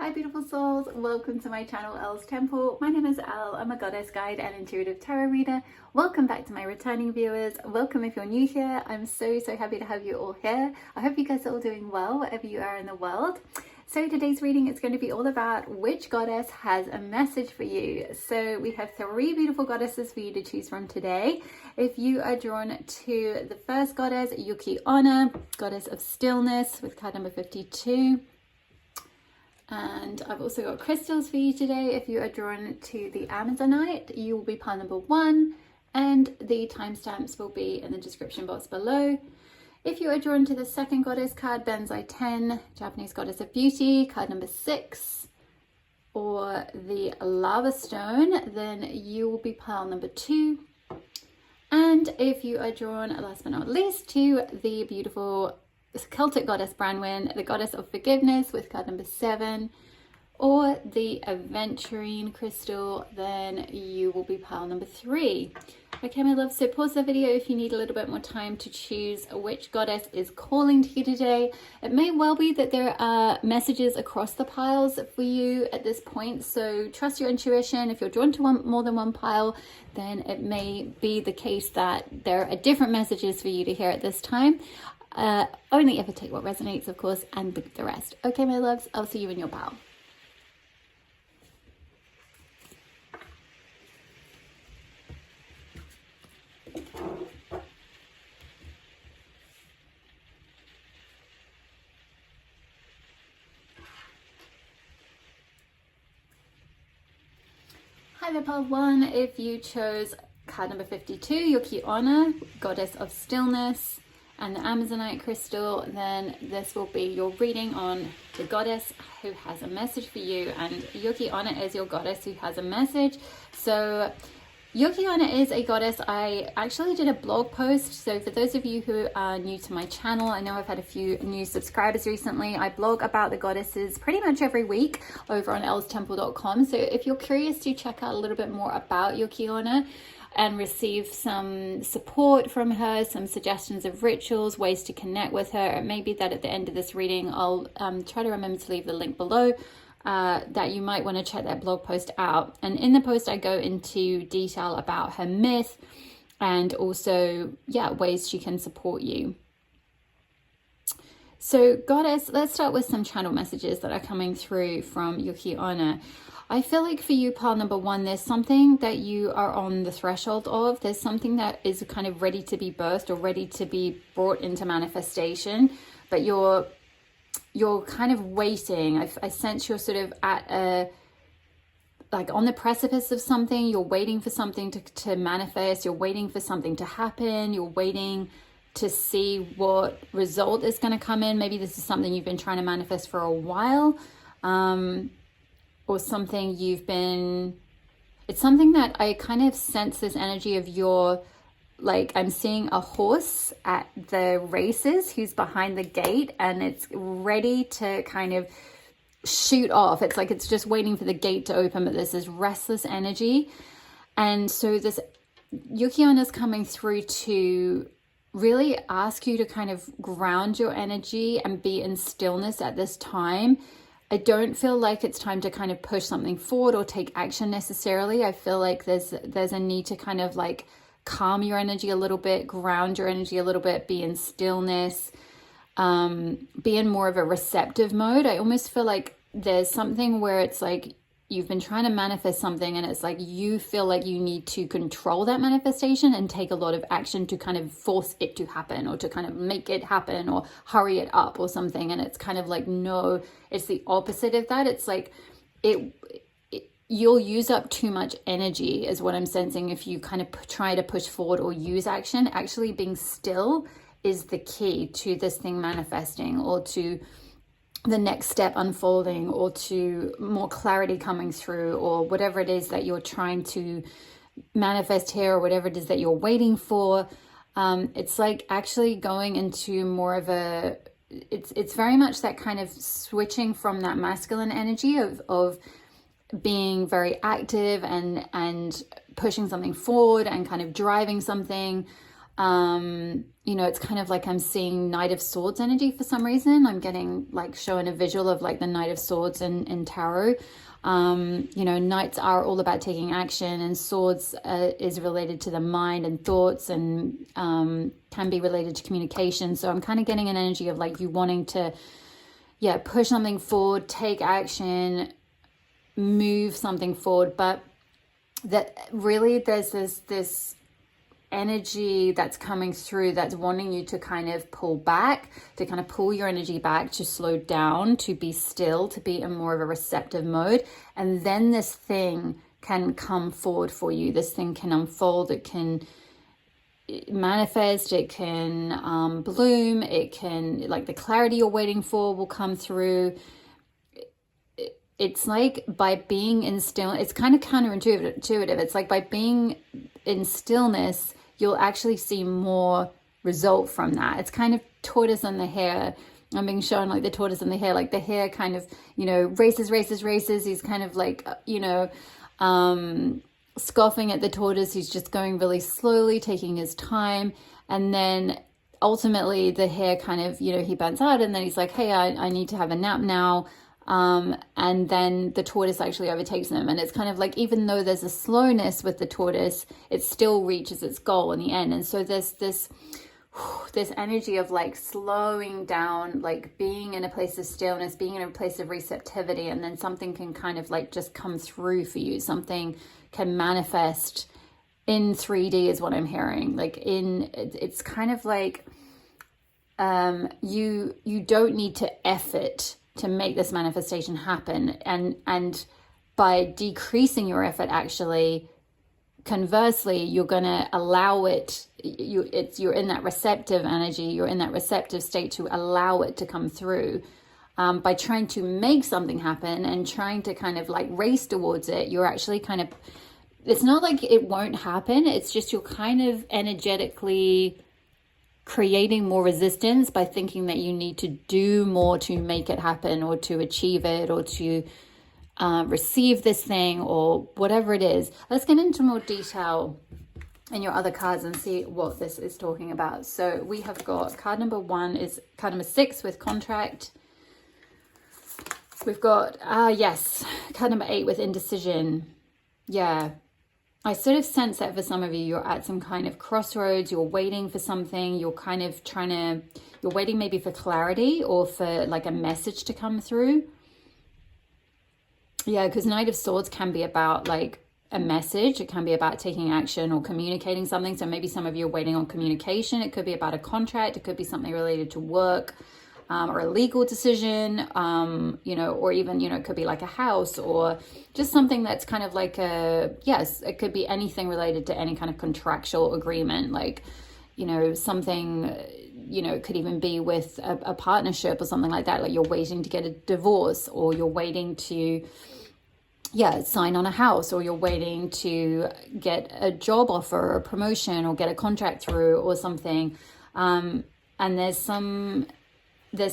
Hi beautiful souls, welcome to my channel Elle's Temple. My name is Elle, I'm a goddess guide and intuitive tarot reader. Welcome back to my returning viewers. Welcome if you're new here. I'm so happy to have you all here. I hope you guys are all doing well wherever you are in the world. So today's reading is going to be all about which goddess has a message for you. So we have three beautiful goddesses for you to choose from today. If you are drawn to the first goddess, YUKI, ONNA, goddess of stillness, with card number 52. And I've also got crystals for you today. If you are drawn to the Amazonite, you will be pile number 1, and the timestamps will be in the description box below. If you are drawn to the second goddess card, BENZAI-TEN, Japanese goddess of beauty, card number 6, or the lava stone, then you will be pile number 2. And if you are drawn, last but not least, to the beautiful Celtic goddess BRANWEN, the goddess of forgiveness, with card number 7, or the aventurine crystal, then you will be pile number 3. Okay, my love, so pause the video if you need a little bit more time to choose which goddess is calling to you today. It may well be that there are messages across the piles for you at this point, so trust your intuition. If you're drawn to more than one pile, then it may be the case that there are different messages for you to hear at this time. Only ever take what resonates, of course, and leave the rest. Okay, my loves, I'll see you in your pile. Hi there, pile 1. If you chose card number 52, YUKI, ONNA, goddess of stillness, and the Amazonite crystal, then this will be your reading on the goddess who has a message for you. And YUKI, ONNA is your goddess who has a message. So YUKI, ONNA is a goddess. I actually did a blog post. So for those of you who are new to my channel, I know I've had a few new subscribers recently. I blog about the goddesses pretty much every week over on elstemple.com. So if you're curious to check out a little bit more about YUKI, ONNA and receive some support from her, some suggestions of rituals, ways to connect with her, it may be that at the end of this reading, I'll try to remember to leave the link below, that you might want to check that blog post out. And in the post, I go into detail about her myth and also, ways she can support you. So goddess, let's start with some channel messages that are coming through from YUKI, ONNA. I feel like for you, pile number 1, there's something that you are on the threshold of. There's something that is kind of ready to be birthed or ready to be brought into manifestation, but you're kind of waiting. I sense you're sort of at a, like on the precipice of something. You're waiting for something to manifest. You're waiting for something to happen. You're waiting to see what result is going to come in. Maybe this is something you've been trying to manifest for a while. Or something it's something that I kind of sense this energy of I'm seeing a horse at the races who's behind the gate and it's ready to kind of shoot off. It's like it's just waiting for the gate to open, but there's this restless energy. And so this YUKI, ONNA is coming through to really ask you to kind of ground your energy and be in stillness at this time. I don't feel like it's time to kind of push something forward or take action necessarily. I feel like there's a need to kind of like calm your energy a little bit, ground your energy a little bit, be in stillness, be in more of a receptive mode. I almost feel like there's something where it's like you've been trying to manifest something and it's like you feel like you need to control that manifestation and take a lot of action to kind of force it to happen or to kind of make it happen or hurry it up or something. And it's kind of like, no, it's the opposite of that. It's like you'll use up too much energy is what I'm sensing if you kind of try to push forward or use action. Actually being still is the key to this thing manifesting, or to the next step unfolding, or to more clarity coming through, or whatever it is that you're trying to manifest here, or whatever it is that you're waiting for. It's like actually going into more of a, it's very much that kind of switching from that masculine energy of being very active and pushing something forward and kind of driving something, You know, it's kind of like I'm seeing Knight of Swords energy for some reason. I'm getting like showing a visual of like the Knight of Swords in tarot. You know, knights are all about taking action, and swords is related to the mind and thoughts, and can be related to communication. So I'm kind of getting an energy of like you wanting to, yeah, push something forward, take action, move something forward. But that really there's this energy that's coming through that's wanting you to kind of pull back, to kind of pull your energy back, to slow down, to be still, to be in more of a receptive mode. And then this thing can come forward for you. This thing can unfold. It can manifest. It can bloom. It can, like, the clarity you're waiting for will come through. It's like by being in still, it's kind of counterintuitive. It's like by being in stillness, you'll actually see more result from that. It's kind of tortoise and the hare. I'm being shown like the tortoise and the hare, like the hare kind of, you know, races. He's kind of like, you know, scoffing at the tortoise. He's just going really slowly, taking his time. And then ultimately the hare kind of, you know, he burns out, and then he's like, hey, I need to have a nap now. And then the tortoise actually overtakes him. And it's kind of like, even though there's a slowness with the tortoise, it still reaches its goal in the end. And so there's this energy of like slowing down, like being in a place of stillness, being in a place of receptivity, and then something can kind of like just come through for you. Something can manifest in 3D is what I'm hearing. Like it's kind of like, you don't need to effort to make this manifestation happen, and by decreasing your effort, actually, conversely, you're going to allow it. You're in that receptive energy. You're in that receptive state to allow it to come through. By trying to make something happen and trying to kind of like race towards it, you're actually kind of. It's not like it won't happen. It's just you're kind of energetically creating more resistance by thinking that you need to do more to make it happen, or to achieve it, or to receive this thing, or whatever it is. Let's get into more detail in your other cards and see what this is talking about. So we have got card number 1 is card number 6 with contract. We've got, yes, card number 8 with indecision. Yeah. I sort of sense that for some of you, you're at some kind of crossroads, you're waiting for something, you're kind of you're waiting maybe for clarity or for like a message to come through. Yeah, because Knight of Swords can be about like a message. It can be about taking action or communicating something. So maybe some of you are waiting on communication. It could be about a contract. It could be something related to work. Or a legal decision, you know, or even, you know, it could be like a house, or just something that's kind of like yes, it could be anything related to any kind of contractual agreement, like, you know, something, you know, it could even be with a partnership or something like that, like you're waiting to get a divorce, or you're waiting to, yeah, sign on a house, or you're waiting to get a job offer or a promotion, or get a contract through or something. And there's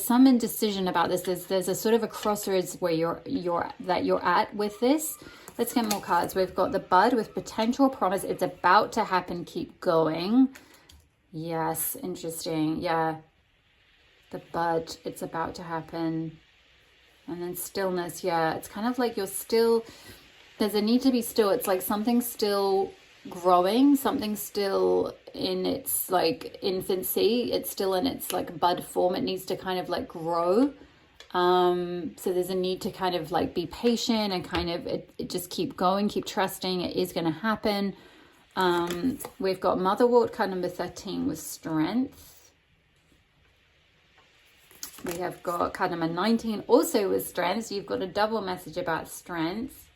some indecision about this. There's a sort of a crossroads where you're at with this. Let's get more cards. We've got the Bud with potential promise. It's about to happen. Keep going. Yes, interesting. Yeah, the Bud. It's about to happen. And then stillness. Yeah, it's kind of like you're still. There's a need to be still. It's like something's still growing, something still in its like infancy, it's still in its like bud form. It needs to kind of like grow, so there's a need to kind of like be patient and kind of it just keep going, keep trusting it is going to happen. We've got Motherwort, card number 13 with strength. We have got card number 19 also with strength, so you've got a double message about strength.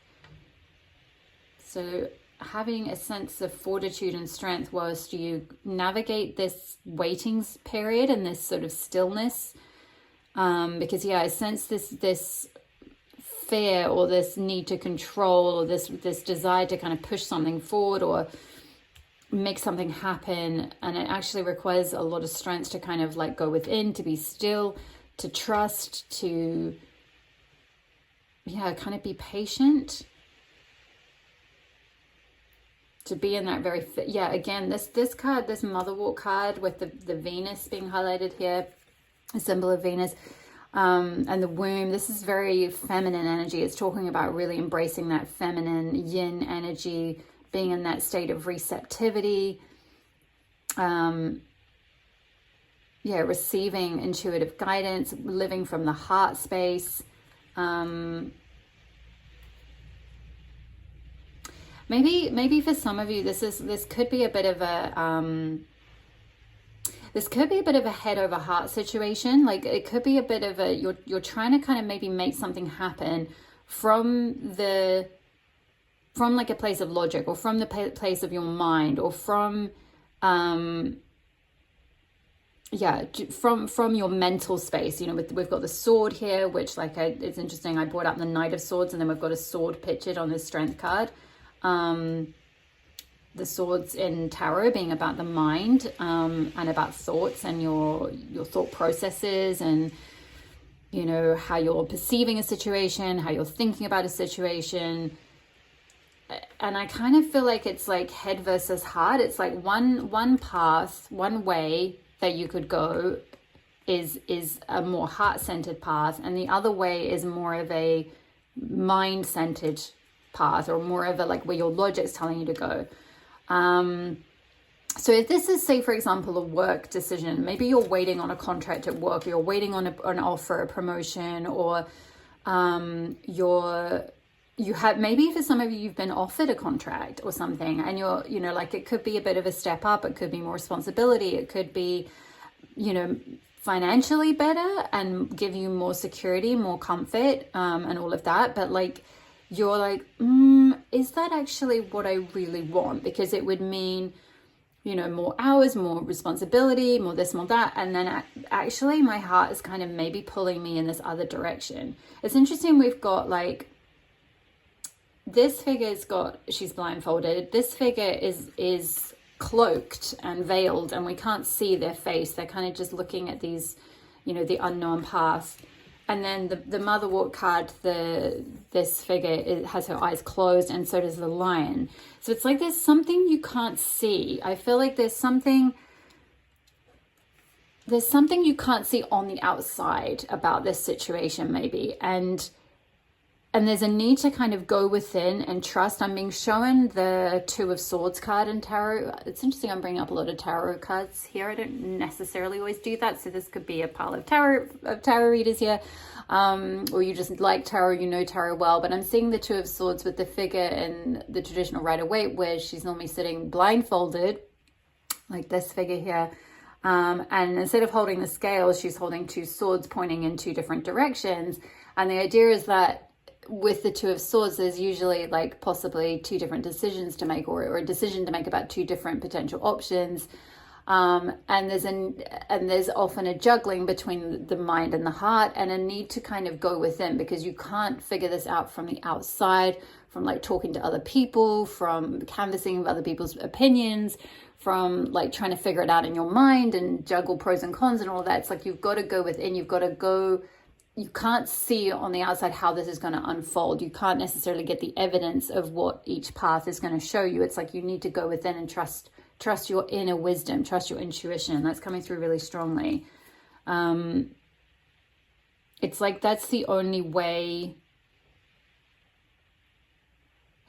So having a sense of fortitude and strength whilst you navigate this waiting period and this sort of stillness, because yeah, I sense this fear or this need to control, or this desire to kind of push something forward or make something happen, and it actually requires a lot of strength to kind of like go within, to be still, to trust, to kind of be patient. to be in that very, yeah, again, this card, this Motherwort card with the Venus being highlighted here, a symbol of Venus, and the womb. This is very feminine energy. It's talking about really embracing that feminine yin energy, being in that state of receptivity, yeah, receiving intuitive guidance, living from the heart space. Maybe for some of you, this could be a bit of a head over heart situation. Like it could be a bit of a, you're trying to kind of maybe make something happen from like a place of logic, or from the place of your mind, or from yeah, from your mental space. You know, we've got the sword here, which it's interesting. I brought up the Knight of Swords, and then we've got a sword pictured on this Strength card. The swords in tarot being about the mind, and about thoughts and your thought processes, and you know, how you're perceiving a situation, how you're thinking about a situation. And I kind of feel like it's like head versus heart. It's like one path, one way that you could go is a more heart-centered path, and the other way is more of a mind-centered path, or more of a like where your logic's telling you to go. So if this is, say, for example, a work decision, maybe you're waiting on a contract at work, or you're waiting on an offer, a promotion, or you have, maybe for some of you, you've been offered a contract or something, and you're, you know, like it could be a bit of a step up, it could be more responsibility, it could be, you know, financially better and give you more security, more comfort, and all of that. But like, you're like, is that actually what I really want? Because it would mean, you know, more hours, more responsibility, more this, more that. And then actually my heart is kind of maybe pulling me in this other direction. It's interesting. We've got like, this figure's got, she's blindfolded. This figure is cloaked and veiled, and we can't see their face. They're kind of just looking at these, you know, the unknown path. And then the Motherwort card, this figure has her eyes closed, and so does the lion. So it's like there's something you can't see. I feel like there's something you can't see on the outside about this situation, maybe. And there's a need to kind of go within and trust. I'm being shown the Two of Swords card in tarot. It's interesting, I'm bringing up a lot of tarot cards here. I don't necessarily always do that. So this could be a pile of tarot readers here. Or you just like tarot, you know tarot well. But I'm seeing the Two of Swords with the figure in the traditional Rider-Waite, where she's normally sitting blindfolded, like this figure here. And instead of holding the scales, she's holding two swords pointing in two different directions. And the idea is that with the Two of Swords, there's usually like possibly two different decisions to make, or a decision to make about two different potential options. And there's often a juggling between the mind and the heart, and a need to kind of go within, because you can't figure this out from the outside, from like talking to other people, from canvassing of other people's opinions, from like trying to figure it out in your mind and juggle pros and cons and all that. It's like you've got to go within, you've got to go. You can't see on the outside how this is going to unfold. You can't necessarily get the evidence of what each path is going to show you. It's like you need to go within and trust your inner wisdom, trust your intuition. That's coming through really strongly. It's like that's the only way.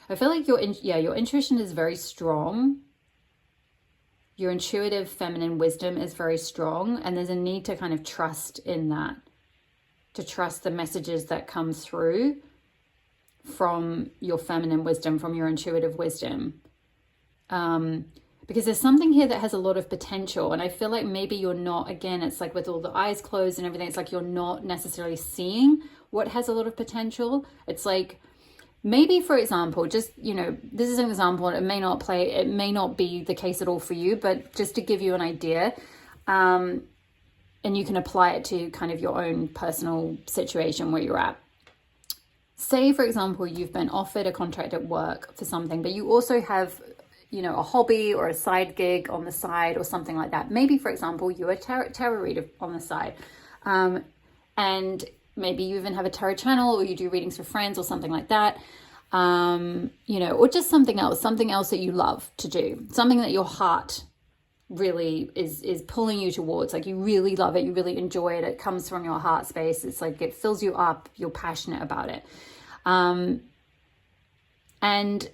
I feel like your intuition is very strong. Your intuitive feminine wisdom is very strong, and there's a need to kind of trust in that. To trust the messages that come through from your feminine wisdom, from your intuitive wisdom. Because there's something here that has a lot of potential. And I feel like maybe you're not, again, it's like with all the eyes closed and everything, it's like you're not necessarily seeing what has a lot of potential. It's like, maybe, for example, just, you know, this is an example. It may not be the case at all for you, but just to give you an idea, and you can apply it to kind of your own personal situation where you're at. Say, for example, you've been offered a contract at work for something, but you also have, you know, a hobby or a side gig on the side or something like that. Maybe, for example, you're a tarot reader on the side. And maybe you even have a tarot channel, or you do readings for friends or something like that. you know, or just something else that you love to do, something that your heart really is pulling you towards. Like you really love it, you really enjoy it, it comes from your heart space, it's like it fills you up, you're passionate about it. And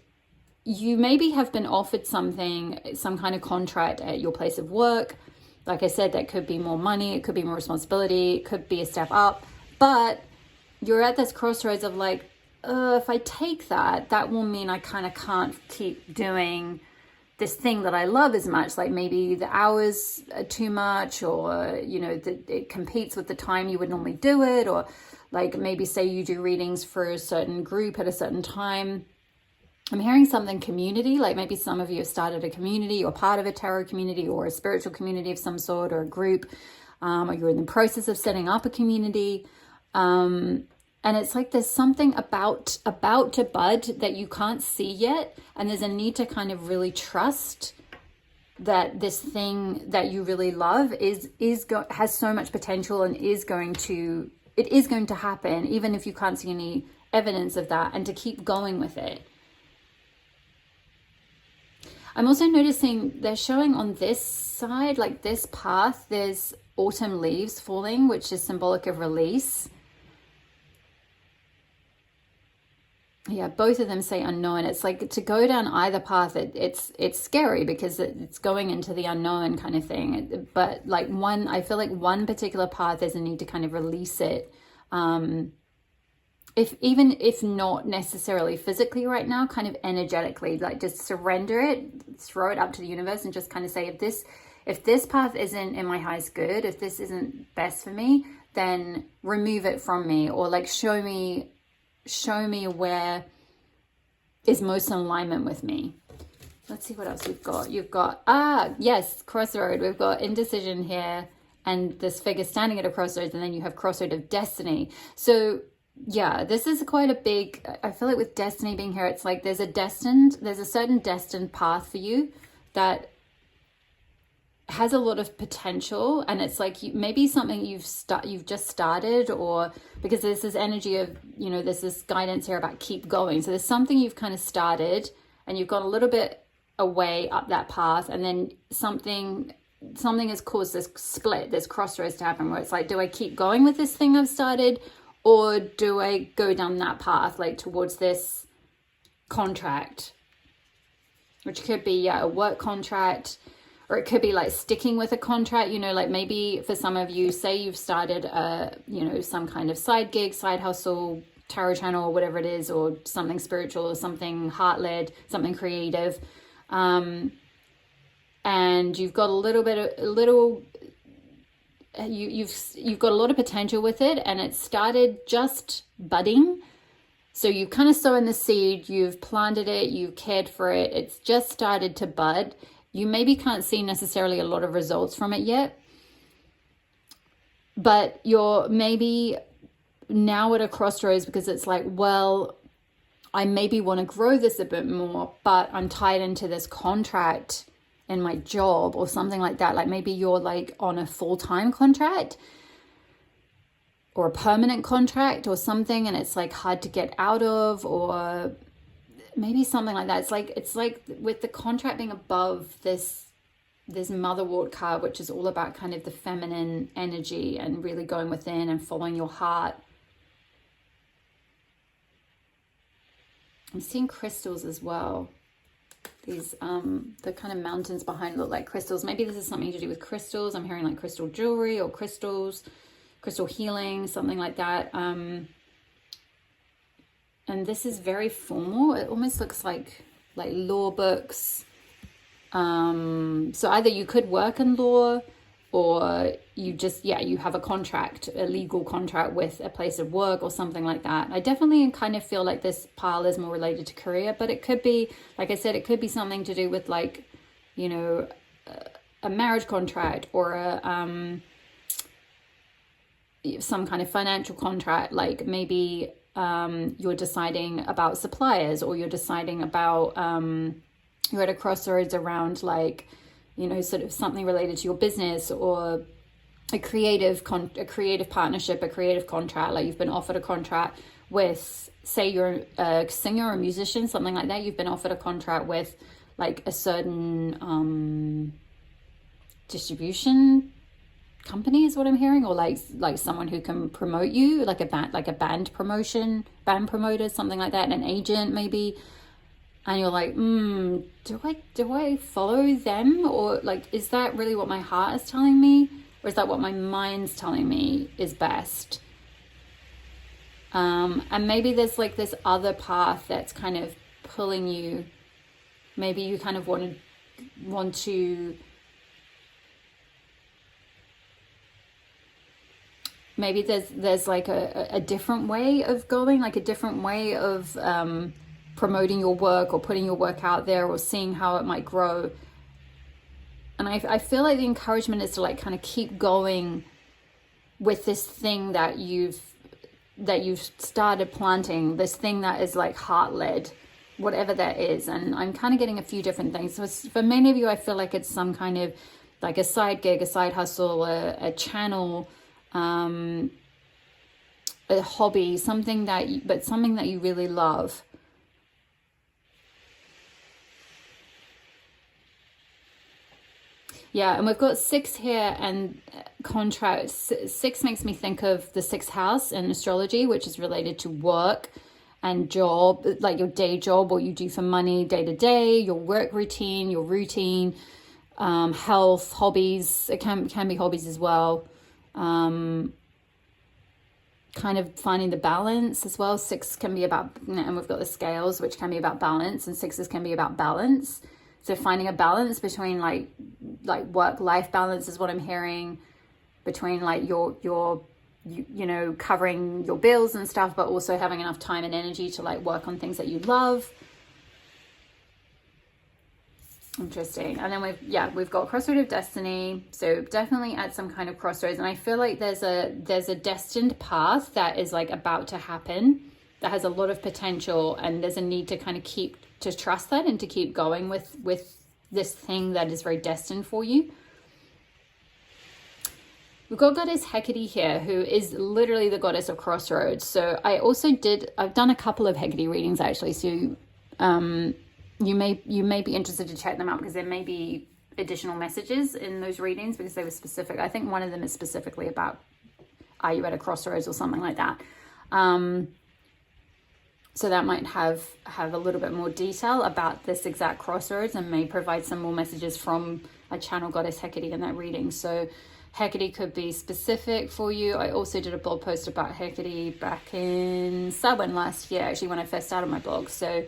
you maybe have been offered something, some kind of contract at your place of work. Like I said, that could be more money, it could be more responsibility, it could be a step up, but you're at this crossroads of like, if I take that, that will mean I kind of can't keep doing this thing that I love as much. Like maybe the hours are too much, or, you know, it competes with the time you would normally do it. Or like maybe say you do readings for a certain group at a certain time. I'm hearing something community, like maybe some of you have started a community or part of a tarot community or a spiritual community of some sort, or a group, or you're in the process of setting up a community. And it's like there's something about to bud that you can't see yet. And there's a need to kind of really trust that this thing that you really love has so much potential and is going to happen, even if you can't see any evidence of that, and to keep going with it. I'm also noticing they're showing on this side, like this path, there's autumn leaves falling, which is symbolic of release. Yeah, both of them say unknown. It's like to go down either path, it's scary because it's going into the unknown kind of thing. But like I feel like one particular path, there's a need to kind of release it. If not necessarily physically right now, kind of energetically, like just surrender it, throw it up to the universe, and just kind of say, if this path isn't in my highest good, if this isn't best for me, then remove it from me, or like show me where is most in alignment with me. Let's see what else you've got. You've got, yes, crossroad. We've got indecision here, and this figure standing at a crossroads, and then you have crossroad of destiny. So yeah, this is quite a big, I feel like with destiny being here, it's like there's a certain destined path for you that has a lot of potential, and it's like maybe something you've just started, or because there's this energy of, you know, there's this guidance here about keep going. So there's something you've kind of started and you've gone a little bit away up that path, and then something has caused this split, this crossroads to happen, where it's like, do I keep going with this thing I've started, or do I go down that path, like towards this contract, which could be a work contract, or it could be like sticking with a contract, you know, like maybe for some of you, say you've started you know, some kind of side gig, side hustle, tarot channel, or whatever it is, or something spiritual, or something heart-led, something creative, and you've got you've got a lot of potential with it, and it started just budding. So you've kind of sown the seed, you've planted it, you've cared for it, it's just started to bud. You maybe can't see necessarily a lot of results from it yet, but you're maybe now at a crossroads because it's like, well, I maybe want to grow this a bit more, but I'm tied into this contract in my job or something like that. Like maybe you're like on a full-time contract or a permanent contract or something, and it's like hard to get out of, or maybe something like that. It's like with the contract being above this motherwort card, which is all about kind of the feminine energy and really going within and following your heart. I'm seeing crystals as well. These the kind of mountains behind look like crystals. Maybe this is something to do with crystals. I'm hearing like crystal jewelry or crystals, crystal healing, something like that. And this is very formal. It almost looks like law books. So either you could work in law, or you just, you have a contract, a legal contract with a place of work or something like that. I definitely kind of feel like this pile is more related to career, but it could be, like I said, it could be something to do with like, you know, a marriage contract, or some kind of financial contract. Like maybe you're deciding about suppliers, or you're deciding about, you're at a crossroads around like, you know, sort of something related to your business, or a creative partnership, a creative contract. Like you've been offered a contract with, say you're a singer or a musician, something like that. You've been offered a contract with like a certain distribution company is what I'm hearing, or like someone who can promote you, like a band promoter, something like that, an agent maybe. And you're like, do I follow them, or like, is that really what my heart is telling me, or is that what my mind's telling me is best? And maybe there's like this other path that's kind of pulling you. Maybe you kind of want to maybe there's like a different way of going, like a different way of promoting your work, or putting your work out there, or seeing how it might grow. And I feel like the encouragement is to like kind of keep going with this thing that you've started planting, this thing that is like heart-led, whatever that is. And I'm kind of getting a few different things. So for many of you, I feel like it's some kind of like a side gig, a side hustle, a channel, a hobby, something that you really love. Yeah, and we've got 6 here, and contract. 6 makes me think of the 6th house in astrology, which is related to work and job, like your day job, what you do for money day to day, your work routine, your routine, health, hobbies. It can be hobbies as well. Kind of finding the balance as well. 6 can be about, and we've got the scales, which can be about balance, and 6s can be about balance. So finding a balance between like work-life balance is what I'm hearing, between like your you know, covering your bills and stuff, but also having enough time and energy to like work on things that you love. Interesting. And then we've got crossroad of destiny. So definitely at some kind of crossroads. And I feel like there's a destined path that is like about to happen, that has a lot of potential, and there's a need to kind of to trust that and to keep going with this thing that is very destined for you. We've got Goddess Hekate here, who is literally the goddess of crossroads. So I've done a couple of Hekate readings actually. So you may be interested to check them out, because there may be additional messages in those readings, because they were specific. I think one of them is specifically about, are you at a crossroads or something like that. So that might have a little bit more detail about this exact crossroads, and may provide some more messages from a channel Goddess Hekate in that reading. So Hekate could be specific for you. I also did a blog post about Hekate back in Samhain last year, actually, when I first started my blog. So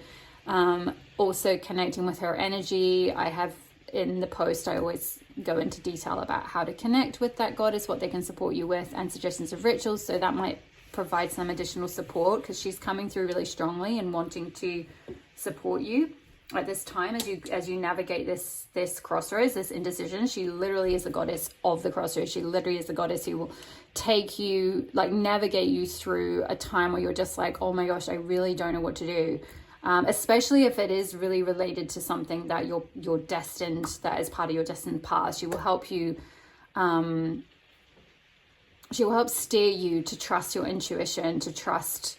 also connecting with her energy. I have in the post, I always go into detail about how to connect with that goddess, what they can support you with, and suggestions of rituals. So that might provide some additional support, because she's coming through really strongly and wanting to support you at this time as you navigate this crossroads, this indecision. She literally is the goddess of the crossroads. She literally is the goddess who will take you, like navigate you through a time where you're just like, oh my gosh, I really don't know what to do. Especially if it is really related to something that you're destined, that is part of your destined path. She will help you, she will help steer you to trust your intuition, to trust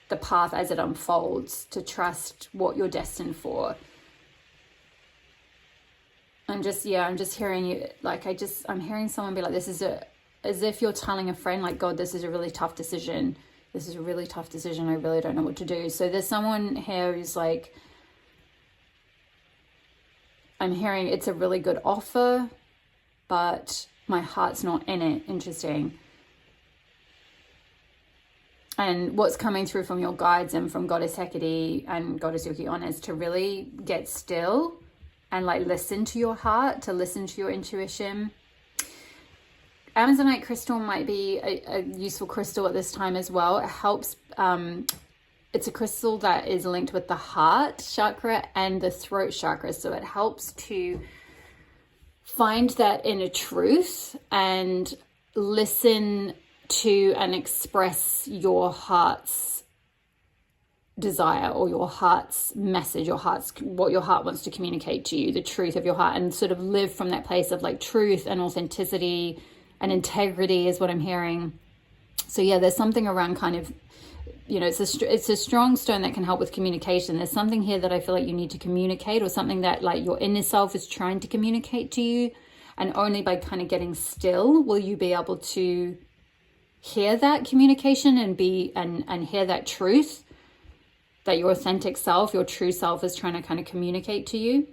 the path as it unfolds, to trust what you're destined for. I'm just hearing you, like, I'm hearing someone be like, as if you're telling a friend, like, God, this is a really tough decision. This is a really tough decision. I really don't know what to do. So there's someone here who's like, I'm hearing it's a really good offer, but my heart's not in it. Interesting. And what's coming through from your guides and from Goddess Hekate and Goddess YUKI ONNA is to really get still and like listen to your heart, to listen to your intuition. Amazonite crystal might be a useful crystal at this time as well. It helps, it's a crystal that is linked with the heart chakra and the throat chakra. So it helps to find that inner truth and listen to and express your heart's desire, or your heart's message, what your heart wants to communicate to you, the truth of your heart, and sort of live from that place of like truth and authenticity and integrity is what I'm hearing. So yeah, there's something around kind of you know, it's a strong stone that can help with communication. There's something here that I feel like you need to communicate, or something that like your inner self is trying to communicate to you. And only by kind of getting still will you be able to hear that communication and hear that truth that your authentic self, your true self, is trying to kind of communicate to you.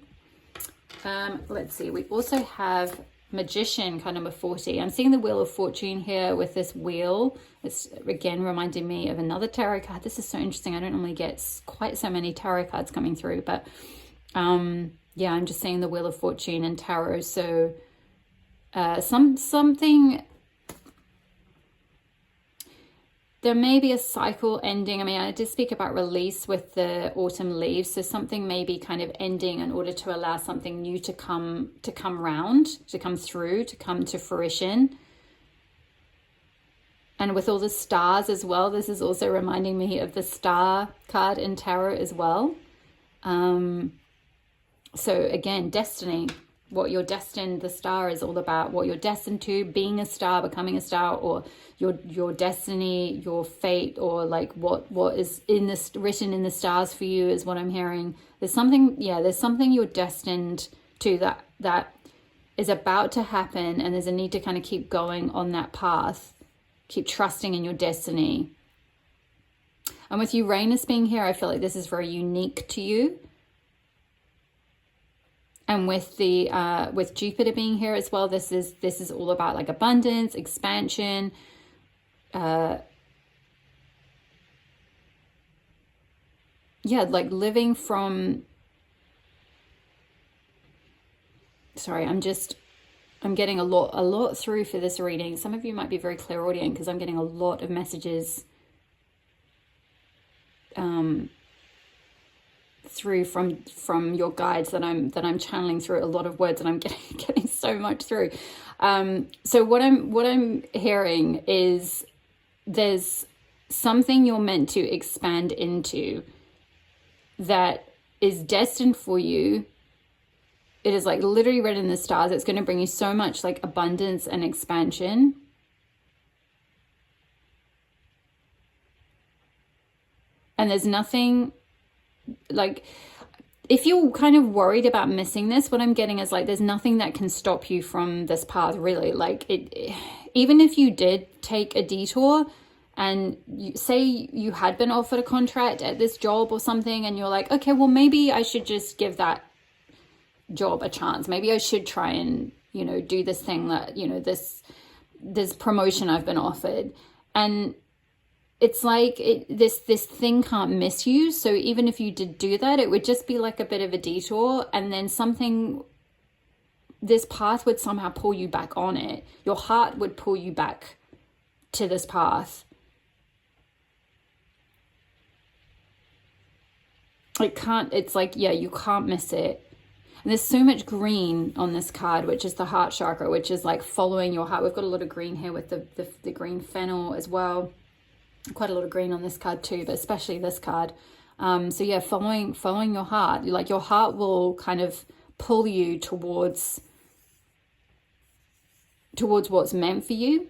Let's see. We also have Magician, card number 40. I'm seeing the Wheel of Fortune here with this wheel. It's again reminding me of another tarot card. This is so interesting. I don't normally get quite so many tarot cards coming through, but yeah, I'm just seeing the Wheel of Fortune and tarot. So something, there may be a cycle ending. I mean, I did speak about release with the autumn leaves. So something may be kind of ending in order to allow something new to come round, to come through, to come to fruition. And with all the stars as well, this is also reminding me of the star card in tarot as well. So again, destiny. What you're destined, the star is all about what you're destined to, being a star, becoming a star, or your destiny, your fate, or like what is in this written in the stars for you is what I'm hearing. There's something, yeah, there's something you're destined to that is about to happen, and there's a need to kind of keep going on that path, keep trusting in your destiny. And with Uranus being here, I feel like this is very unique to you. And with the with Jupiter being here as well, this is all about like abundance, expansion, yeah, like living from. Sorry, I'm getting a lot through for this reading. Some of you might be very clairaudient because I'm getting a lot of messages through from your guides that I'm channeling through. A lot of words, and I'm getting so much through. So what I'm hearing is there's something you're meant to expand into that is destined for you. It is like literally written in the stars. It's going to bring you so much like abundance and expansion. And there's nothing like, if you're kind of worried about missing this, what I'm getting is like there's nothing that can stop you from this path, really. Like even if you did take a detour and say you had been offered a contract at this job or something, and you're like, okay, well, maybe I should just give that job a chance. Maybe I should try and, you know, do this thing that, you know, this promotion I've been offered. And it's like this thing can't miss you. So even if you did do that, it would just be like a bit of a detour, and then this path would somehow pull you back on it. Your heart would pull you back to this path. It's like, yeah, you can't miss it. And there's so much green on this card, which is the heart chakra, which is like following your heart. We've got a lot of green here with the green fennel as well. Quite a lot of green on this card too, but especially this card. So yeah, following your heart. Like your heart will kind of pull you towards what's meant for you.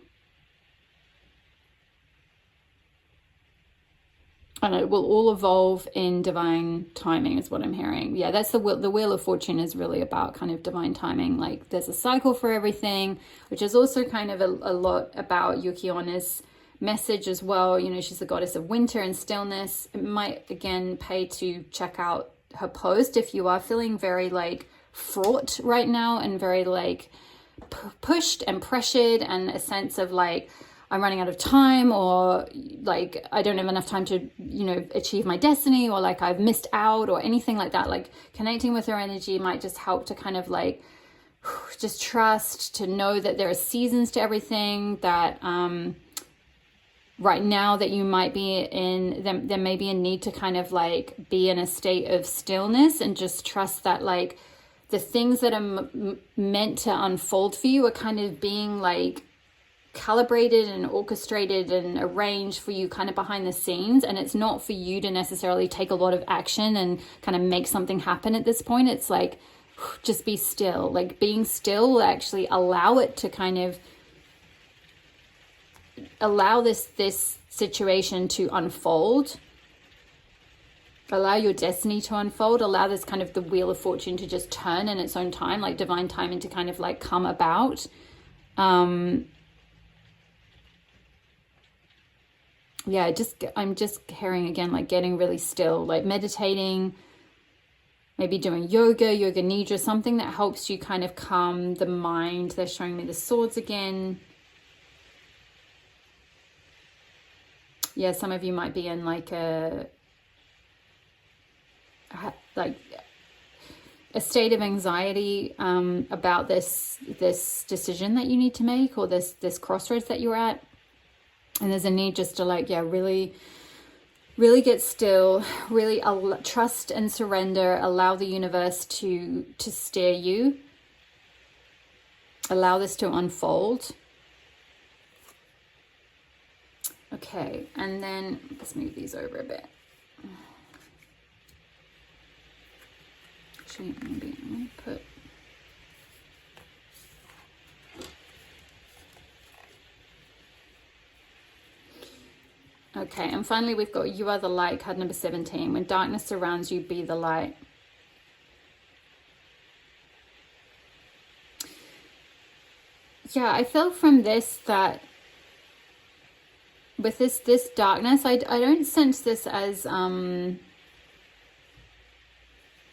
And it will all evolve in divine timing is what I'm hearing. Yeah, that's the Wheel of Fortune is really about kind of divine timing. Like there's a cycle for everything, which is also kind of a lot about Yuki Onna's message as well. You know, she's the goddess of winter and stillness. It might again pay to check out her post if you are feeling very like fraught right now and very like pushed and pressured, and a sense of like, I'm running out of time, or like I don't have enough time to, you know, achieve my destiny, or like I've missed out, or anything like that. Like connecting with her energy might just help to kind of like just trust, to know that there are seasons to everything, that right now that you might be in, there may be a need to kind of like be in a state of stillness and just trust that like the things that are meant to unfold for you are kind of being like calibrated and orchestrated and arranged for you kind of behind the scenes. And it's not for you to necessarily take a lot of action and kind of make something happen at this point. It's like, just be still. Like being still will actually allow it to kind of allow this situation to unfold. Allow your destiny to unfold. Allow this kind of the wheel of fortune to just turn in its own time, like divine timing to kind of like come about. Yeah, I'm just hearing again, like getting really still, like meditating, maybe doing yoga nidra, something that helps you kind of calm the mind. They're showing me the swords again. Yeah, some of you might be in like a state of anxiety about this decision that you need to make, or this crossroads that you're at. And there's a need just to like, yeah, really get still, really trust and surrender, allow the universe to steer you, allow this to unfold. Okay, and then let's move these over a bit. Actually, maybe I'm going to put... Okay, and finally we've got You Are the Light, card number 17. When darkness surrounds you, be the light. Yeah, I feel from this that with this darkness, I don't sense this as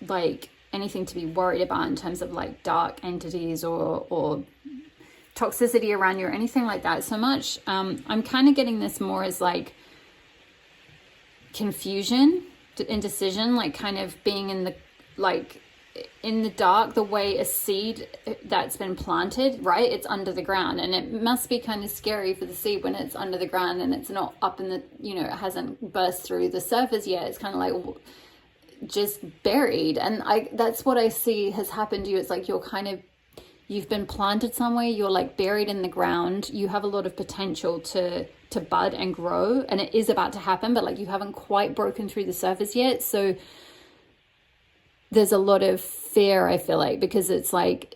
like anything to be worried about in terms of like dark entities or toxicity around you or anything like that so much. I'm kind of getting this more as like confusion, indecision, like kind of being in the dark, the way a seed that's been planted, right? It's under the ground, and it must be kind of scary for the seed when it's under the ground and it's not up in the, you know, it hasn't burst through the surface yet. It's kind of like just buried. And that's what I see has happened to you. It's like you've been planted somewhere, you're like buried in the ground, you have a lot of potential to bud and grow, and it is about to happen, but like you haven't quite broken through the surface yet. So there's a lot of fear, I feel like, because it's like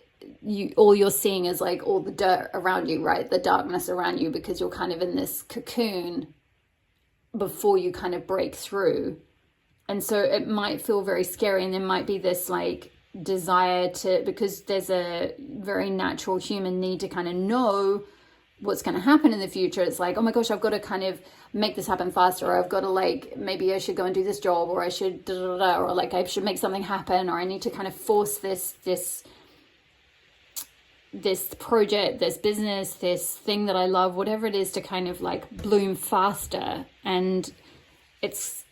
all you're seeing is like all the dirt around you, right? The darkness around you, because you're kind of in this cocoon before you kind of break through. And so it might feel very scary, and there might be this like desire to, because there's a very natural human need to kind of know what's going to happen in the future. It's like, oh my gosh, I've got to kind of make this happen faster, or I've got to like, maybe I should go and do this job, or I should da, da, da, or like I should make something happen, or I need to kind of force this project, this business, this thing that I love, whatever it is, to kind of like bloom faster. And it's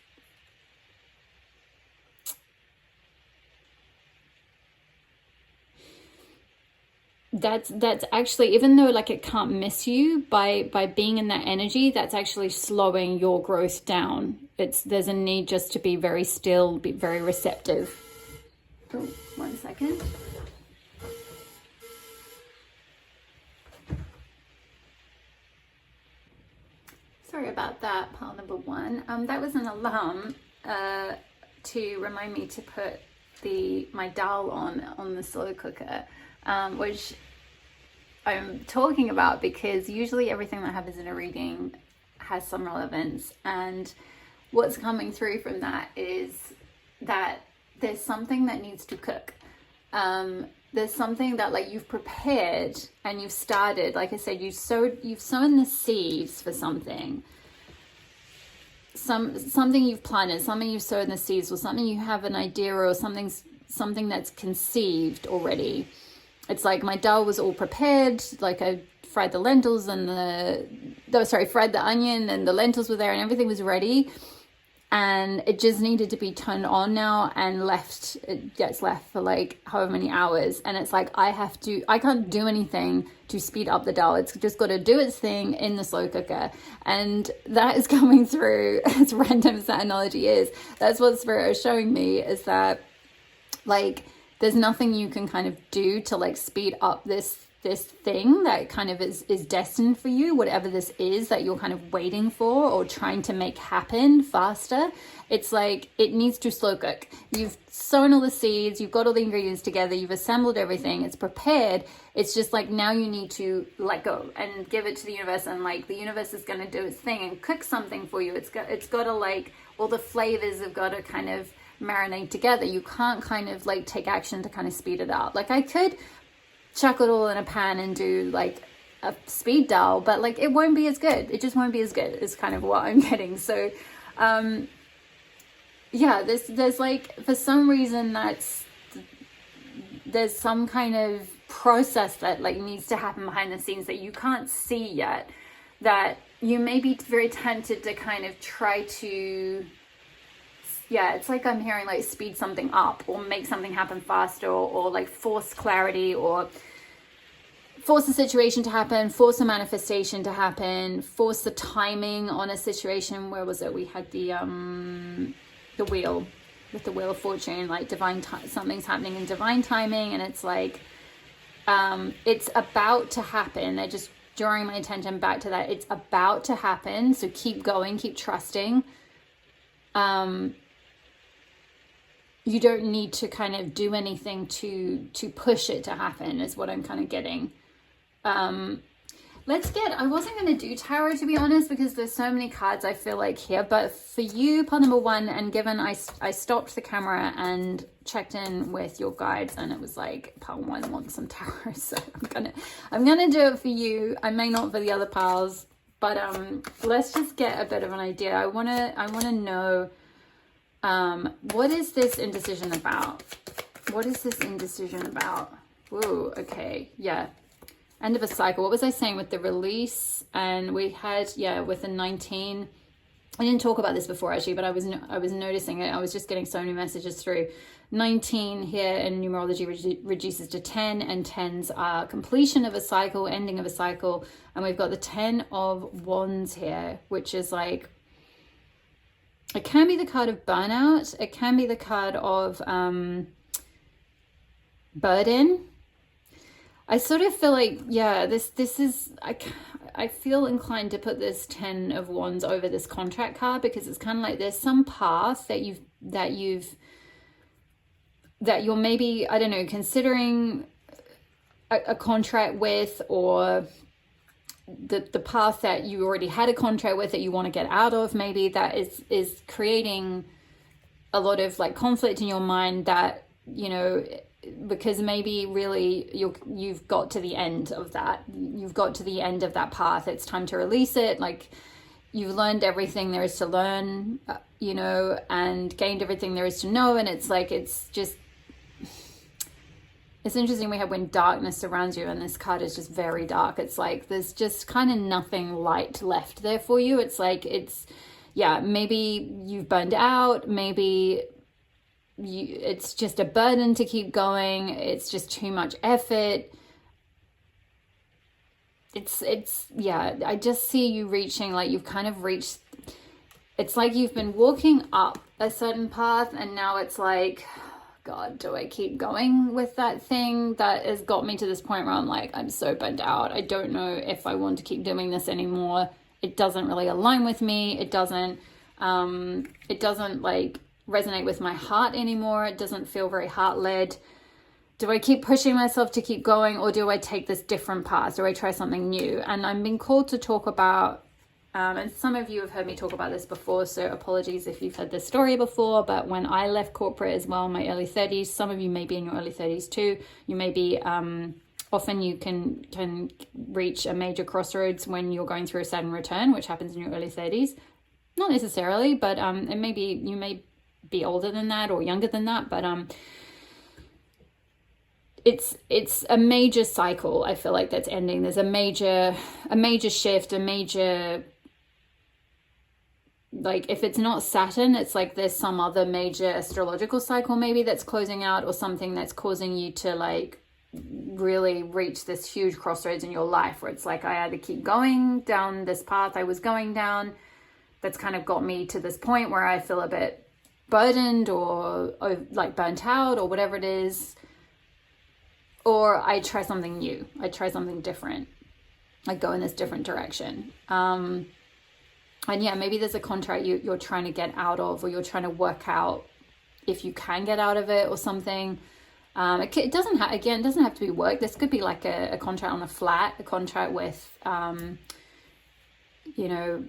that's actually, even though like it can't miss you, by being in that energy, that's actually slowing your growth down. There's a need just to be very still, be very receptive. Oh, 1 second. Sorry about that, pile number 1. That was an alarm to remind me to put my dal on the slow cooker, which I'm talking about because usually everything that happens in a reading has some relevance, and what's coming through from that is that there's something that needs to cook. There's something that like you've prepared and you've started, like I said, you've sown the seeds for something. Something you've planted, something you've sown the seeds, or something you have an idea, or something that's conceived already. It's like my dal was all prepared, like I fried the lentils and fried the onion, and the lentils were there and everything was ready. And it just needed to be turned on now and left. It gets left for like however many hours. And it's like, I can't do anything to speed up the dal. It's just got to do its thing in the slow cooker. And that is coming through, as random as that analogy is. That's what Spirit is showing me, is that like, there's nothing you can kind of do to like speed up this this thing that kind of is destined for you, whatever this is that you're kind of waiting for or trying to make happen faster. It's like it needs to slow cook. You've sown all the seeds, you've got all the ingredients together, you've assembled everything, it's prepared. It's just like now you need to let go and give it to the universe, and like the universe is going to do its thing and cook something for you. It's got to like, all the flavors have got to kind of marinate together. You can't kind of like take action to kind of speed it up. Like I could chuck it all in a pan and do like a speed dial, but like it won't be as good. It just won't be as good is kind of what I'm getting. So yeah, there's like, for some reason there's some kind of process that like needs to happen behind the scenes that you can't see yet, that you may be very tempted to kind of try to, yeah, it's like I'm hearing like speed something up or make something happen faster, or like force clarity, or force a situation to happen, force a manifestation to happen, force the timing on a situation. Where was it? We had the wheel, with the Wheel of Fortune, like something's happening in divine timing, and it's like it's about to happen. They're just drawing my attention back to that. It's about to happen, so keep going, keep trusting. You don't need to kind of do anything to push it to happen, is what I'm kind of getting. I wasn't going to do tarot, to be honest, because there's so many cards I feel like here, but for you, pile number 1, and given I stopped the camera and checked in with your guides, and it was like pile 1 wants some tarot, so I'm gonna do it for you. I may not for the other piles, but let's just get a bit of an idea. I wanna know, what is this indecision about? What is this indecision about? Whoa, okay, yeah. End of a cycle. What was I saying with the release? And we had, yeah, with the 19. I didn't talk about this before actually, but I was noticing it. I was just getting so many messages through. 19 here in numerology reduces to 10, and 10s are completion of a cycle, ending of a cycle. And we've got the 10 of Wands here, which is like, it can be the card of burnout. It can be the card of burden. I sort of feel like, yeah, this is, I feel inclined to put this 10 of Wands over this contract card, because it's kind of like there's some path that you're maybe, I don't know, considering a contract with, or the path that you already had a contract with that you want to get out of, maybe that is creating a lot of like conflict in your mind, that, you know, because maybe really you've got to the end of that. You've got to the end of that path. It's time to release it. Like, you've learned everything there is to learn, you know, and gained everything there is to know. And it's like, it's interesting. We have when darkness surrounds you, and this card is just very dark. It's like there's just kind of nothing light left there for you. It's like, yeah, maybe you've burned out, maybe it's just a burden to keep going. It's just too much effort. It's yeah, I just see you reaching, like you've kind of reached, it's like you've been walking up a certain path, and now it's like, God, do I keep going with that thing that has got me to this point where I'm like, I'm so burnt out. I don't know if I want to keep doing this anymore. It doesn't really align with me. It doesn't like resonate with my heart anymore. It doesn't feel very heart-led. Do I keep pushing myself to keep going, or do I take this different path? Do I try something new? And I'm being called to talk about, and some of you have heard me talk about this before, so apologies if you've heard this story before, but when I left corporate as well in my early 30s, some of you may be in your early 30s too. You may be, often you can reach a major crossroads when you're going through a Saturn return, which happens in your early 30s. Not necessarily, but it may be, you may be older than that or younger than that, but it's a major cycle, I feel like, that's ending. There's a major shift, a major, like, if it's not Saturn, it's like there's some other major astrological cycle maybe that's closing out, or something that's causing you to like really reach this huge crossroads in your life, where it's like, I either keep going down this path I was going down that's kind of got me to this point where I feel a bit burdened or like burnt out or whatever it is, or I try something new. I try something different. I go in this different direction. And yeah, maybe there's a contract you're trying to get out of, or you're trying to work out if you can get out of it or something. It doesn't have, again, it doesn't have to be work. This could be like a contract on a flat, a contract with, you know,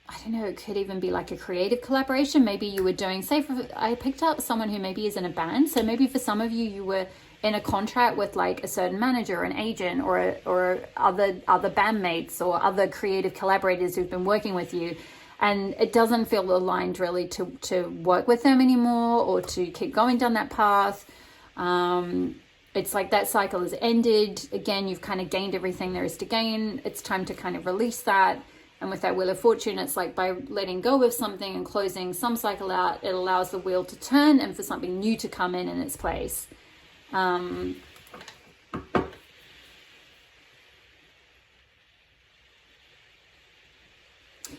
I don't know, it could even be like a creative collaboration. Maybe you were doing, say, I picked up someone who maybe is in a band. So maybe for some of you, you were in a contract with like a certain manager, or an agent, or other bandmates or other creative collaborators who've been working with you. And it doesn't feel aligned really to work with them anymore, or to keep going down that path. It's like that cycle has ended. Again, you've kind of gained everything there is to gain. It's time to kind of release that. And with that Wheel of Fortune, it's like by letting go of something and closing some cycle out, it allows the wheel to turn and for something new to come in its place.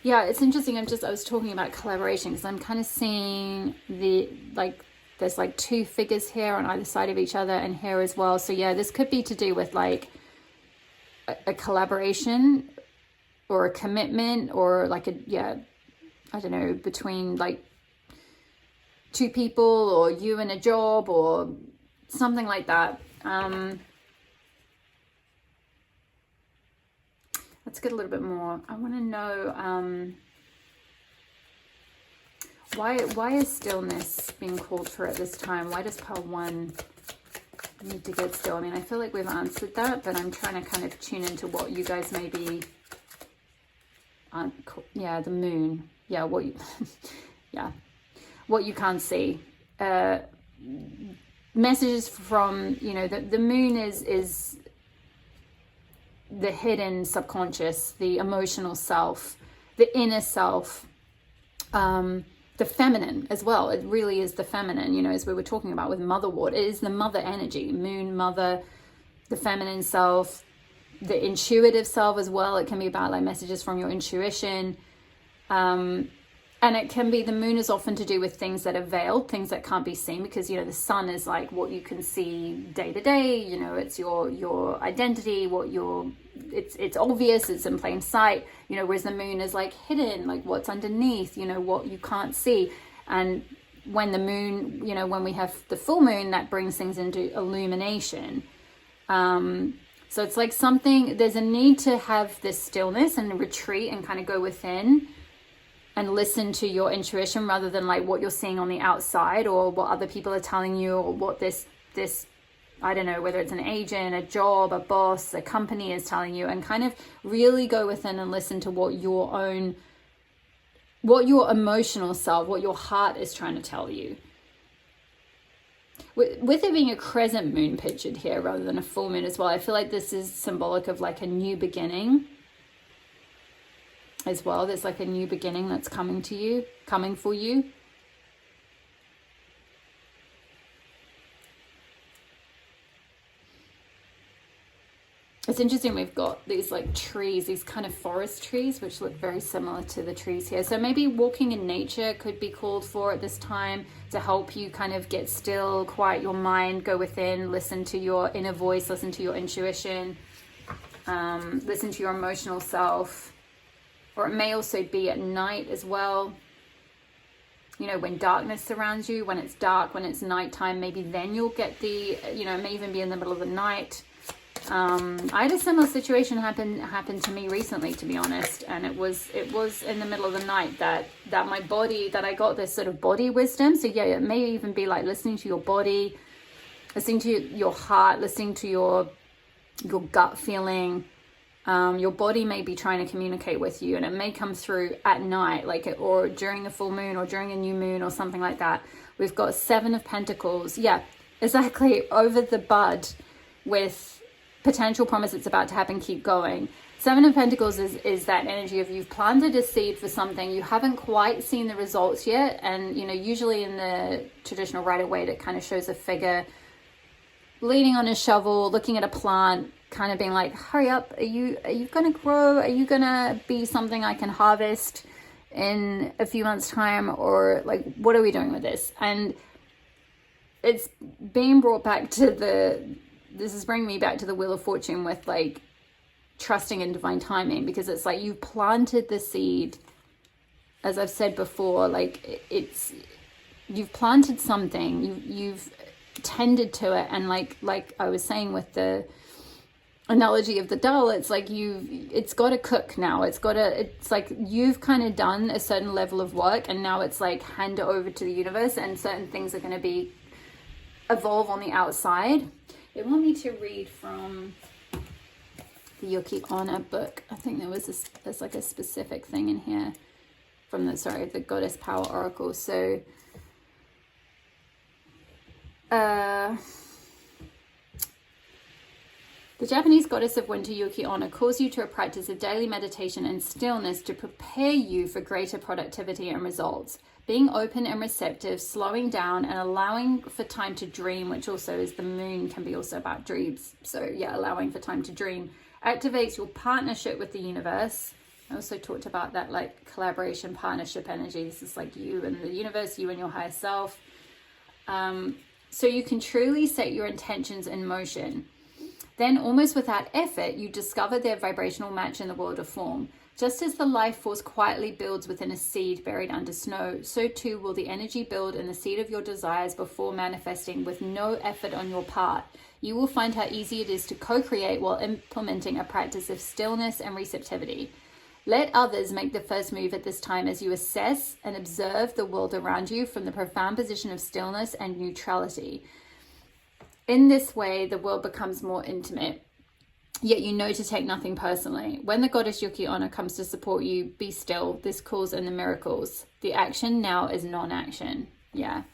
Yeah, it's interesting. I was talking about collaboration because I'm kind of seeing there's like two figures here on either side of each other, and here as well. So yeah, this could be to do with like a collaboration or a commitment, or like I don't know, between like two people, or you and a job, or something like that. Let's get a little bit more. I want to know why is stillness being called for at this time? Why does pile 1 need to get still? I mean, I feel like we've answered that, but I'm trying to kind of tune into what you guys may be. Yeah, the moon. Yeah, what you yeah, what you can't see. Messages from, you know, the moon is the hidden subconscious, the emotional self, the inner self, the feminine as well. It really is the feminine, you know, as we were talking about with motherwort. It is the mother energy, moon, mother, the feminine self, the intuitive self as well. It can be about like messages from your intuition. And it can be, the moon is often to do with things that are veiled, things that can't be seen, because, you know, the sun is like what you can see day to day, you know, it's your identity, it's obvious, it's in plain sight, you know, whereas the moon is like hidden, like what's underneath, you know, what you can't see. And when the moon, you know, when we have the full moon, that brings things into illumination. So it's like something, there's a need to have this stillness and retreat and kind of go within and listen to your intuition, rather than like what you're seeing on the outside, or what other people are telling you, or what this I don't know, whether it's an agent, a job, a boss, a company is telling you, and kind of really go within and listen to what your emotional self, what your heart is trying to tell you. With it being a crescent moon pictured here rather than a full moon as well, I feel like this is symbolic of like a new beginning as well. There's like a new beginning that's coming for you. It's interesting, we've got these like trees, these kind of forest trees, which look very similar to the trees here. So maybe walking in nature could be called for at this time to help you kind of get still, quiet your mind, go within, listen to your inner voice, listen to your intuition, listen to your emotional self. Or it may also be at night as well. You know, when darkness surrounds you, when it's dark, when it's nighttime, maybe then you'll get the, you know, it may even be in the middle of the night. I had a similar situation happen to me recently, to be honest, and it was in the middle of the night that my body, that I got this sort of body wisdom. So yeah, it may even be like listening to your body, listening to your heart, listening to your gut feeling. Your body may be trying to communicate with you, and it may come through at night, or during the full moon, or during a new moon, or something like that. We've got 7 of Pentacles. Yeah, exactly. Over the bud with potential promise that's about to happen. Keep going. 7 of Pentacles is that energy of you've planted a seed for something. You haven't quite seen the results yet. And, you know, usually in the traditional Rider-Waite, it kind of shows a figure leaning on a shovel, looking at a plant, kind of being like, hurry up, are you going to grow? Are you going to be something I can harvest in a few months time? Or like, what are we doing with this? And it's being brought back to this is bringing me back to the Wheel of Fortune with like trusting in divine timing, because it's like you've planted the seed, as I've said before, like you've planted something, you've tended to it, and like I was saying with the analogy of the dal, it's like it's got to cook now, it's like you've kind of done a certain level of work, and now it's like hand it over to the universe, and certain things are going to evolve on the outside. They want me to read from the YUKI ONNA book. I think there's like a specific thing in here from the Goddess Power Oracle. So the Japanese goddess of winter, YUKI ONNA, calls you to a practice of daily meditation and stillness to prepare you for greater productivity and results. Being open and receptive, slowing down, and allowing for time to dream, which also is the moon, can be also about dreams. So yeah, allowing for time to dream activates your partnership with the universe. I also talked about that like collaboration, partnership energy. This is like you and the universe, you and your higher self. So you can truly set your intentions in motion. Then, almost without effort, you discover their vibrational match in the world of form. Just as the life force quietly builds within a seed buried under snow, so too will the energy build in the seed of your desires before manifesting with no effort on your part. You will find how easy it is to co-create while implementing a practice of stillness and receptivity. Let others make the first move at this time as you assess and observe the world around you from the profound position of stillness and neutrality. In this way, the world becomes more intimate, yet you know to take nothing personally. When the goddess YUKI ONNA comes to support you, be still. This calls in the miracles. The action now is non-action. Yeah.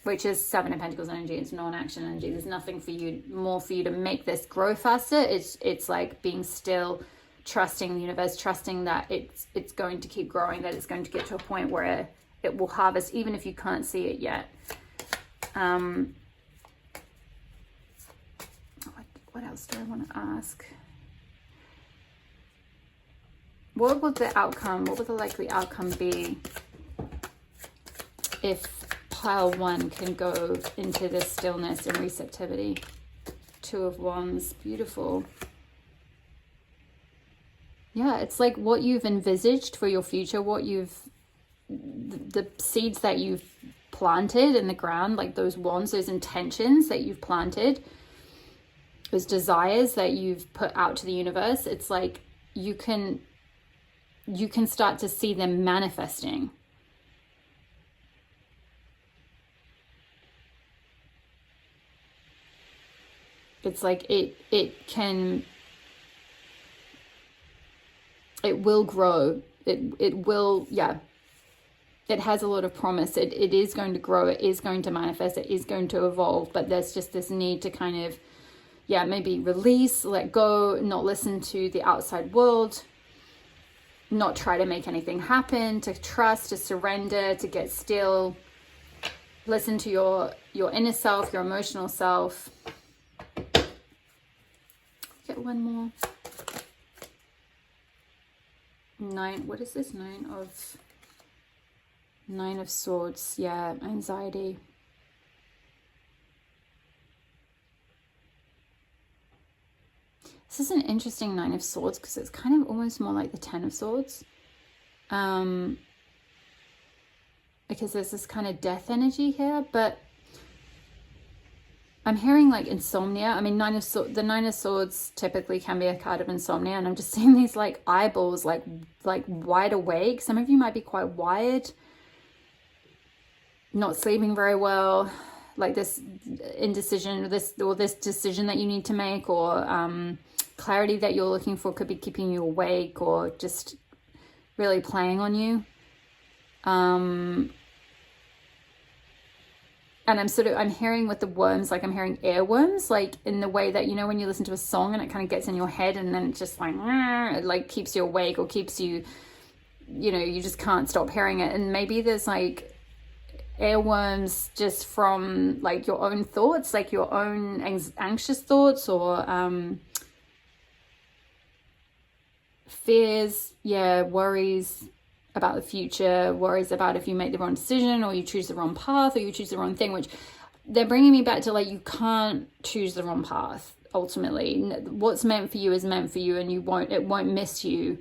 Which is Seven of Pentacles energy. It's non-action energy. There's nothing more for you to make this grow faster. It's like being still, trusting the universe, trusting that it's going to keep growing, that it's going to get to a point where it will harvest, even if you can't see it yet. What else do I want to ask? What would the likely outcome be if pile 1 can go into this stillness and receptivity? Two of Wands, beautiful. Yeah, it's like what you've envisaged for your future, the seeds that you've planted in the ground, like those wands, those intentions that you've planted, those desires that you've put out to the universe. It's like you can start to see them manifesting. It's like it will grow. It will, yeah. It has a lot of promise. It is going to grow. It is going to manifest. It is going to evolve. But there's just this need to kind of, yeah, maybe release, let go, not listen to the outside world, not try to make anything happen, to trust, to surrender, to get still, listen to your inner self, your emotional self. Get one more. 9, what is this? 9 of Swords. Yeah, anxiety. This is an interesting 9 of Swords because it's kind of almost more like the 10 of Swords. Because there's this kind of death energy here, but I'm hearing like insomnia. I mean, the 9 of Swords typically can be a card of insomnia, and I'm just seeing these like eyeballs, like wide awake. Some of you might be quite wired, not sleeping very well, like this indecision, this decision that you need to make, or clarity that you're looking for could be keeping you awake or just really playing on you. And I'm hearing with the worms, like I'm hearing airworms, like in the way that, you know, when you listen to a song and it kind of gets in your head and then it just like keeps you awake or keeps you, you know, you just can't stop hearing it. And maybe there's like airworms just from like your own thoughts, like your own anxious thoughts or fears, worries about the future, worries about if you make the wrong decision or you choose the wrong path or you choose the wrong thing, which they're bringing me back to like, you can't choose the wrong path. Ultimately, what's meant for you is meant for you, and it won't miss you.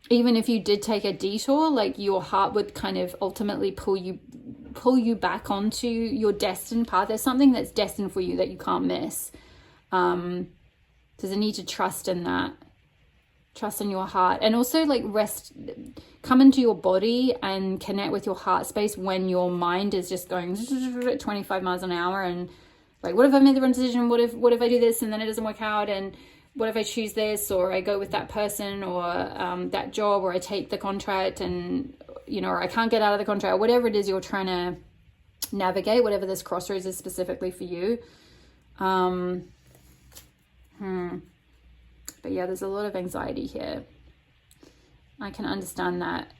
Even if you did take a detour, like your heart would kind of ultimately pull you back onto your destined path. There's something that's destined for you that you can't miss. There's a need to trust in that. Trust in your heart, and also like come into your body and connect with your heart space when your mind is just going 25 miles an hour, and like, what if I made the wrong decision? What if I do this and then it doesn't work out? And what if I choose this, or I go with that person, or that job, or I take the contract and, you know, or I can't get out of the contract, or whatever it is you're trying to navigate, whatever this crossroads is specifically for you. But yeah, there's a lot of anxiety here. I can understand that.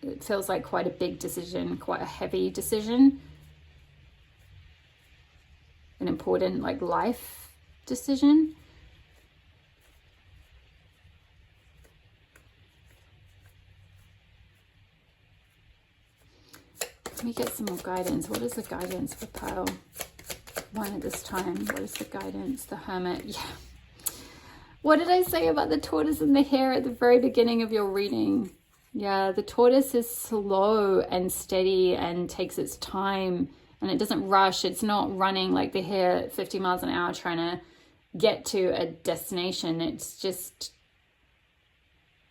It feels like quite a big decision, quite a heavy decision. An important like life decision. Let me get some more guidance. What is the guidance for pile one at this time? What is the guidance? The Hermit. Yeah. What did I say about the tortoise and the hare at the very beginning of your reading? Yeah, the tortoise is slow and steady and takes its time, and it doesn't rush. It's not running like the hare at 50 miles an hour trying to get to a destination. It's just,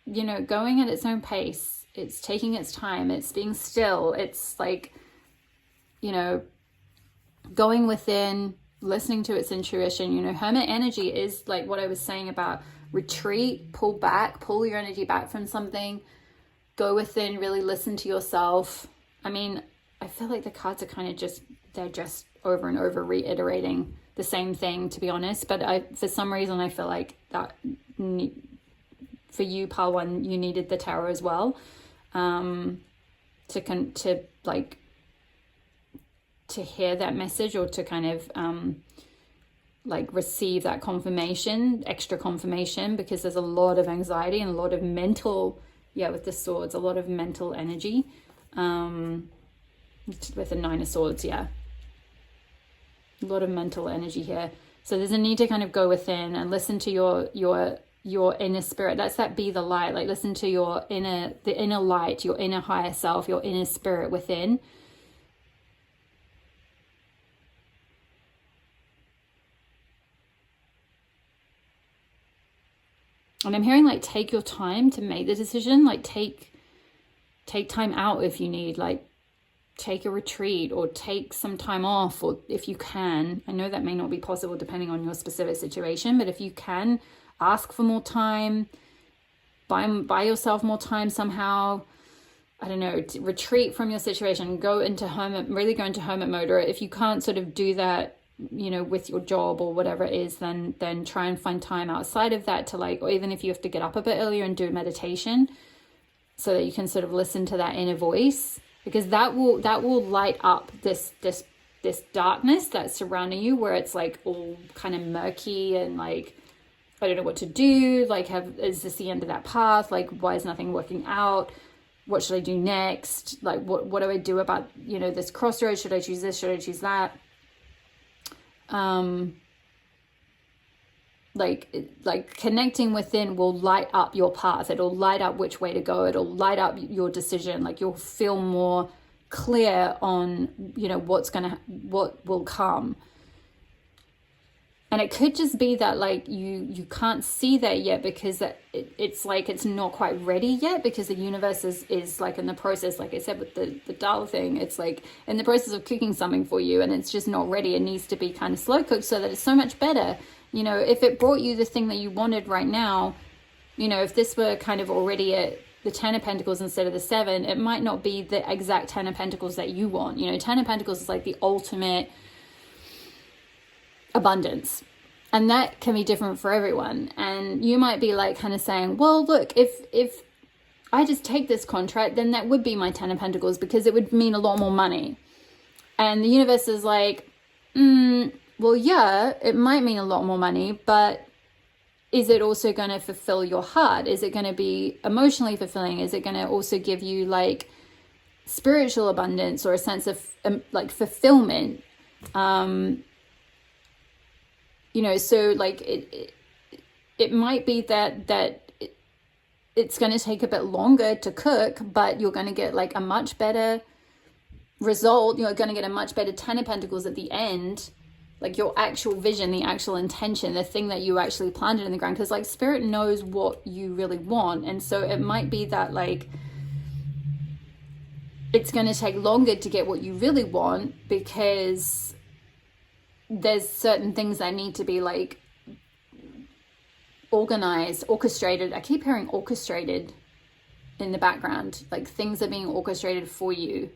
you know, going at its own pace. It's taking its time. It's being still. It's like, you know, going within, listening to its intuition. You know, Hermit energy is like what I was saying about retreat, pull back, pull your energy back from something, go within, really listen to yourself. I mean, I feel like the cards are kind of just, they're just over and over reiterating the same thing, to be honest. But for some reason, I feel like that for you, pile one, you needed the tarot as well, to hear that message, or to kind of like receive that confirmation, extra confirmation, because there's a lot of anxiety and a lot of mental, with the swords, a lot of mental energy, with the Nine of Swords, a lot of mental energy here. So there's a need to kind of go within and listen to your inner spirit. That's that be the light, like listen to the inner light, your inner higher self, your inner spirit within. And I'm hearing like, take your time to make the decision, like take time out if you need, like take a retreat or take some time off, or if you can. I know that may not be possible depending on your specific situation, but if you can, ask for more time, buy yourself more time somehow. I don't know, retreat from your situation, go into hermit mode. Or if you can't sort of do that, you know, with your job or whatever it is, then try and find time outside of that to like, or even if you have to get up a bit earlier and do meditation, so that you can sort of listen to that inner voice, because that will light up this darkness that's surrounding you, where it's like all kind of murky and like, I don't know what to do, like is this the end of that path, like why is nothing working out, what should I do next, like what do I do about, you know, this crossroads, should I choose this, should I choose that? Like connecting within will light up your path. It'll light up which way to go. It'll light up your decision. Like you'll feel more clear on, you know, what will come. And it could just be that like you can't see that yet, because it's like it's not quite ready yet, because the universe is like in the process, like I said with the dal thing, it's like in the process of cooking something for you, and it's just not ready. It needs to be kind of slow cooked so that it's so much better. You know, if it brought you the thing that you wanted right now, you know, if this were kind of already at the 10 of Pentacles instead of the 7, it might not be the exact 10 of Pentacles that you want. You know, 10 of Pentacles is like the ultimate abundance, and that can be different for everyone. And you might be like kind of saying, well, look, if I just take this contract, then that would be my 10 of Pentacles, because it would mean a lot more money. And the universe is like, well, yeah, it might mean a lot more money, but is it also going to fulfill your heart? Is it going to be emotionally fulfilling? Is it going to also give you like spiritual abundance or a sense of like fulfillment. You know, so like it might be that it's going to take a bit longer to cook, but you're going to get like a much better result. You're going to get a much better 10 of Pentacles at the end, like your actual vision, the actual intention, the thing that you actually planted in the ground. Because like spirit knows what you really want, and so it might be that like it's going to take longer to get what you really want, because there's certain things that need to be like organized, orchestrated. I keep hearing orchestrated in the background, like things are being orchestrated for you.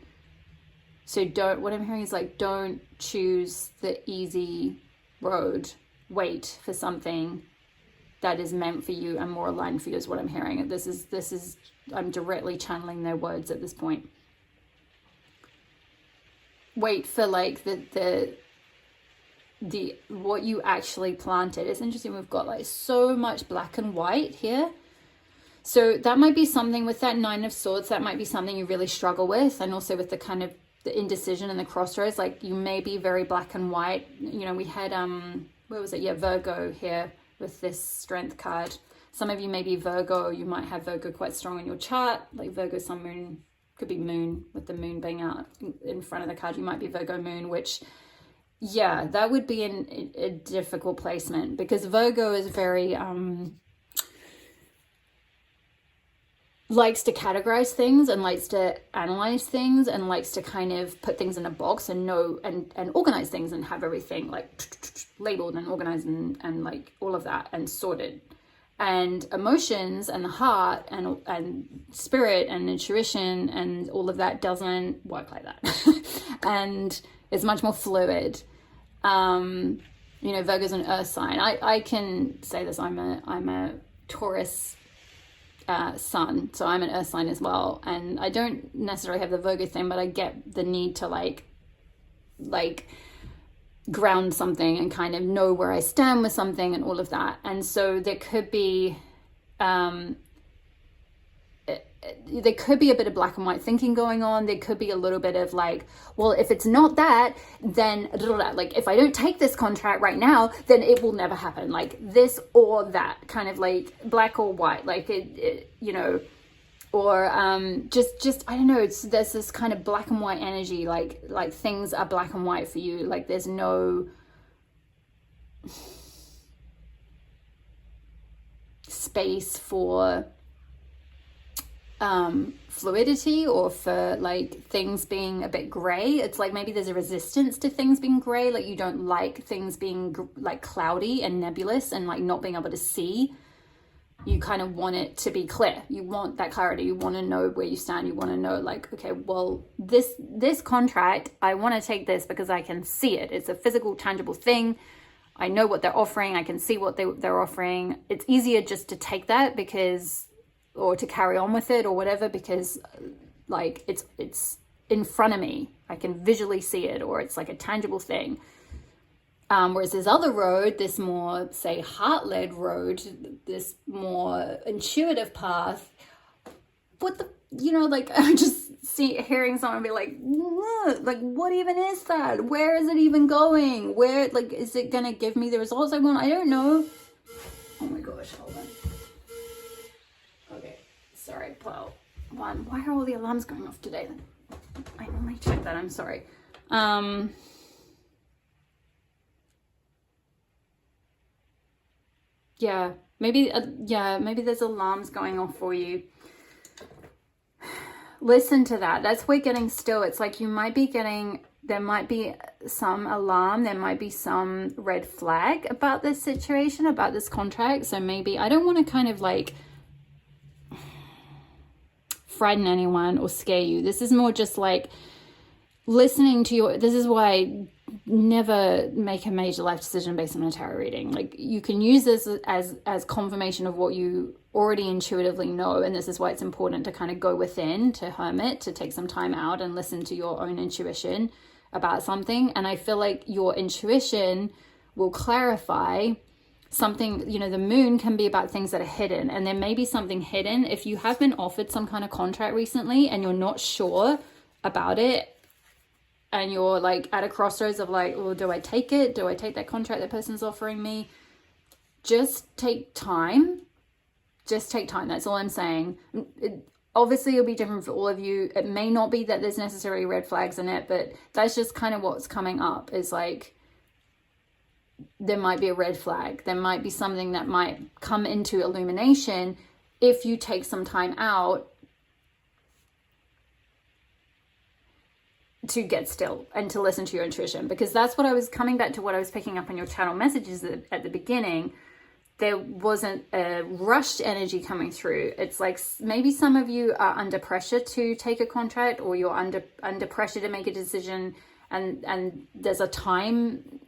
So what I'm hearing is like, don't choose the easy road. Wait for something that is meant for you and more aligned for you, is what I'm hearing. This is I'm directly channeling their words at this point. Wait for like the what you actually planted. It's interesting, we've got like so much black and white here. So that might be something with that 9 of Swords, that might be something you really struggle with. And also with the kind of the indecision and the crossroads, like you may be very black and white. You know, we had where was it? Yeah, Virgo here with this Strength card. Some of you may be Virgo, you might have Virgo quite strong in your chart, like Virgo Sun, Moon, could be Moon, with the Moon being out in front of the card. You might be Virgo Moon, which, yeah, that would be a difficult placement, because Virgo is very likes to categorize things and likes to analyze things and likes to kind of put things in a box and know and organize things and have everything like labeled and organized and like all of that and sorted. And emotions and the heart and spirit and intuition and all of that doesn't work like that. And it's much more fluid. You know, Virgo's an earth sign. I can say this, I'm a Taurus sun, so I'm an earth sign as well. And I don't necessarily have the Virgo thing, but I get the need to like ground something and kind of know where I stand with something and all of that. And so there could be there could be a bit of black and white thinking going on. There could be a little bit of like, well, if it's not that, then like if I don't take this contract right now, then it will never happen, like this or that, kind of like black or white, like it you know, or just I don't know, there's this kind of black and white energy, like things are black and white for you, like there's no space for fluidity or for like things being a bit gray. It's like maybe there's a resistance to things being gray, like you don't like things being like cloudy and nebulous and like not being able to see. You kind of want it to be clear. You want that clarity. You want to know where you stand. You want to know like, okay, well, this contract, I want to take this because I can see it. It's a physical, tangible thing. I know what they're offering. I can see what they're offering. It's easier just to take that because, or to carry on with it or whatever, because like it's in front of me. I can visually see it, or it's like a tangible thing. Whereas this other road, this more, say, heart-led road, this more intuitive path, what the, you know, like I'm just hearing someone be like, what even is that? Where is it even going? Where, like, is it going to give me the results I want? I don't know. Oh my gosh, hold on. Okay, sorry, pile one. Why are all the alarms going off today then? I normally check that, I'm sorry. Yeah, maybe there's alarms going off for you. Listen to that. That's where getting still. It's like you might be getting, there might be some alarm, there might be some red flag about this situation, about this contract. So maybe, I don't want to kind of like frighten anyone or scare you. This is more just like listening to your, this is why I never make a major life decision based on a tarot reading. Like you can use this as confirmation of what you already intuitively know, and this is why it's important to kind of go within, to hermit, to take some time out and listen to your own intuition about something. And I feel like your intuition will clarify something. You know, the moon can be about things that are hidden, and there may be something hidden. If you have been offered some kind of contract recently and you're not sure about it, and you're like at a crossroads of like, well, do I take it? Do I take that contract that person's offering me? Just take time. Just take time. That's all I'm saying. Obviously, it'll be different for all of you. It may not be that there's necessarily red flags in it, but that's just kind of what's coming up, is like, there might be a red flag. There might be something that might come into illumination if you take some time out to get still and to listen to your intuition. Because that's what I was coming back to, what I was picking up on your channel messages at the beginning. There wasn't a rushed energy coming through. It's like maybe some of you are under pressure to take a contract, or you're under pressure to make a decision, and there's a time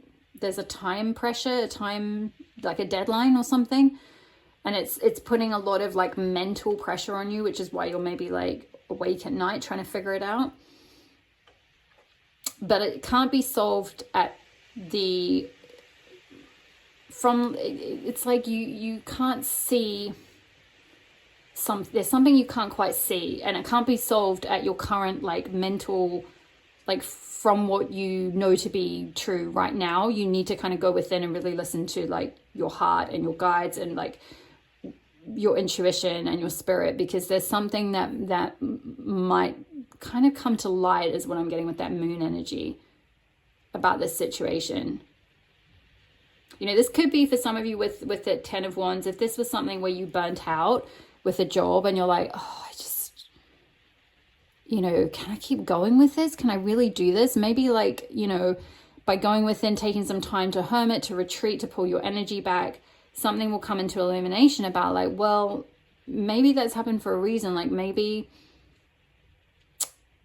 pressure, a time, like a deadline or something, and it's putting a lot of like mental pressure on you, which is why you're maybe like awake at night trying to figure it out. But it can't be solved it's like you can't see there's something you can't quite see, and it can't be solved at your current like mental, like from what you know to be true right now. You need to kind of go within and really listen to like your heart and your guides and like your intuition and your spirit, because there's something that might kind of come to light, is what I'm getting with that moon energy about this situation. You know, this could be for some of you with the 10 of Wands. If this was something where you burnt out with a job and you're like, oh, I just, you know, can I keep going with this? Can I really do this? Maybe like, you know, by going within, taking some time to hermit, to retreat, to pull your energy back, something will come into illumination about like, well, maybe that's happened for a reason. Like maybe,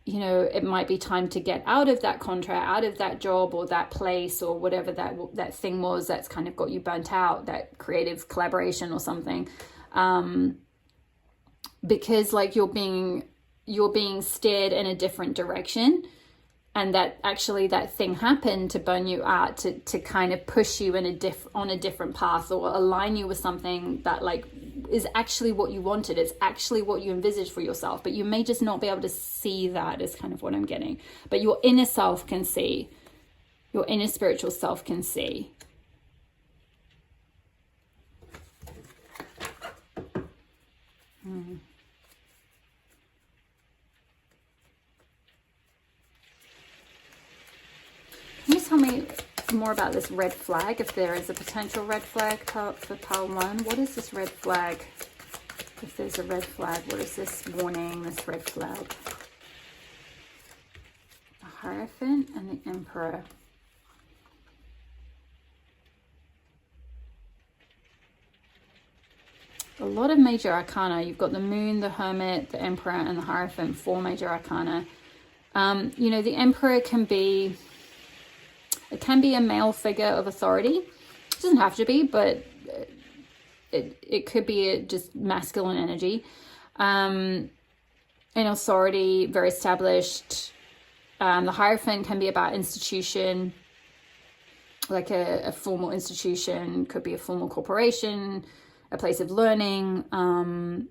you know, it might be time to get out of that contract, out of that job or that place or whatever that thing was that's kind of got you burnt out, that creative collaboration or something. Because like you're being steered in a different direction, and that actually that thing happened to burn you out, to kind of push you in on a different path, or align you with something that like is actually what you wanted. It's actually what you envisaged for yourself, but you may just not be able to see that, is kind of what I'm getting. But your inner self can see, your inner spiritual self can see. Can you tell me more about this red flag, if there is a potential red flag for pile 1? What is this red flag? If there's a red flag, what is this warning, this red flag? The Hierophant and the Emperor. A lot of major arcana. You've got the Moon, the Hermit, the Emperor, and the Hierophant, 4 major arcana. You know, the Emperor can be... It can be a male figure of authority. It doesn't have to be, but it could be just masculine energy. In authority, very established. The Hierophant can be about institution, like a formal institution. Could be a formal corporation, a place of learning. Can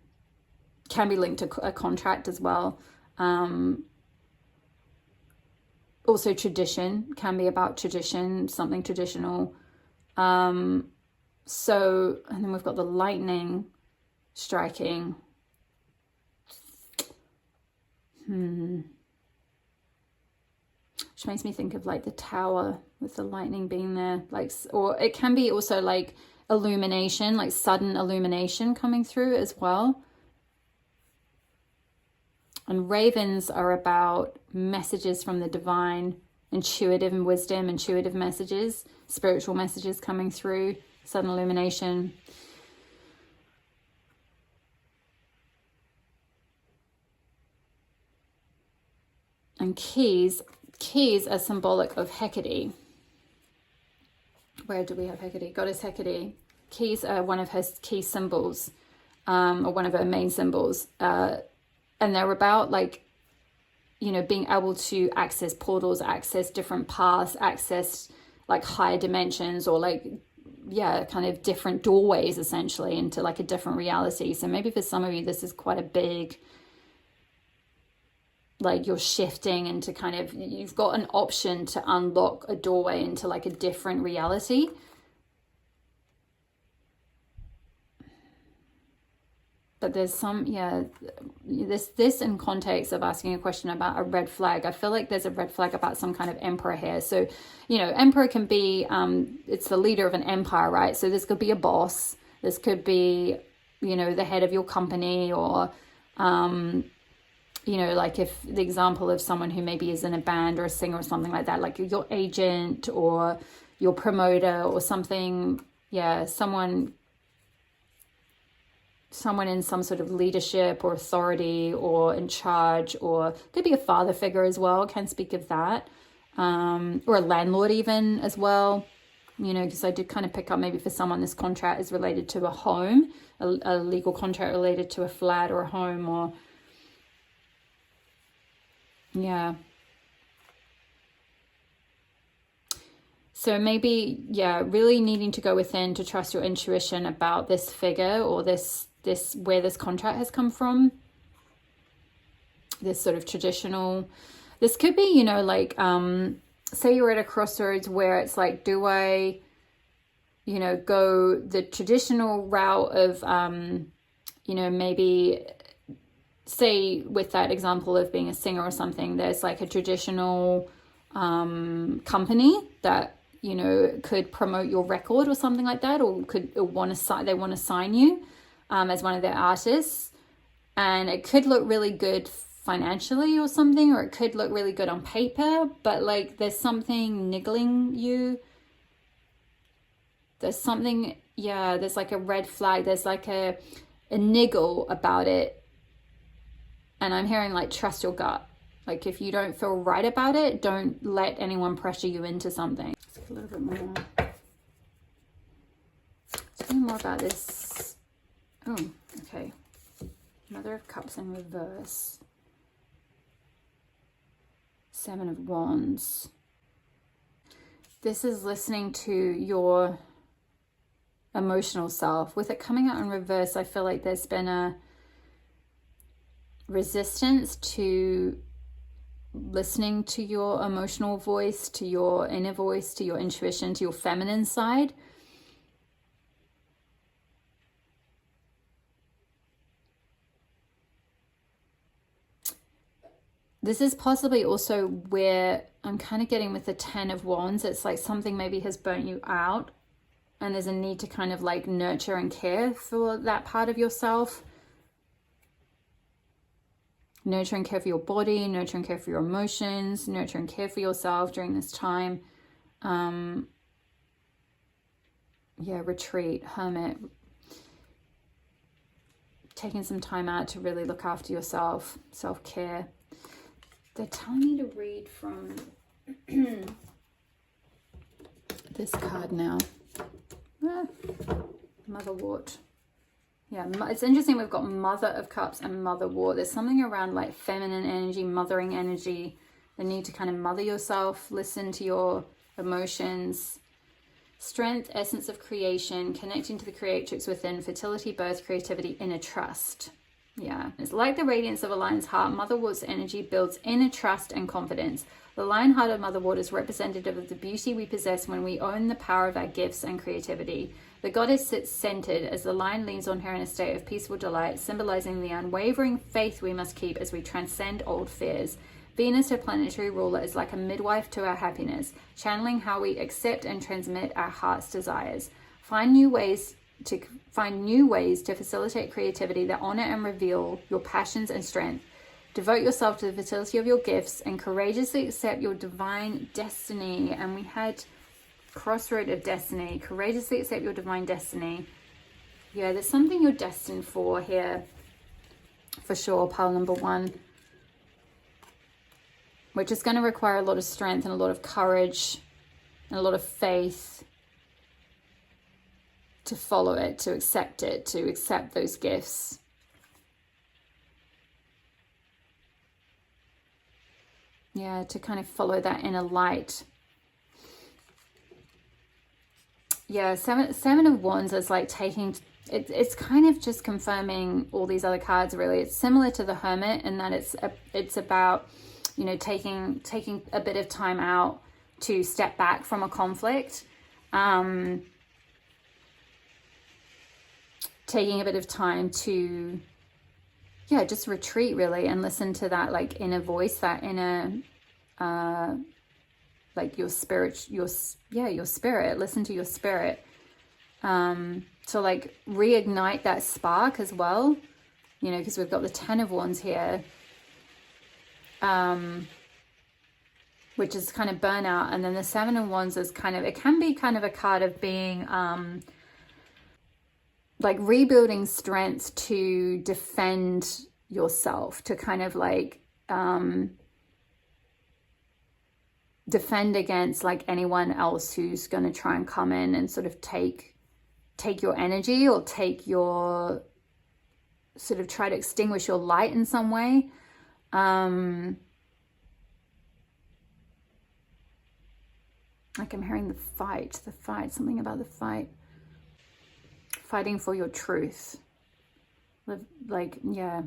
be linked to a contract as well. Also tradition, can be about tradition, something traditional. So, and then we've got the lightning striking. Which makes me think of like the tower with the lightning being there. Like, or it can be also like illumination, like sudden illumination coming through as well. And ravens are about messages from the divine, intuitive and wisdom, intuitive messages, spiritual messages coming through, sudden illumination. And keys are symbolic of Hekate. Where do we have Hekate? Goddess Hekate. Keys are one of her key symbols, or one of her main symbols. And they're about like, you know, being able to access portals, access different paths, access like higher dimensions, or like, yeah, kind of different doorways essentially into like a different reality. So maybe for some of you, this is quite a big, like you're shifting into kind of, you've got an option to unlock a doorway into like a different reality. But there's some, yeah, this in context of asking a question about a red flag, I feel like there's a red flag about some kind of emperor here. So, you know, emperor can be, it's the leader of an empire, right? So this could be a boss. This could be, you know, the head of your company, or, you know, like if the example of someone who maybe is in a band or a singer or something like that, like your agent or your promoter or something. Yeah, someone in some sort of leadership or authority or in charge, or could be a father figure as well, can speak of that, or a landlord even as well, you know, because I did kind of pick up maybe for someone this contract is related to a home, a legal contract related to a flat or a home, or yeah. So maybe, yeah, really needing to go within to trust your intuition about this figure, or this where this contract has come from, this sort of traditional, this could be, you know, like say you're at a crossroads where it's like, do I, you know, go the traditional route of you know, maybe say with that example of being a singer or something, there's like a traditional company that, you know, could promote your record or something like that, or they want to sign you as one of their artists, and it could look really good financially or something, or it could look really good on paper, but like there's something niggling you. There's something, yeah, there's like a red flag, there's like a niggle about it, and I'm hearing like trust your gut. Like if you don't feel right about it, don't let anyone pressure you into something. Let's get a little bit more. Tell me more about this. Oh, okay. Mother of Cups in reverse. 7 of Wands. This is listening to your emotional self. With it coming out in reverse, I feel like there's been a resistance to listening to your emotional voice, to your inner voice, to your intuition, to your feminine side. This is possibly also where I'm kind of getting with the 10 of Wands. It's like something maybe has burnt you out, and there's a need to kind of like nurture and care for that part of yourself. Nurture and care for your body, nurture and care for your emotions, nurture and care for yourself during this time. Yeah, retreat, hermit. Taking some time out to really look after yourself, self-care. They're telling me to read from this card now. Motherwort. Yeah, it's interesting. We've got Mother of Cups and Motherwort. There's something around like feminine energy, mothering energy. The need to kind of mother yourself, listen to your emotions. Strength, essence of creation, connecting to the creatrix within, fertility, birth, creativity, inner trust. Yeah, it's like the radiance of a lion's heart. Motherwort's energy builds inner trust and confidence. The lion heart of Motherwort is representative of the beauty we possess when we own the power of our gifts and creativity. The goddess sits centered as the lion leans on her in a state of peaceful delight, symbolizing the unwavering faith we must keep as we transcend old fears. Venus, her planetary ruler, is like a midwife to our happiness, channeling how we accept and transmit our heart's desires. Find new ways to facilitate creativity that honor and reveal your passions and strength. Devote yourself to the fertility of your gifts and courageously accept your divine destiny. And we had crossroad of destiny. Courageously accept your divine destiny. Yeah, there's something you're destined for here, for sure. Pile number 1, which is going to require a lot of strength and a lot of courage and a lot of faith to follow it, to accept those gifts. Yeah, to kind of follow that inner light. Yeah, seven of Wands is like taking it's kind of just confirming all these other cards, really. It's similar to the Hermit in that it's about, you know, taking a bit of time out to step back from a conflict, taking a bit of time to, yeah, just retreat, really, and listen to that, like, inner voice, that inner, like, your spirit, your spirit. Listen to your spirit. To, like, reignite that spark as well, you know, because we've got the Ten of Wands here, which is kind of burnout. And then the Seven of Wands is kind of, it can be kind of a card of being, like, rebuilding strength to defend yourself, to kind of, like, defend against, like, anyone else who's going to try and come in and sort of take your energy, or take your, sort of try to extinguish your light in some way. Like, I'm hearing the fight, something about the fight. Fighting for your truth. Like, yeah.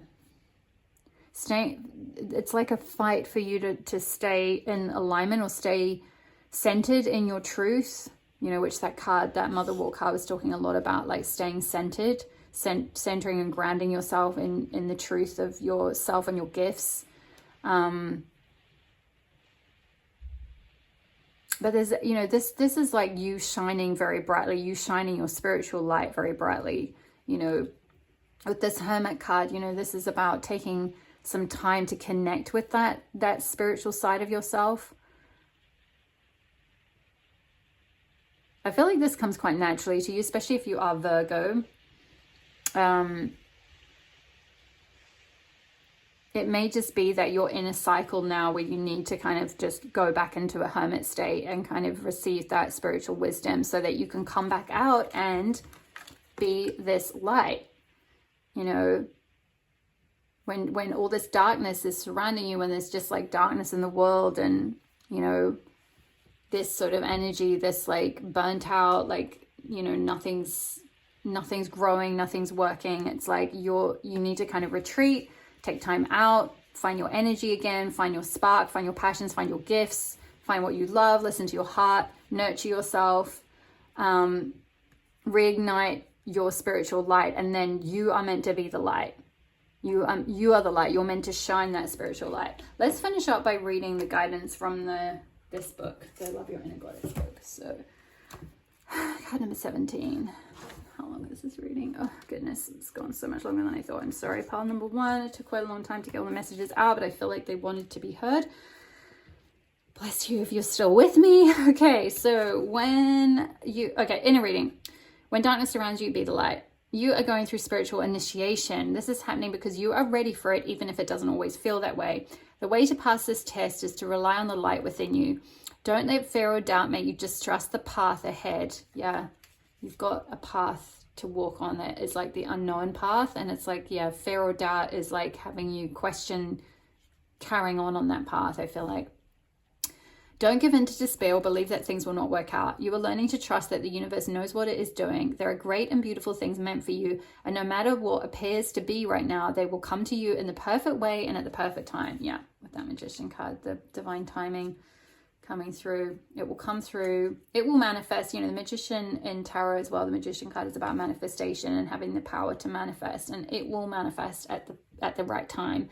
It's like a fight for you to stay in alignment, or stay centered in your truth. You know, which that card, that Motherwort card, was talking a lot about, like, staying centered, centering and grounding yourself in the truth of yourself and your gifts. But there's, you know, this is like you shining very brightly, you shining your spiritual light very brightly. You know, with this Hermit card, you know, this is about taking some time to connect with that spiritual side of yourself. I feel like this comes quite naturally to you, especially if you are Virgo. It may just be that you're in a cycle now where you need to kind of just go back into a hermit state and kind of receive that spiritual wisdom, so that you can come back out and be this light. You know, when all this darkness is surrounding you, when there's just, like, darkness in the world, and, you know, this sort of energy, this, like, burnt out, like, you know, nothing's growing, nothing's working. It's like you need to kind of retreat, take time out, find your energy again, find your spark, find your passions, find your gifts, find what you love, listen to your heart, nurture yourself, reignite your spiritual light. And then you are meant to be the light. You are the light. You're meant to shine that spiritual light. Let's finish up by reading the guidance from this book, the Love Your Inner Goddess book. So, card number 17. How long is this reading? Oh, goodness, it's gone so much longer than I thought. I'm sorry. Pile number 1. It took quite a long time to get all the messages out, but I feel like they wanted to be heard. Bless you if you're still with me. Okay, so inner reading. When darkness surrounds you, be the light. You are going through spiritual initiation. This is happening because you are ready for it, even if it doesn't always feel that way. The way to pass this test is to rely on the light within you. Don't let fear or doubt make you distrust the path ahead. Yeah, you've got a path to walk on that is like the unknown path. And it's like, yeah, fear or doubt is like having you question carrying on that path, I feel like. Don't give in to despair or believe that things will not work out. You are learning to trust that the universe knows what it is doing. There are great and beautiful things meant for you. And no matter what appears to be right now, they will come to you in the perfect way and at the perfect time. Yeah, with that Magician card, the divine timing coming through. It will come through. It will manifest. You know, the Magician in Tarot as well, the Magician card is about manifestation and having the power to manifest. And it will manifest at the right time.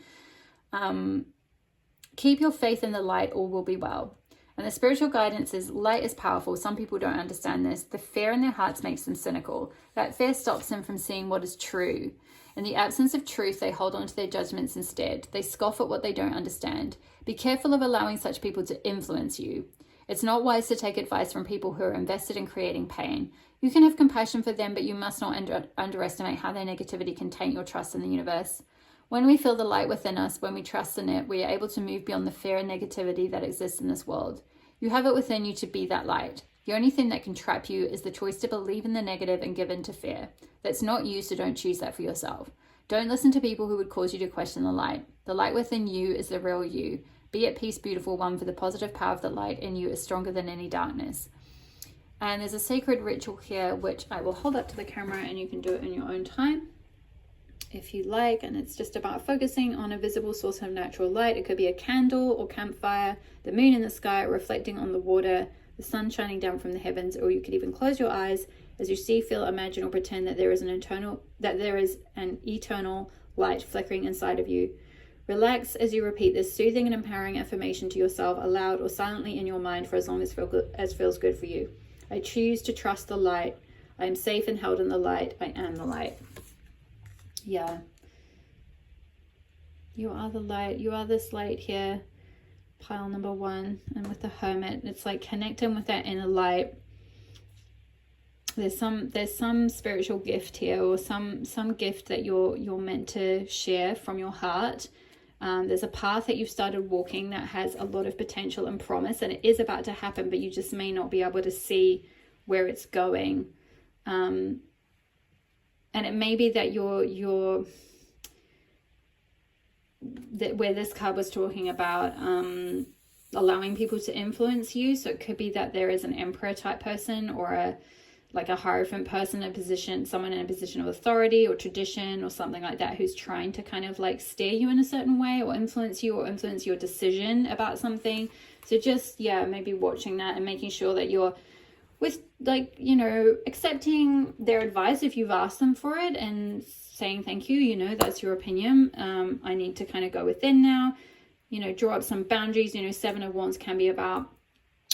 Keep your faith in the light, all will be well. And the spiritual guidance is light is powerful. Some people don't understand this. The fear in their hearts makes them cynical. That fear stops them from seeing what is true. In the absence of truth, they hold on to their judgments instead. They scoff at what they don't understand. Be careful of allowing such people to influence you. It's not wise to take advice from people who are invested in creating pain. You can have compassion for them, but you must not underestimate how their negativity can taint your trust in the universe. When we feel the light within us, when we trust in it, we are able to move beyond the fear and negativity that exists in this world. You have it within you to be that light. The only thing that can trap you is the choice to believe in the negative and give in to fear. That's not you, so don't choose that for yourself. Don't listen to people who would cause you to question the light. The light within you is the real you. Be at peace, beautiful one, for the positive power of the light in you is stronger than any darkness. And there's a sacred ritual here, which I will hold up to the camera and you can do it in your own time if you like. And it's just about focusing on a visible source of natural light. It could be a candle or campfire, the moon in the sky reflecting on the water, the sun shining down from the heavens, or you could even close your eyes as you see, feel, imagine, or pretend that there is an eternal light flickering inside of you. Relax as you repeat this soothing and empowering affirmation to yourself aloud or silently in your mind for as long as feels good for you. I choose to trust the light. I am safe and held in the light. I am the light. Yeah. You are the light. You are this light here. Pile number 1. And with the Hermit, it's like connecting with that inner light. There's some spiritual gift here, or some gift that you're meant to share from your heart. There's a path that you've started walking that has a lot of potential and promise, and it is about to happen, but you just may not be able to see where it's going. And it may be that where this card was talking about allowing people to influence you. So it could be that there is an emperor type person, or a hierophant person, someone in a position of authority or tradition or something like that, who's trying to kind of like steer you in a certain way, or influence you, or influence your decision about something. So just, yeah, maybe watching that and making sure that you're with, like, you know, accepting their advice if you've asked them for it, and saying thank you, you know, that's your opinion. I need to kind of go within now, you know, draw up some boundaries. You know, 7 of Wands can be about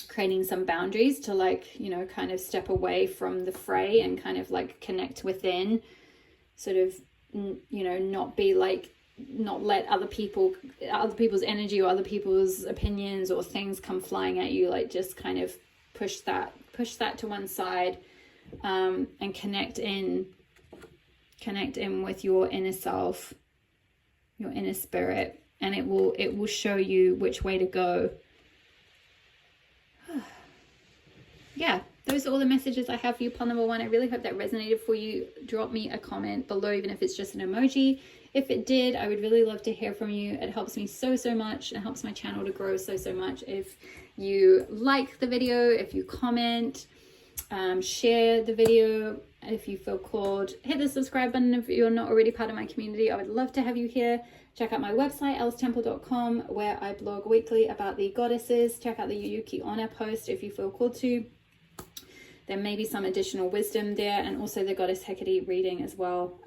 creating some boundaries to, like, you know, kind of step away from the fray and kind of like connect within, sort of, you know, not let other people's energy or other people's opinions or things come flying at you. Like, just kind of push that to one side, and connect in with your inner self, your inner spirit, and it will show you which way to go. Yeah, those are all the messages I have for you, pile number 1. I really hope that resonated for you. Drop me a comment below, even if it's just an emoji. If it did, I would really love to hear from you. It helps me so much. It helps my channel to grow so much. If you like the video, if you comment, share the video, if you feel called, hit the subscribe button if you're not already part of my community. I would love to have you here. Check out my website, elstemple.com, where I blog weekly about the goddesses. Check out the YUKI ONNA post if you feel called to. There may be some additional wisdom there, and also the goddess Hekate reading as well.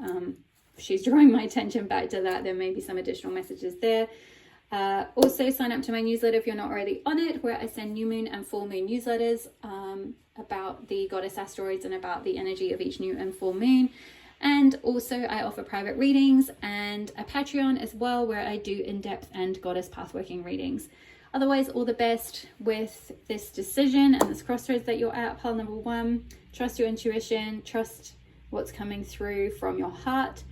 She's drawing my attention back to that. There may be some additional messages there. Also, sign up to my newsletter if you're not already on it, where I send new moon and full moon newsletters about the goddess asteroids and about the energy of each new and full moon. And also I offer private readings and a Patreon as well, where I do in-depth and goddess pathworking readings. Otherwise, all the best with this decision and this crossroads that you're at, pile number 1. Trust your intuition, trust what's coming through from your heart,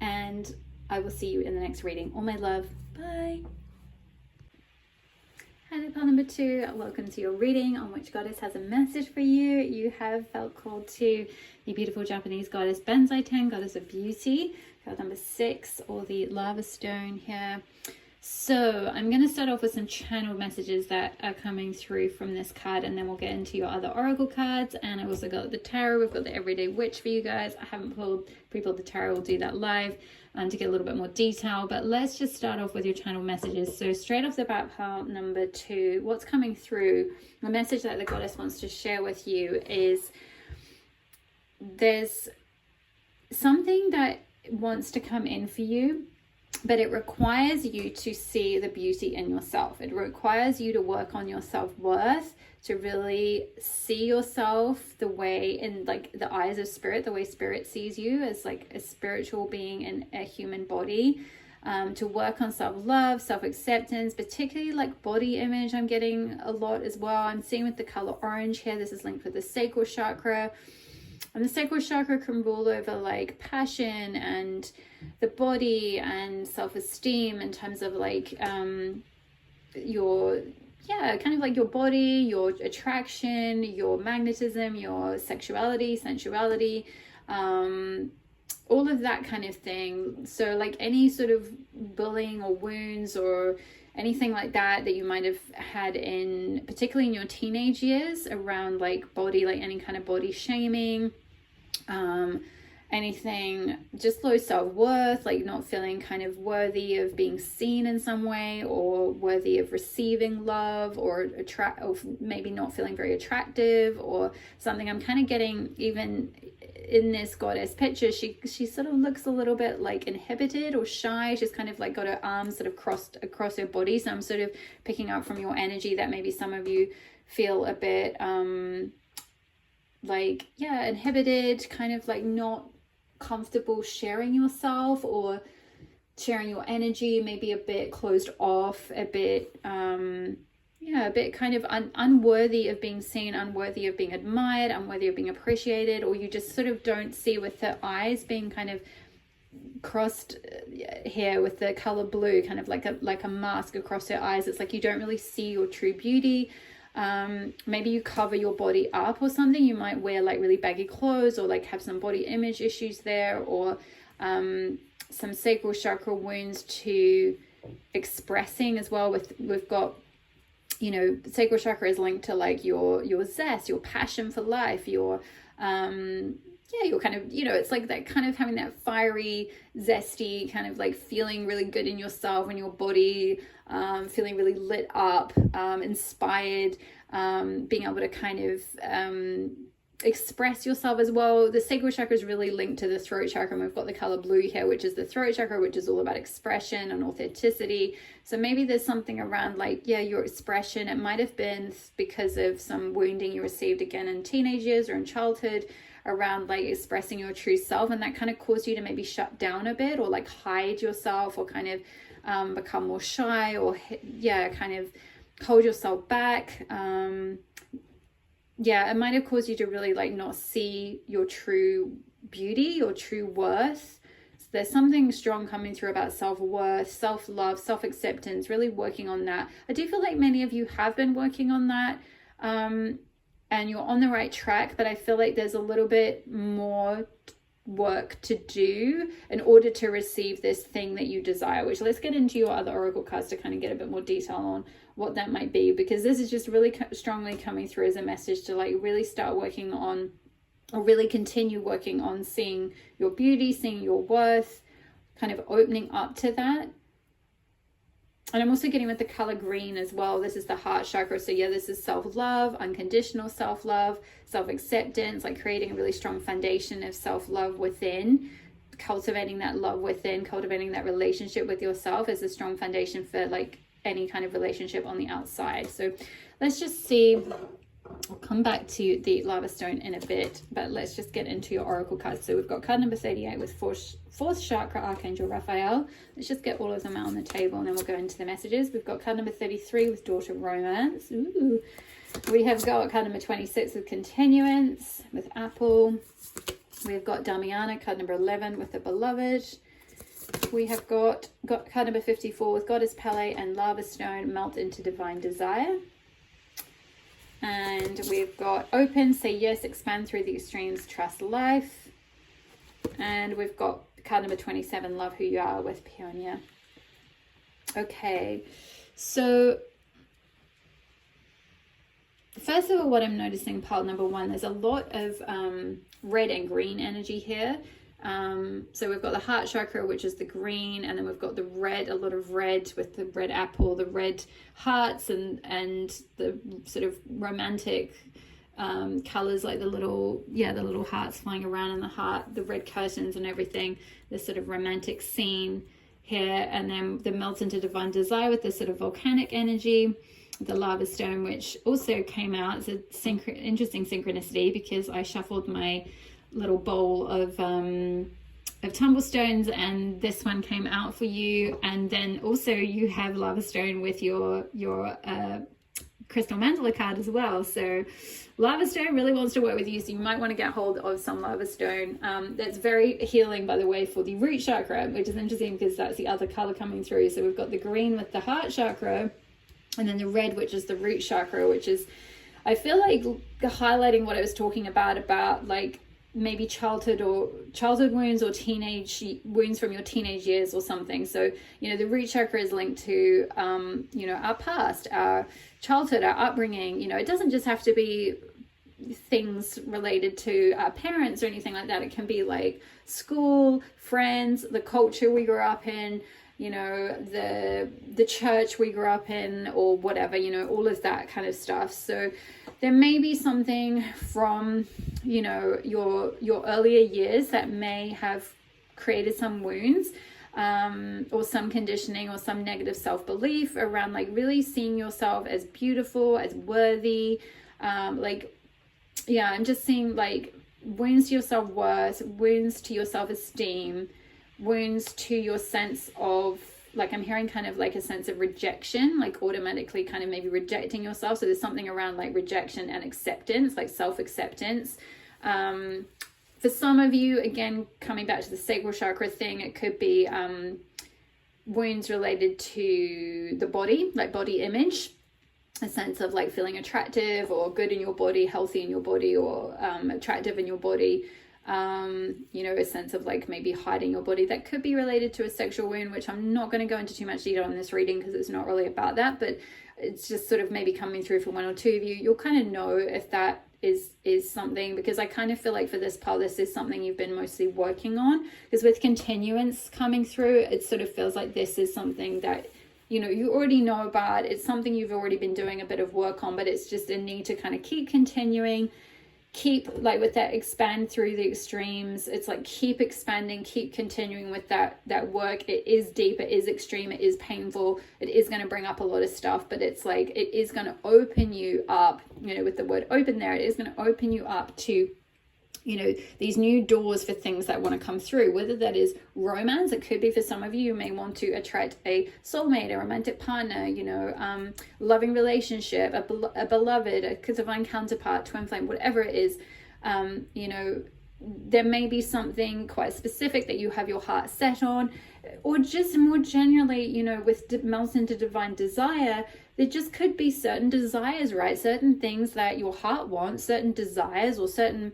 and I will see you in the next reading. All my love. Bye. Hello, pile number 2. Welcome to your reading on which goddess has a message for you. You have felt called to the beautiful Japanese goddess BENZAI-TEN, goddess of beauty, card number 6, or the lava stone here. So I'm going to start off with some channel messages that are coming through from this card, and then we'll get into your other oracle cards. And I've also got the tarot. We've got the everyday witch for you guys. I haven't pre-pulled the tarot. We'll do that live to get a little bit more detail, but let's just start off with your channel messages. So straight off the bat, pile number 2, what's coming through, the message that the goddess wants to share with you is there's something that wants to come in for you, but it requires you to see the beauty in yourself. It requires you to work on your self-worth, to really see yourself the way, in like the eyes of spirit, the way spirit sees you as like a spiritual being in a human body. To work on self-love, self-acceptance, particularly like body image. I'm getting a lot as well. I'm seeing with the color orange here. This is linked with the sacral chakra. And the sacral chakra can rule over like passion and the body and self-esteem in terms of like your, yeah, kind of like your body, your attraction, your magnetism, your sexuality, sensuality, all of that kind of thing. So like any sort of bullying or wounds or anything like that you might have had in, particularly in your teenage years, around like body, like any kind of body shaming, anything, just low self-worth, like not feeling kind of worthy of being seen in some way, or worthy of receiving love, or maybe not feeling very attractive or something. I'm kind of getting, even in this goddess picture, she sort of looks a little bit like inhibited or shy. She's kind of like got her arms sort of crossed across her body. So I'm sort of picking up from your energy that maybe some of you feel a bit like, yeah, inhibited, kind of like not comfortable sharing yourself or sharing your energy, maybe a bit closed off, a bit a bit kind of unworthy of being seen, unworthy of being admired, unworthy of being appreciated, or you just sort of don't see, with the eyes being kind of crossed here with the color blue, kind of like a mask across her eyes. It's like you don't really see your true beauty. Maybe you cover your body up or something. You might wear like really baggy clothes, or like have some body image issues there, or some sacral chakra wounds to expressing as well. We've got, you know, sacral chakra is linked to like your zest, your passion for life, your you're kind of, you know, it's like that kind of having that fiery, zesty kind of like feeling really good in yourself and your body, feeling really lit up, inspired, being able to kind of express yourself as well. The sacral chakra is really linked to the throat chakra, and we've got the color blue here, which is the throat chakra, which is all about expression and authenticity. So maybe there's something around like, yeah, your expression. It might have been because of some wounding you received again in teenage years or in childhood, around like expressing your true self, and that kind of caused you to maybe shut down a bit, or like hide yourself, or kind of become more shy, or kind of hold yourself back. It might have caused you to really like not see your true beauty or true worth. So there's something strong coming through about self-worth, self-love, self-acceptance, really working on that. I do feel like many of you have been working on that, and you're on the right track, but I feel like there's a little bit more work to do in order to receive this thing that you desire, which, let's get into your other oracle cards to kind of get a bit more detail on what that might be, because this is just really strongly coming through as a message to like really start working on, or really continue working on, seeing your beauty, seeing your worth, kind of opening up to that. And I'm also getting with the color green as well. This is the heart chakra. So yeah, this is self-love, unconditional self-love, self-acceptance, like creating a really strong foundation of self-love within, cultivating that love within, cultivating that relationship with yourself is a strong foundation for like any kind of relationship on the outside. So let's just see. I'll come back to the lava stone in a bit, but let's just get into your oracle cards. So we've got card number 38 with fourth chakra archangel Raphael. Let's just get all of them out on the table, and then we'll go into the messages. We've got card number 33 with daughter romance. Ooh. We have got card number 26 with continuance with apple. We've got Damiana, card number 11 with the beloved. We have got card number 54 with goddess Pele and lava stone, melt into divine desire. And we've got open, say yes, expand through the extremes, trust life. And we've got card number 27, love who you are, with Pioneer. Okay, so first of all, what I'm noticing, pile number 1, there's a lot of red and green energy here. So we've got the heart chakra, which is the green, and then we've got the red, a lot of red with the red apple, the red hearts, and the sort of romantic colors, like the little hearts flying around in the heart, the red curtains and everything, this sort of romantic scene here. And then the melt into divine desire with this sort of volcanic energy, the lava stone, which also came out. It's an interesting synchronicity, because I shuffled my little bowl of tumblestones, and this one came out for you. And then also you have lava stone with your crystal mandala card as well. So lava stone really wants to work with you, so you might want to get hold of some lava stone. That's very healing, by the way, for the root chakra, which is interesting because that's the other color coming through. So we've got the green with the heart chakra, and then the red, which is the root chakra, which is, I feel like, highlighting what I was talking about like maybe childhood wounds or teenage wounds from your teenage years or something. So, you know, the root chakra is linked to, you know, our past, our childhood, our upbringing. You know, it doesn't just have to be things related to our parents or anything like that. It can be like school, friends, the culture we grew up in, you know, the church we grew up in, or whatever, you know, all of that kind of stuff. So there may be something from, you know, your earlier years that may have created some wounds, or some conditioning or some negative self-belief around like really seeing yourself as beautiful, as worthy. Like, yeah, I'm just seeing like wounds to your self-worth, wounds to your self-esteem, wounds to your sense of, like, I'm hearing kind of like a sense of rejection, like automatically kind of maybe rejecting yourself. So there's something around like rejection and acceptance, like self-acceptance. For some of you, again, coming back to the sacral chakra thing, it could be wounds related to the body, like body image, a sense of like feeling attractive or good in your body, healthy in your body, or attractive in your body. You know, a sense of like maybe hiding your body. That could be related to a sexual wound, which I'm not going to go into too much detail in this reading because it's not really about that, but it's just sort of maybe coming through for one or two of you. You'll kind of know if that is something, because I kind of feel like for this part, this is something you've been mostly working on, because with continuance coming through, it sort of feels like this is something that, you know, you already know about. It's something you've already been doing a bit of work on, but it's just a need to kind of keep continuing, keep like with that expand through the extremes. It's like keep expanding, keep continuing with that work. It is deep, it is extreme, it is painful, it is going to bring up a lot of stuff, but it's like it is going to open you up, you know, with the word open there, it is going to open you up to, you know, these new doors for things that want to come through, whether that is romance. It could be for some of you, you may want to attract a soulmate, a romantic partner, you know, loving relationship, a beloved, a divine counterpart, twin flame, whatever it is. You know, there may be something quite specific that you have your heart set on, or just more generally, you know, with melts into divine desire, there just could be certain desires, right? Certain things that your heart wants, certain desires or certain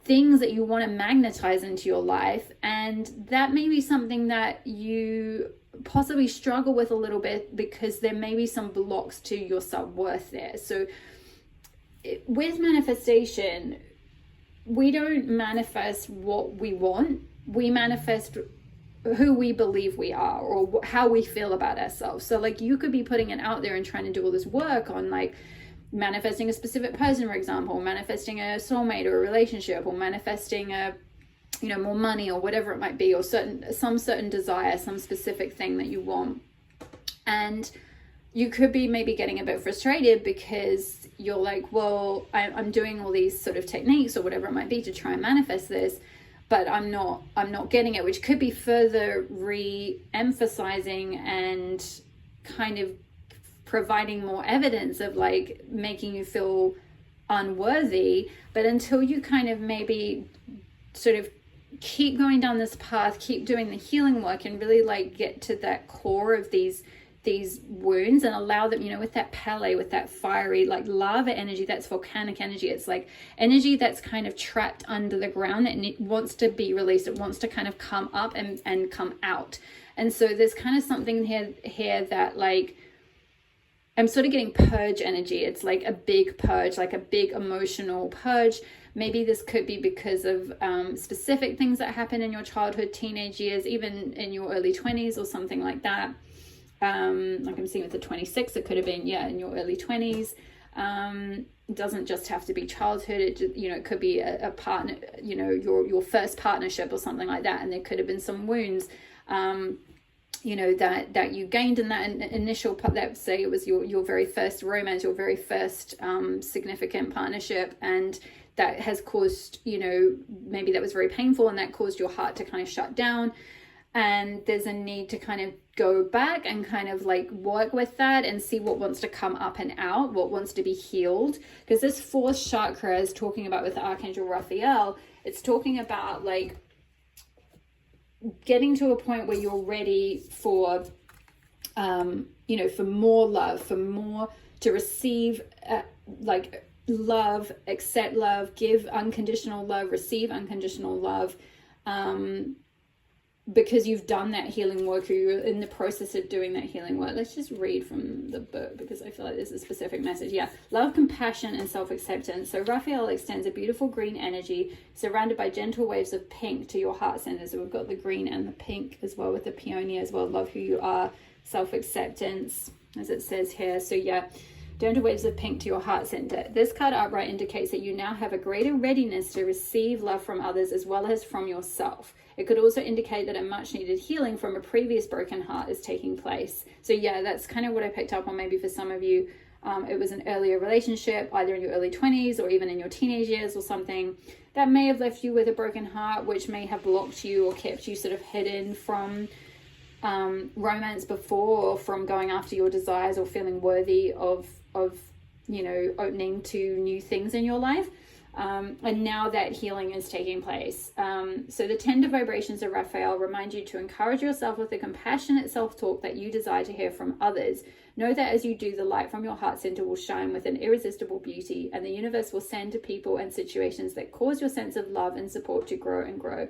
things that you want to magnetize into your life, and that may be something that you possibly struggle with a little bit because there may be some blocks to your self-worth there. So with manifestation, we don't manifest what we want, we manifest who we believe we are, or how we feel about ourselves. So like you could be putting it out there and trying to do all this work on like manifesting a specific person, for example, manifesting a soulmate or a relationship, or manifesting a, you know, more money or whatever it might be, or some certain desire, some specific thing that you want. And you could be maybe getting a bit frustrated because you're like, well, I'm doing all these sort of techniques or whatever it might be to try and manifest this, but I'm not getting it, which could be further re-emphasizing and kind of providing more evidence of like making you feel unworthy. But until you kind of maybe sort of keep going down this path, keep doing the healing work, and really like get to that core of these wounds, and allow them, you know, with that Pele, with that fiery like lava energy, that's volcanic energy, it's like energy that's kind of trapped under the ground and it wants to be released, it wants to kind of come up and come out. And so there's kind of something here that like I'm sort of getting purge energy. It's like a big purge, like a big emotional purge. Maybe this could be because of specific things that happen in your childhood, teenage years, even in your early 20s or something like that. Like I'm seeing with the 26, it could have been, yeah, in your early 20s. It doesn't just have to be childhood. It just, you know, it could be a partner, you know, your first partnership or something like that. And there could have been some wounds, you know, that you gained in that initial part, that say it was your very first romance, your very first significant partnership, and that has caused, you know, maybe that was very painful and that caused your heart to kind of shut down. And there's a need to kind of go back and kind of like work with that and see what wants to come up and out, what wants to be healed. Because this fourth chakra is talking about, with the Archangel Raphael, it's talking about like getting to a point where you're ready for, you know, for more love, for more, to receive like love, accept love, give unconditional love, receive unconditional love, because you've done that healing work, or you're in the process of doing that healing work. Let's just read from the book, because I feel like there's a specific message. Yeah, love, compassion, and self-acceptance. So Raphael extends a beautiful green energy surrounded by gentle waves of pink to your heart center. So we've got the green and the pink as well, with the peony as well. Love who you are, self-acceptance, as it says here. So yeah, gentle waves of pink to your heart center. This card outright indicates that you now have a greater readiness to receive love from others as well as from yourself. It could also indicate that a much needed healing from a previous broken heart is taking place. So yeah, that's kind of what I picked up on. Maybe for some of you, it was an earlier relationship, either in your early 20s or even in your teenage years or something, that may have left you with a broken heart, which may have blocked you or kept you sort of hidden from romance before, or from going after your desires, or feeling worthy of you know, opening to new things in your life. And now that healing is taking place. So the tender vibrations of Raphael remind you to encourage yourself with the compassionate self-talk that you desire to hear from others. Know that as you do, the light from your heart center will shine with an irresistible beauty, and the universe will send to people and situations that cause your sense of love and support to grow and grow.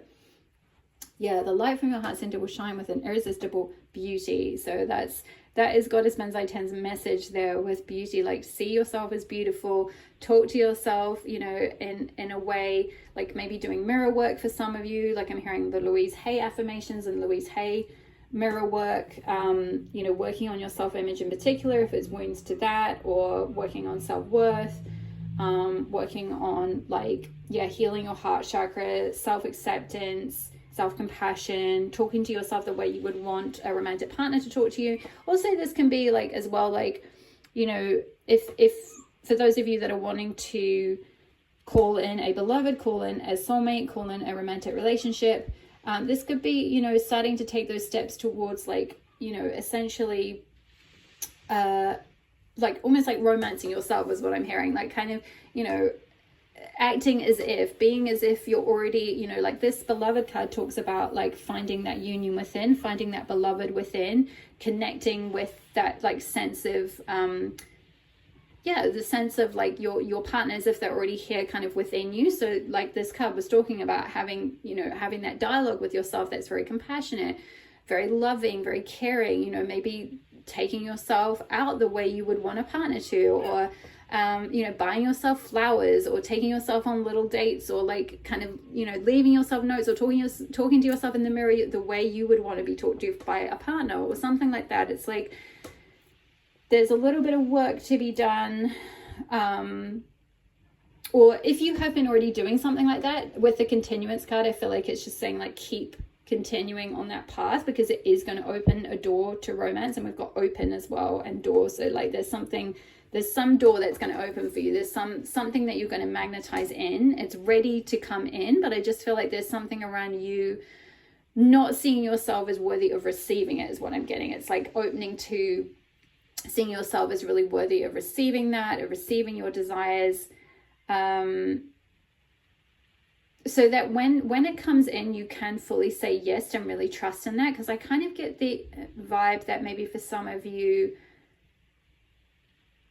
Yeah, the light from your heart center will shine with an irresistible beauty. So that is Goddess BENZAI-TEN's message there, with beauty. Like, see yourself as beautiful, talk to yourself, you know, in a way, like maybe doing mirror work for some of you. Like, I'm hearing the Louise Hay affirmations and Louise Hay mirror work, you know, working on your self-image in particular, if it's wounds to that, or working on self-worth, working on, like, yeah, healing your heart chakra, self-acceptance, self-compassion, talking to yourself the way you would want a romantic partner to talk to you. Also, this can be like, as well, like, you know, if for those of you that are wanting to call in a beloved, call in a soulmate, call in a romantic relationship, this could be, you know, starting to take those steps towards, like, you know, essentially like almost like romancing yourself is what I'm hearing. Like, kind of, you know, acting as if, being as if you're already, you know, like this beloved card talks about, like, finding that union within, finding that beloved within, connecting with that, like, sense of yeah, the sense of, like, your partner as if they're already here kind of within you. So, like, this card was talking about having, you know, having that dialogue with yourself that's very compassionate, very loving, very caring, you know, maybe taking yourself out the way you would want a partner to, or you know, buying yourself flowers, or taking yourself on little dates, or, like, kind of, you know, leaving yourself notes, or talking to yourself in the mirror the way you would want to be talked to by a partner, or something like that. It's like there's a little bit of work to be done, or if you have been already doing something like that with the continuance card, I feel like it's just saying, like, keep continuing on that path, because it is going to open a door to romance. And we've got open as well, and door. So, like, there's some door that's going to open for you. There's something that you're going to magnetize in. It's ready to come in, but I just feel like there's something around you not seeing yourself as worthy of receiving it, is what I'm getting. It's like opening to seeing yourself as really worthy of receiving that, of receiving your desires, so that when it comes in, you can fully say yes and really trust in that. Because I kind of get the vibe that maybe for some of you,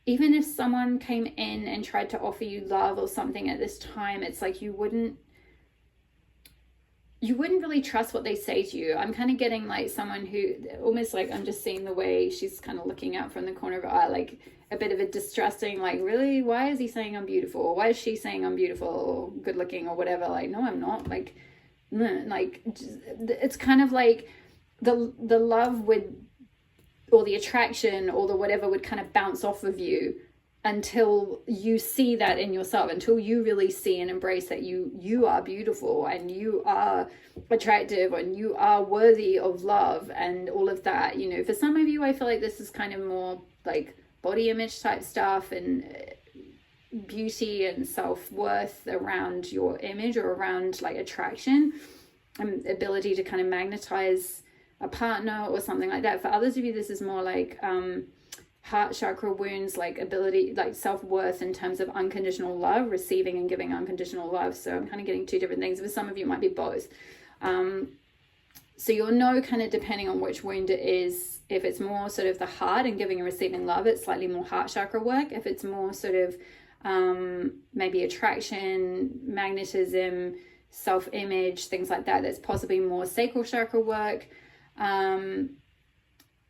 even if someone came in and tried to offer you love or something at this time, it's like you wouldn't really trust what they say to you. I'm kind of getting, like, someone who almost, like, I'm just seeing the way she's kind of looking out from the corner of her eye, like a bit of a distrusting, like, really, why is he saying I'm beautiful? Or why is she saying I'm beautiful or good looking or whatever? Like, no, I'm not. Like, it's kind of like the love would, or the attraction, or the whatever would kind of bounce off of you until you see that in yourself, until you really see and embrace that you are beautiful, and you are attractive, and you are worthy of love, and all of that. You know, for some of you, I feel like this is kind of more like body image type stuff, and beauty and self-worth around your image, or around, like, attraction and ability to kind of magnetize a partner or something like that. For others of you, this is more like heart chakra wounds, like ability, like self-worth in terms of unconditional love, receiving and giving unconditional love. So I'm kind of getting two different things. For some of you, it might be both. So you'll know, kind of depending on which wound it is. If it's more sort of the heart and giving and receiving love, it's slightly more heart chakra work. If it's more sort of maybe attraction, magnetism, self-image, things like that. That's possibly more sacral chakra work.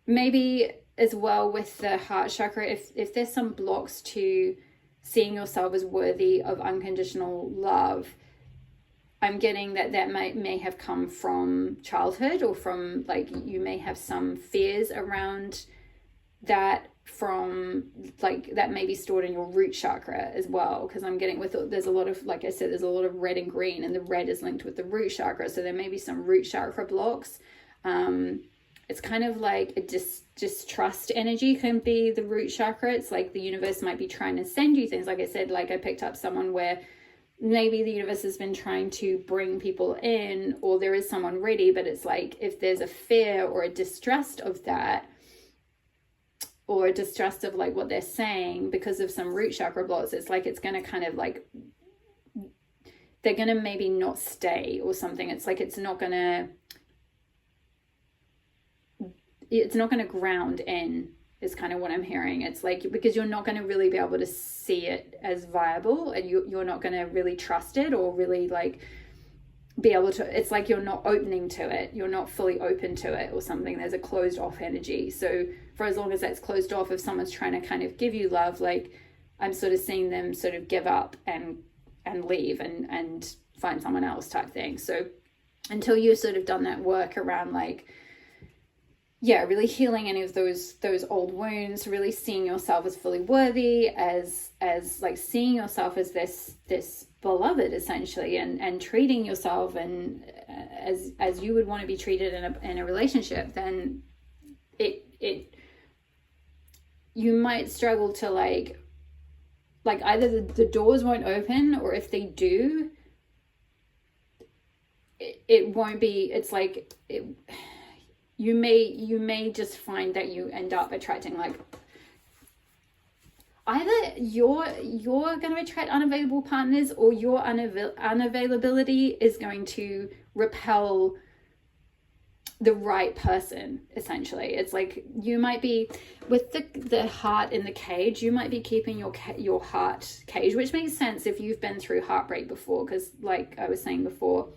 Maybe as well with the heart chakra, if there's some blocks to seeing yourself as worthy of unconditional love, I'm getting that may have come from childhood, or from like you may have some fears around that, from like that may be stored in your root chakra as well, because I'm getting with there's a lot of, like I said, there's a lot of red and green, and the red is linked with the root chakra, so there may be some root chakra blocks. It's kind of like a distrust energy can be the root chakra. It's like the universe might be trying to send you things. Like I said, like I picked up someone where maybe the universe has been trying to bring people in, or there is someone ready, but it's like if there's a fear or a distrust of that, or a distrust of like what they're saying because of some root chakra blocks, it's like it's going to kind of like, they're going to maybe not stay or something. It's like it's not going to ground in, is kind of what I'm hearing. It's like, because you're not going to really be able to see it as viable, and you're not going to really trust it, or really like be able to, it's like you're not opening to it, you're not fully open to it or something. There's a closed off energy. So for as long as that's closed off, if someone's trying to kind of give you love, like I'm sort of seeing them sort of give up and leave and find someone else type thing. So until you've sort of done that work around like, yeah, really healing any of those old wounds, really seeing yourself as fully worthy, as like seeing yourself as this beloved essentially, and treating yourself and as you would want to be treated in a relationship, then you might struggle to like either the doors won't open, or if they do, it won't be, it's like you may just find that you end up attracting like either you're going to attract unavailable partners, or your unavailability is going to repel the right person essentially. It's like you might be with the heart in the cage, you might be keeping your heart caged, which makes sense if you've been through heartbreak before, because like I was saying before,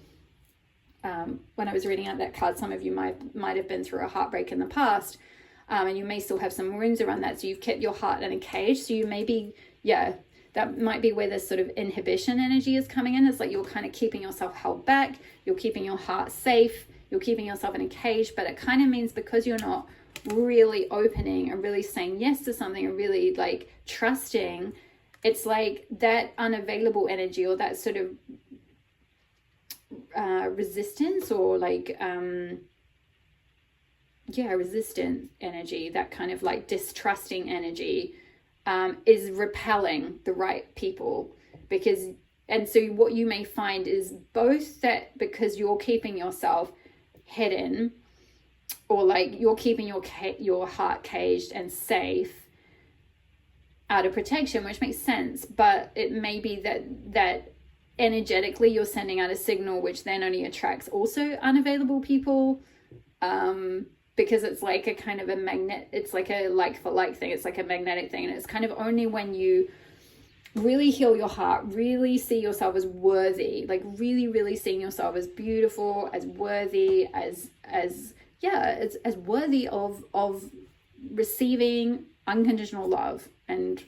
when I was reading out that card, some of you might have been through a heartbreak in the past, and you may still have some wounds around that, so you've kept your heart in a cage. So you may be, that might be where this sort of inhibition energy is coming in. It's like you're kind of keeping yourself held back, you're keeping your heart safe, you're keeping yourself in a cage, but it kind of means because you're not really opening and really saying yes to something and really like trusting, it's like that unavailable energy, or that sort of resistance, or like resistant energy, that kind of like distrusting energy, is repelling the right people. And so what you may find is both that because you're keeping yourself hidden, or like you're keeping your heart caged and safe out of protection, which makes sense, but it may be that energetically you're sending out a signal which then only attracts also unavailable people, because it's like a kind of a magnet, it's like a like for like thing, it's like a magnetic thing, and it's kind of only when you really heal your heart, really see yourself as worthy, like really seeing yourself as beautiful, as worthy, as worthy of receiving unconditional love, and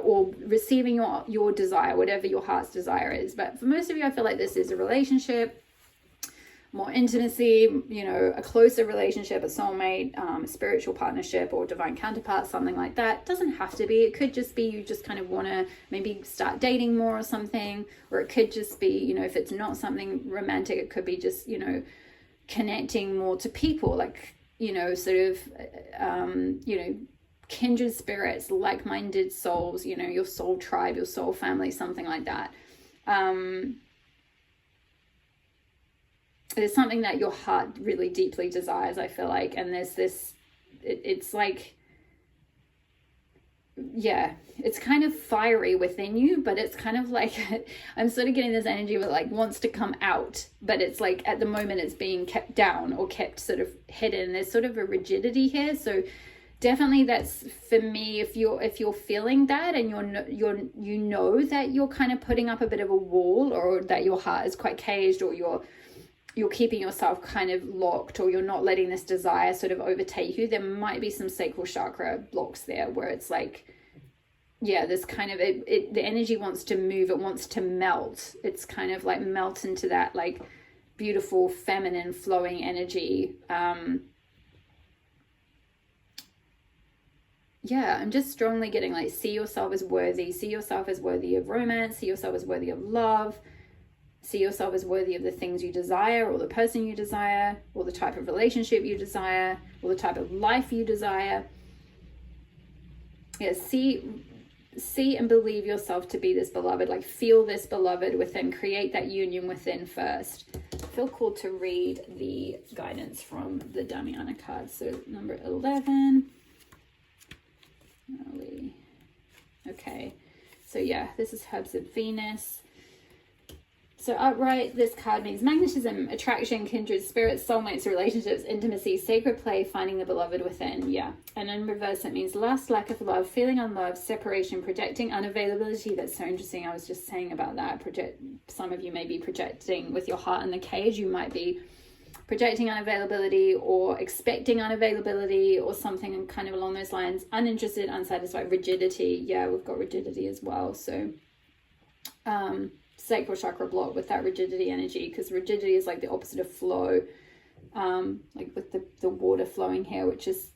or receiving your desire, whatever your heart's desire is. But for most of you, I feel like this is a relationship, more intimacy, a closer relationship, a soulmate, a spiritual partnership, or divine counterpart, something like that. It doesn't have to be. It could just be you just kind of want to maybe start dating more or something, or it could just be, if it's not something romantic, it could be just, connecting more to people, like, sort of, kindred spirits, like-minded souls, your soul tribe, your soul family, something like that. There's something that your heart really deeply desires, I feel like, and there's this, it's like, it's kind of fiery within you, but it's kind of like, I'm sort of getting this energy that like wants to come out, but it's like at the moment it's being kept down or kept sort of hidden. There's sort of a rigidity here, so definitely that's for me. If you're feeling that, and you know that you're kind of putting up a bit of a wall, or that your heart is quite caged, or you're keeping yourself kind of locked, or you're not letting this desire sort of overtake you, there might be some sacral chakra blocks there, where it's like, yeah, this kind of the energy wants to move, it wants to melt. It's kind of like melt into that like beautiful feminine flowing energy. Yeah, I'm just strongly getting like, see yourself as worthy, see yourself as worthy of romance, see yourself as worthy of love, see yourself as worthy of the things you desire, or the person you desire, or the type of relationship you desire, or the type of life you desire. Yeah, see and believe yourself to be this beloved, like feel this beloved within, create that union within first. I feel called to read the guidance from the Damiana card. So number 11. Okay, so yeah, this is Herbs of Venus. So upright, this card means magnetism, attraction, kindred spirits, soulmates, relationships, intimacy, sacred play, finding the beloved within. Yeah. And in reverse, it means lust, lack of love, feeling unloved, separation, projecting unavailability. That's so interesting. I was just saying about that. Some of you may be projecting with your heart in the cage. You might be projecting unavailability, or expecting unavailability, or something kind of along those lines. Uninterested, unsatisfied, rigidity. Yeah, we've got rigidity as well. So sacral chakra block with that rigidity energy, because rigidity is like the opposite of flow, like with the water flowing here, which is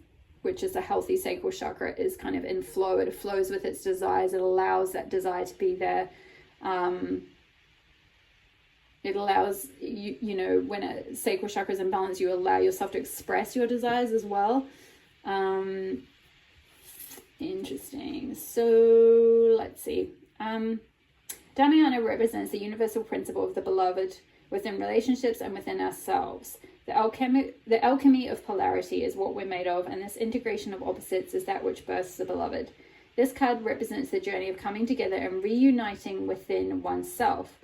a healthy sacral chakra, is kind of in flow. It flows with its desires. It allows that desire to be there. It allows you know, when a sacral chakra is in balance, you allow yourself to express your desires as well. Interesting. So let's see. Damiana represents the universal principle of the beloved within relationships and within ourselves. The alchemy of polarity is what we're made of, and this integration of opposites is that which births the beloved. This card represents the journey of coming together and reuniting within oneself.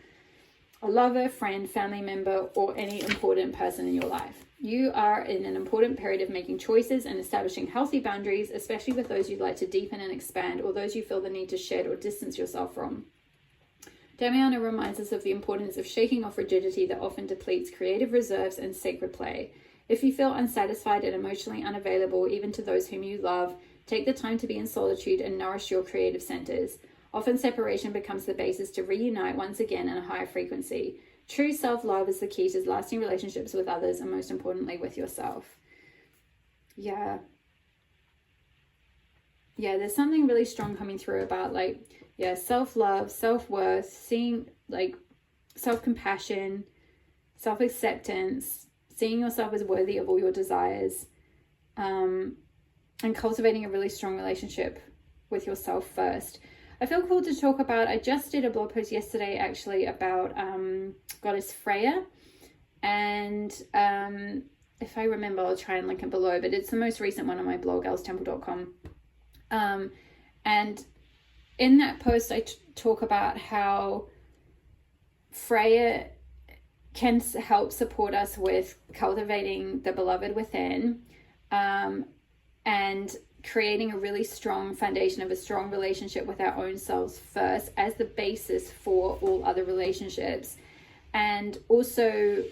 A lover, friend, family member, or any important person in your life. You are in an important period of making choices and establishing healthy boundaries, especially with those you'd like to deepen and expand, or those you feel the need to shed or distance yourself from. Damiana reminds us of the importance of shaking off rigidity that often depletes creative reserves and sacred play. If you feel unsatisfied and emotionally unavailable, even to those whom you love, take the time to be in solitude and nourish your creative centers. Often separation becomes the basis to reunite once again in a higher frequency. True self-love is the key to lasting relationships with others, and most importantly with yourself. Yeah, there's something really strong coming through about like, yeah, self-love, self-worth, seeing like self-compassion, self-acceptance, seeing yourself as worthy of all your desires, and cultivating a really strong relationship with yourself first. I feel called to talk about, I just did a blog post yesterday actually about Goddess Freya, and if I remember, I'll try and link it below, but it's the most recent one on my blog, elstemple.com. And in that post, I talk about how Freya can help support us with cultivating the beloved within, and creating a really strong foundation of a strong relationship with our own selves first as the basis for all other relationships. And also,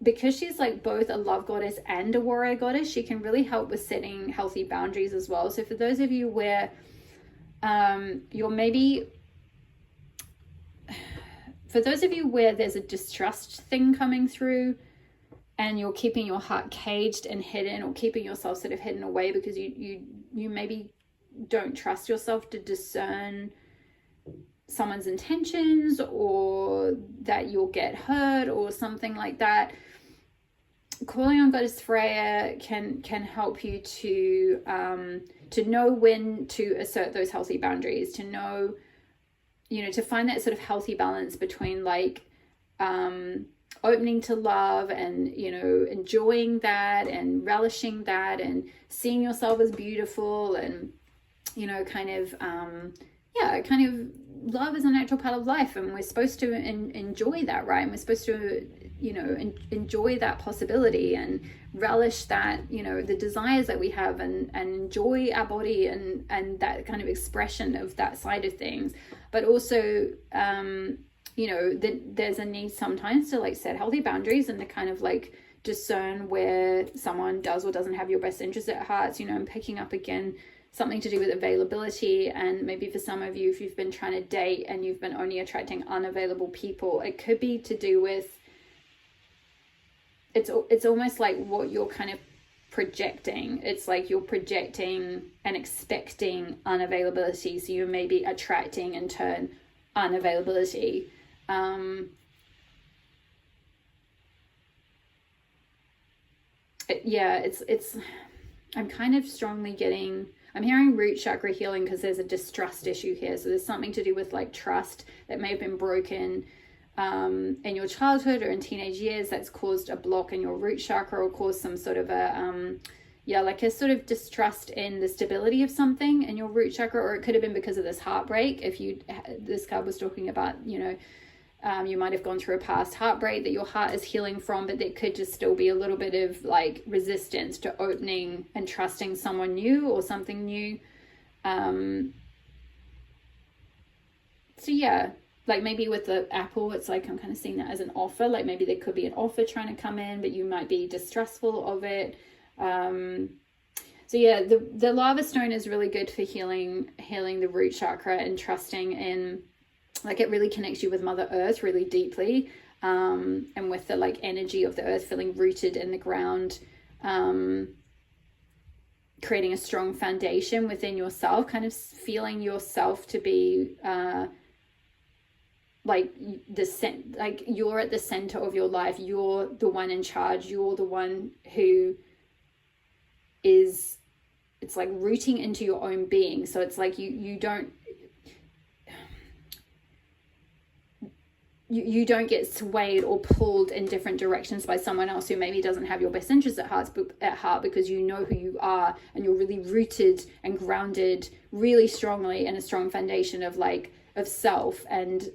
because she's like both a love goddess and a warrior goddess, she can really help with setting healthy boundaries as well. So for those of you where you're maybe, for those of you where there's a distrust thing coming through, and you're keeping your heart caged and hidden, or keeping yourself sort of hidden away because you maybe don't trust yourself to discern someone's intentions, or that you'll get hurt or something like that, calling on Goddess Freya can help you to know when to assert those healthy boundaries, to know, you know, to find that sort of healthy balance between like opening to love and, you know, enjoying that and relishing that and seeing yourself as beautiful and, you know, kind of yeah, kind of love is a natural part of life, and we're supposed to enjoy that, right? And we're supposed to, you know, enjoy that possibility and relish that, you know, the desires that we have, and enjoy our body and that kind of expression of that side of things. But also, you know, there's a need sometimes to like set healthy boundaries and to kind of like discern where someone does or doesn't have your best interest at heart. You know, I'm picking up again something to do with availability, and maybe for some of you, if you've been trying to date and you've been only attracting unavailable people, it could be to do with, it's almost like what you're kind of projecting. It's like you're projecting and expecting unavailability, so you may be attracting in turn unavailability. It's I'm kind of strongly getting, I'm hearing root chakra healing because there's a distrust issue here. So there's something to do with like trust that may have been broken in your childhood or in teenage years that's caused a block in your root chakra, or caused some sort of a like a sort of distrust in the stability of something in your root chakra. Or it could have been because of this heartbreak. If this card was talking about, you know, you might have gone through a past heartbreak that your heart is healing from, but there could just still be a little bit of like resistance to opening and trusting someone new or something new. So yeah, like maybe with the apple, it's like I'm kind of seeing that as an offer. Like maybe there could be an offer trying to come in, but you might be distrustful of it. So yeah, the lava stone is really good for healing the root chakra and trusting in, like, it really connects you with Mother Earth really deeply, and with the like energy of the earth, feeling rooted in the ground, creating a strong foundation within yourself, kind of feeling yourself to be like you're at the center of your life. You're the one in charge. You're the one who is, it's like rooting into your own being. So it's like you don't get swayed or pulled in different directions by someone else who maybe doesn't have your best interests at heart, because you know who you are, and you're really rooted and grounded really strongly in a strong foundation of self and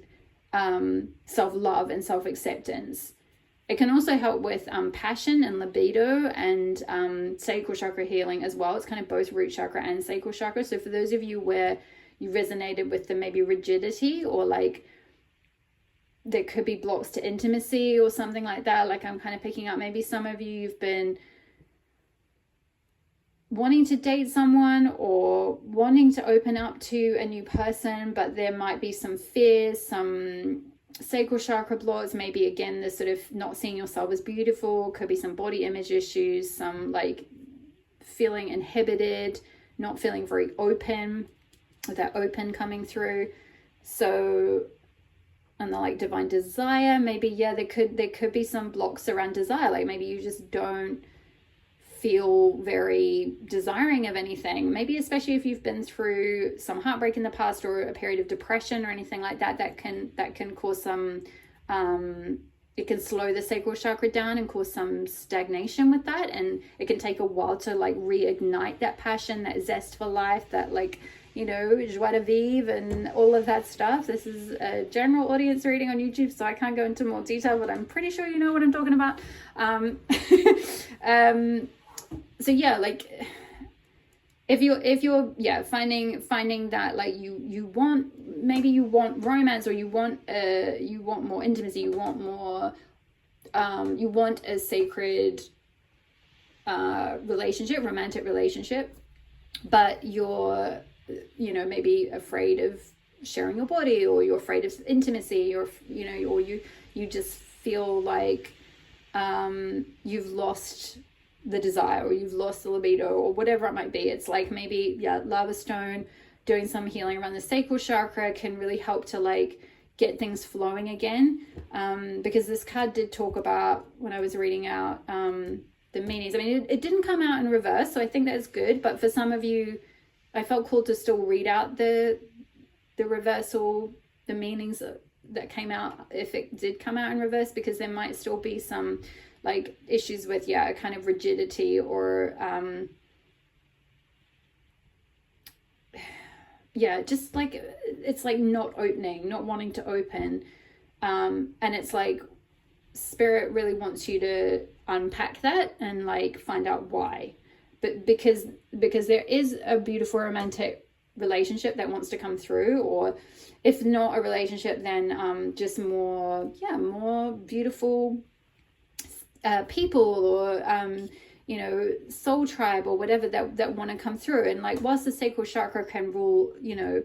self-love and self-acceptance. It can also help with passion and libido and sacral chakra healing as well. It's kind of both root chakra and sacral chakra. So for those of you where you resonated with the maybe rigidity, or like there could be blocks to intimacy or something like that, like I'm kind of picking up, maybe some of you've been wanting to date someone or wanting to open up to a new person, but there might be some fears, some sacral chakra blocks, maybe again this sort of not seeing yourself as beautiful, could be some body image issues, some like feeling inhibited, not feeling very open, with that open coming through. So, and the like divine desire, maybe there could be some blocks around desire, like maybe you just don't feel very desiring of anything, maybe especially if you've been through some heartbreak in the past or a period of depression or anything like that. That can cause some it can slow the sacral chakra down and cause some stagnation with that, and it can take a while to like reignite that passion, that zest for life, that like, you know, joie de vivre and all of that stuff. This is a general audience reading on YouTube, so I can't go into more detail, but I'm pretty sure you know what I'm talking about. So yeah, like if you're finding that like you want, maybe you want romance, or you want more intimacy, you want more you want a sacred relationship, romantic relationship, but you're, you know, maybe afraid of sharing your body, or you're afraid of intimacy, or, you know, or you just feel like you've lost the desire, or you've lost the libido, or whatever it might be. It's like maybe lava stone, doing some healing around the sacral chakra can really help to like get things flowing again, because this card did talk about, when I was reading out the meanings, I mean it didn't come out in reverse, so I think that's good, but for some of you I felt called to still read out the reversal, the meanings that came out, if it did come out in reverse, because there might still be some like issues with kind of rigidity, or yeah, just like, it's like not opening, not wanting to open. And it's like spirit really wants you to unpack that and like find out why. But because there is a beautiful romantic relationship that wants to come through, or if not a relationship, then just more beautiful people, or you know, soul tribe or whatever that want to come through. And like, whilst the sacral chakra can rule, you know,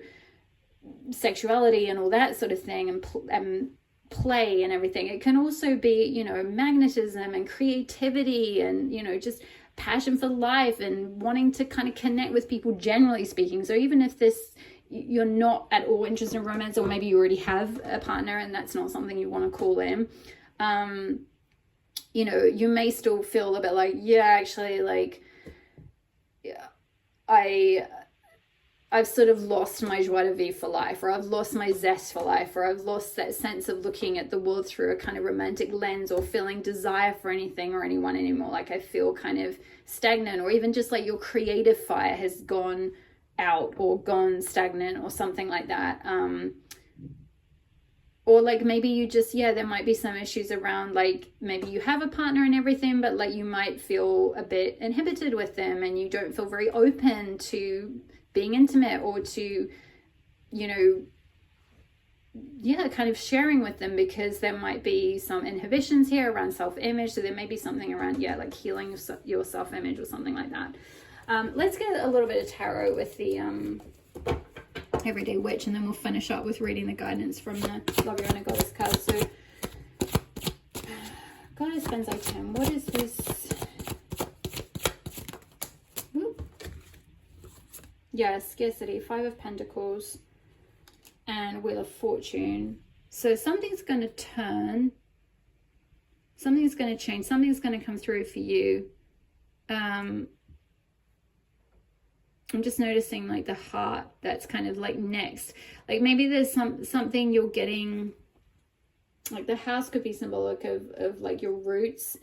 sexuality and all that sort of thing, and play and everything, it can also be, you know, magnetism and creativity, and, you know, just passion for life and wanting to kind of connect with people, generally speaking. So even if you're not at all interested in romance, or maybe you already have a partner and that's not something you want to call in, you know, you may still feel a bit like, yeah, actually, like, yeah, I've sort of lost my joie de vivre for life, or I've lost my zest for life, or I've lost that sense of looking at the world through a kind of romantic lens, or feeling desire for anything or anyone anymore. Like, I feel kind of stagnant, or even just like your creative fire has gone out or gone stagnant or something like that. Or like, maybe you just, yeah, there might be some issues around, like, maybe you have a partner and everything, but like you might feel a bit inhibited with them, and you don't feel very open to being intimate, or to, you know, yeah, kind of sharing with them, because there might be some inhibitions here around self-image. So there may be something around, yeah, like healing your self-image or something like that. Let's get a little bit of tarot with the Everyday Witch, and then we'll finish up with reading the guidance from the Love Your Inner Goddess card. So, Goddess BENZAI-TEN, what is this? Ooh. Yeah, scarcity, 5 of Pentacles, and Wheel of Fortune. So something's going to turn, something's going to change, something's going to come through for you. I'm just noticing like the heart that's kind of like next. Like, maybe there's something you're getting, like the house could be symbolic of like your roots,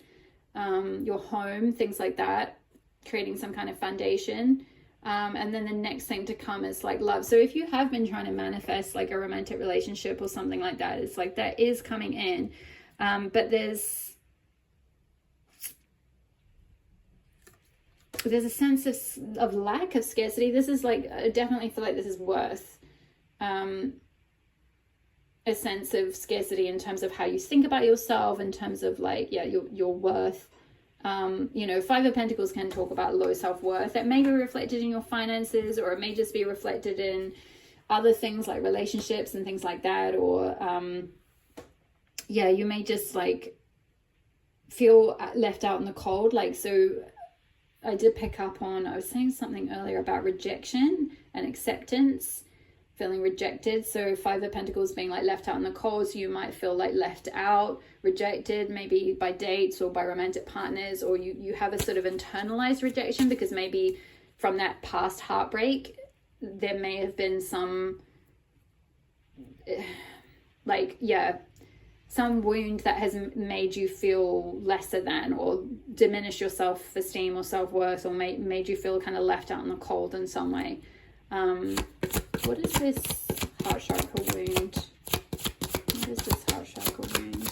your home, things like that, creating some kind of foundation. And then the next thing to come is like love. So if you have been trying to manifest like a romantic relationship or something like that, it's like that is coming in. But there's a sense of lack, of scarcity. This is like, I definitely feel like this is worth a sense of scarcity in terms of how you think about yourself, in terms of like, yeah, your worth. You know, 5 of Pentacles can talk about low self-worth. That may be reflected in your finances, or it may just be reflected in other things like relationships and things like that. Or yeah, you may just like feel left out in the cold. Like, so I did pick up on, I was saying something earlier about rejection and acceptance, feeling rejected. So 5 of Pentacles being like left out in the cold. So you might feel like left out, rejected, maybe by dates or by romantic partners, or you have a sort of internalized rejection, because maybe from that past heartbreak, there may have been some, like, yeah, some wound that has made you feel lesser than, or diminish your self-esteem or self-worth, or made you feel kind of left out in the cold in some way. What is this heart chakra wound? What is this heart chakra wound?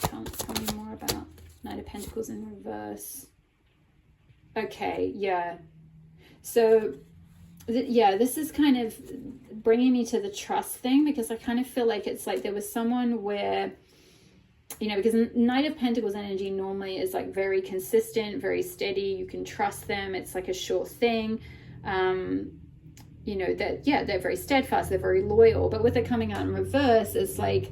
Tell me more about Knight of Pentacles in reverse. Okay, yeah. So, yeah, this is kind of bringing me to the trust thing, because I kind of feel like it's like there was someone where, you know, because Knight of Pentacles energy normally is like very consistent, very steady. You can trust them. It's like a sure thing. You know, that, yeah, they're very steadfast. They're very loyal. But with it coming out in reverse, it's like,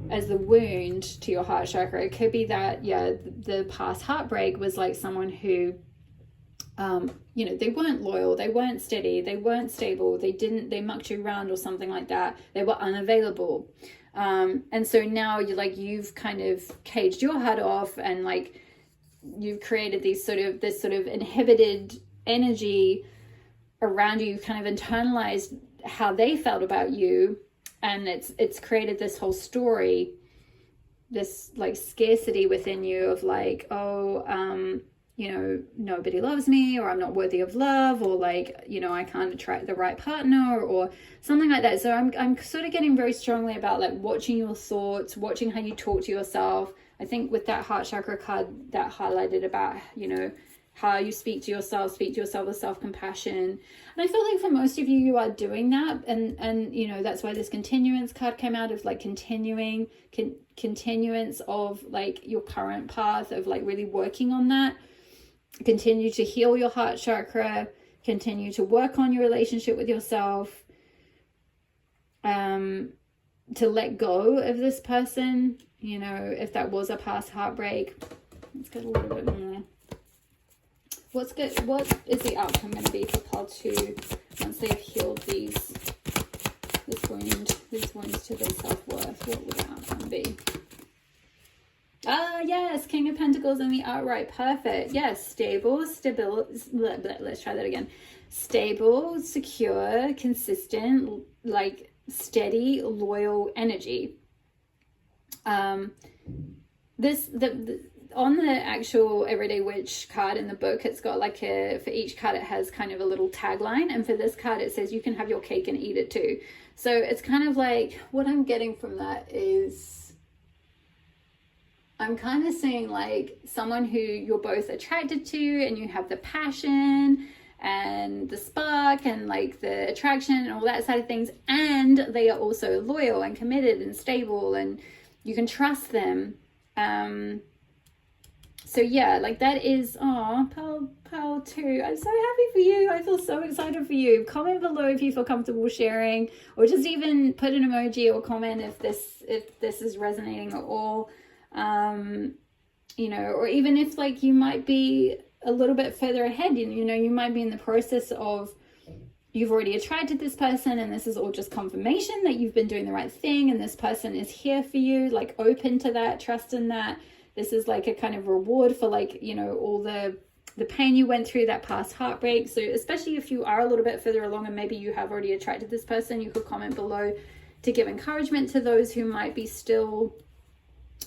as the wound to your heart chakra, it could be that, yeah, the past heartbreak was like someone who, you know, they weren't loyal. They weren't steady. They weren't stable. They mucked you around or something like that. They were unavailable. And so now you've kind of caged your heart off, and like you've created this sort of inhibited energy around you. You've kind of internalized how they felt about you, and it's created this whole story, this like scarcity within you of like, oh, you know, nobody loves me, or I'm not worthy of love, or like, you know, I can't attract the right partner, or something like that. So I'm sort of getting very strongly about like watching your thoughts, watching how you talk to yourself. I think with that heart chakra card that highlighted about, you know, how you speak to yourself with self-compassion. And I feel like for most of you, you are doing that. And you know, that's why this continuance card came out, of like continuance of like your current path, of like really working on that. Continue to heal your heart chakra, continue to work on your relationship with yourself, to let go of this person, you know, if that was a past heartbreak. Let's get a little bit more. What is the outcome going to be for pile 2 once they've healed these wounds to their self-worth? What would the outcome be? Ah, yes, King of Pentacles in the outright. Perfect. Yes, stable, let's try that again. Stable, secure, consistent, like steady, loyal energy. On the actual Everyday Witch card in the book, it's got like for each card it has kind of a little tagline, and for this card it says you can have your cake and eat it too. So it's kind of like, what I'm getting from that is, I'm kind of seeing like someone who you're both attracted to, and you have the passion and the spark and like the attraction and all that side of things, and they are also loyal and committed and stable, and you can trust them. So yeah, like that is, oh, Pearl 2. I'm so happy for you. I feel so excited for you. Comment below if you feel comfortable sharing, or just even put an emoji or comment if this is resonating at all. You know, or even if like you might be a little bit further ahead, you know, you might be in the process of, you've already attracted this person, and this is all just confirmation that you've been doing the right thing, and this person is here for you, like open to that, trust in that. This is like a kind of reward for like, you know, all the pain you went through, that past heartbreak. So especially if you are a little bit further along and maybe you have already attracted this person, you could comment below to give encouragement to those who might be still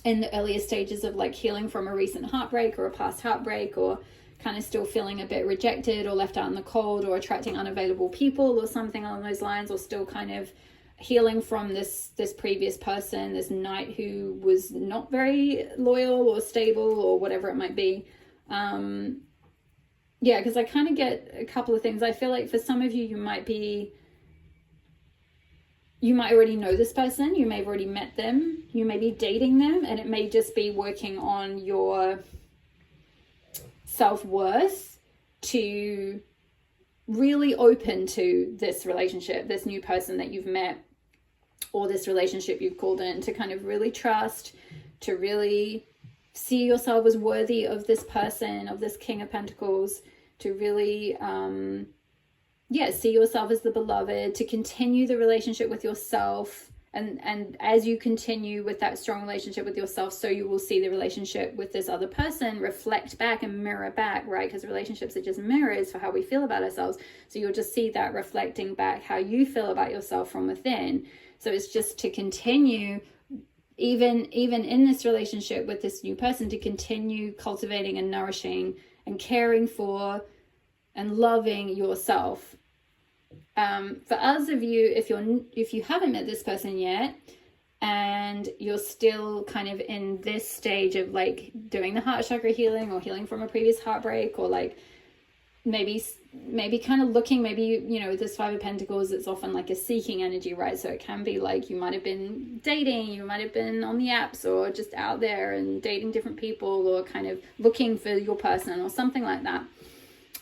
in the earlier stages of like healing from a recent heartbreak or a past heartbreak, or kind of still feeling a bit rejected or left out in the cold, or attracting unavailable people or something along those lines, or still kind of healing from this previous person, this knight who was not very loyal or stable or whatever it might be. Yeah, because I kind of get a couple of things. I feel like for some of you, you might already know this person, you may have already met them, you may be dating them, and it may just be working on your self-worth to really open to this relationship, this new person that you've met, or this relationship you've called in, to kind of really trust, to really see yourself as worthy of this person, of this King of Pentacles, to really see yourself as the beloved, to continue the relationship with yourself. And as you continue with that strong relationship with yourself, so you will see the relationship with this other person reflect back and mirror back, right? Because relationships are just mirrors for how we feel about ourselves. So you'll just see that reflecting back how you feel about yourself from within. So it's just to continue, even in this relationship with this new person, to continue cultivating and nourishing and caring for and loving yourself. For others of you, if you haven't met this person yet, and you're still kind of in this stage of like doing the heart chakra healing, or healing from a previous heartbreak, or like maybe kind of looking, maybe you know, this 5 of Pentacles, it's often like a seeking energy, right? So it can be like you might have been dating, you might have been on the apps, or just out there and dating different people, or kind of looking for your person or something like that.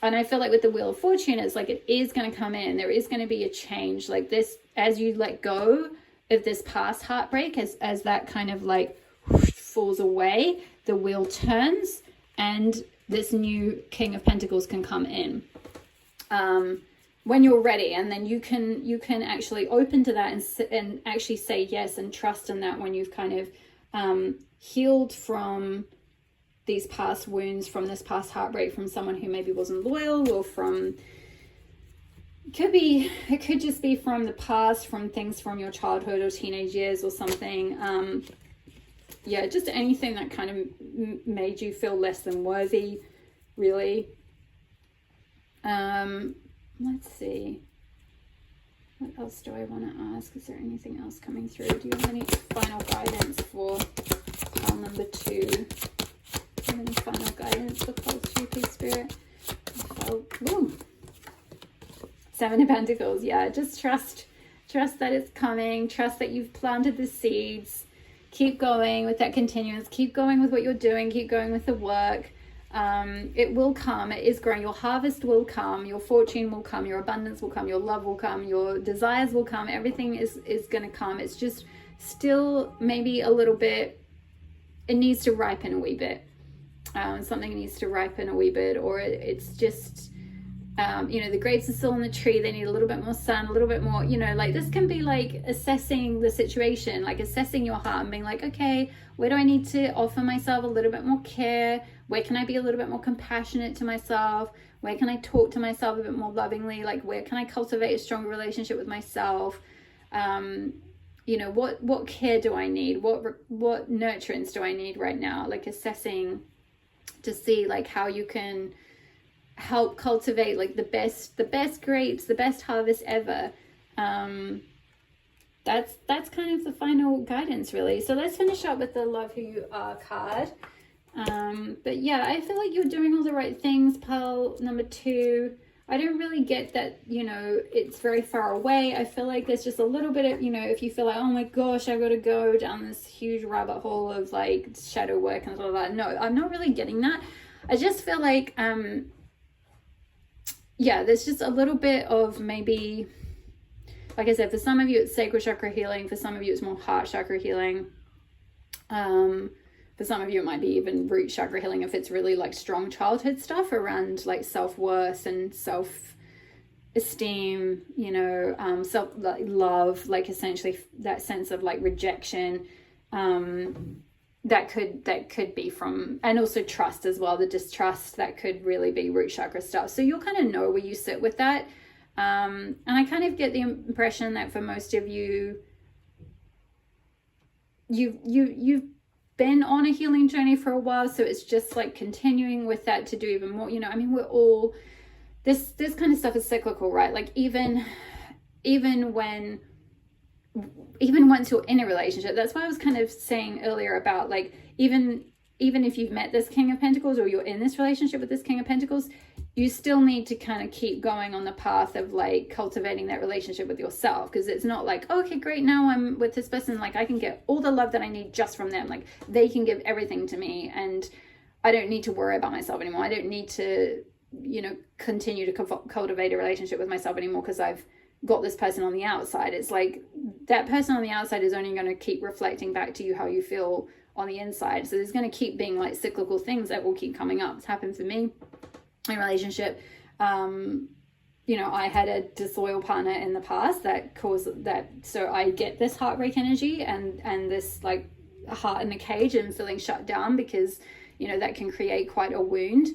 And I feel like with the Wheel of Fortune, it's like it is going to come in. There is going to be a change like this as you let go of this past heartbreak, as that kind of like falls away, the wheel turns, and this new King of Pentacles can come in when you're ready. And then you can actually open to that and actually say yes and trust in that, when you've kind of healed from these past wounds, from this past heartbreak, from someone who maybe wasn't loyal, or from, it could just be from the past, from things from your childhood or teenage years or something. Yeah, just anything that kind of made you feel less than worthy. really. Let's see. What else do I want to ask? Is there anything else coming through? Do you have any final guidance for pile number 2? Do you have any final guidance for pile 2, please, Spirit? Ooh. 7 of Pentacles. Yeah, just trust that it's coming. Trust that you've planted the seeds. Keep going with that continuance. Keep going with what you're doing. Keep going with the work. It will come. It is growing. Your harvest will come. Your fortune will come. Your abundance will come. Your love will come. Your desires will come. Everything is going to come. It's just still maybe a little bit, it needs to ripen a wee bit. Something needs to ripen a wee bit, or it's just, you know, the grapes are still on the tree. They need a little bit more sun, a little bit more, you know, like this can be like assessing the situation, like assessing your heart and being like, okay, where do I need to offer myself a little bit more care? Where can I be a little bit more compassionate to myself? Where can I talk to myself a bit more lovingly? Like, where can I cultivate a stronger relationship with myself? You know, what care do I need? What nurturance do I need right now? Like assessing to see like how you can help cultivate like the best grapes, the best harvest ever. That's kind of the final guidance, really. So let's finish up with the Love Who You Are card. But yeah, I feel like you're doing all the right things, pile number 2. I don't really get that, you know, it's very far away. I feel like there's just a little bit of, you know, if you feel like, oh my gosh, I've got to go down this huge rabbit hole of like shadow work and all that. No, I'm not really getting that. I just feel like, yeah, there's just a little bit of maybe, like I said, for some of you it's sacral chakra healing. For some of you it's more heart chakra healing. For some of you it might be even root chakra healing if it's really like strong childhood stuff around like self-worth and self-esteem, you know, self like love, like essentially that sense of like rejection. That could be from, and also trust as well, the distrust, that could really be root chakra stuff. So you'll kind of know where you sit with that. And I kind of get the impression that for most of you, you've been on a healing journey for a while, so it's just like continuing with that to do even more. You know, I mean, we're all, this kind of stuff is cyclical, right? Like even once you're in a relationship, that's why I was kind of saying earlier about like, even if you've met this King of Pentacles or you're in this relationship with this King of Pentacles, you still need to kind of keep going on the path of like cultivating that relationship with yourself, because it's not like, oh, okay, great, now I'm with this person, like I can get all the love that I need just from them, like they can give everything to me and I don't need to worry about myself anymore. I don't need to, you know, continue to cultivate a relationship with myself anymore because I've got this person on the outside. It's like that person on the outside is only going to keep reflecting back to you how you feel on the inside. So there's going to keep being like cyclical things that will keep coming up. It's happened for me in relationship. You know, I had a disloyal partner in the past that caused that. So I get this heartbreak energy and this like a heart in a cage and feeling shut down, because, you know, that can create quite a wound,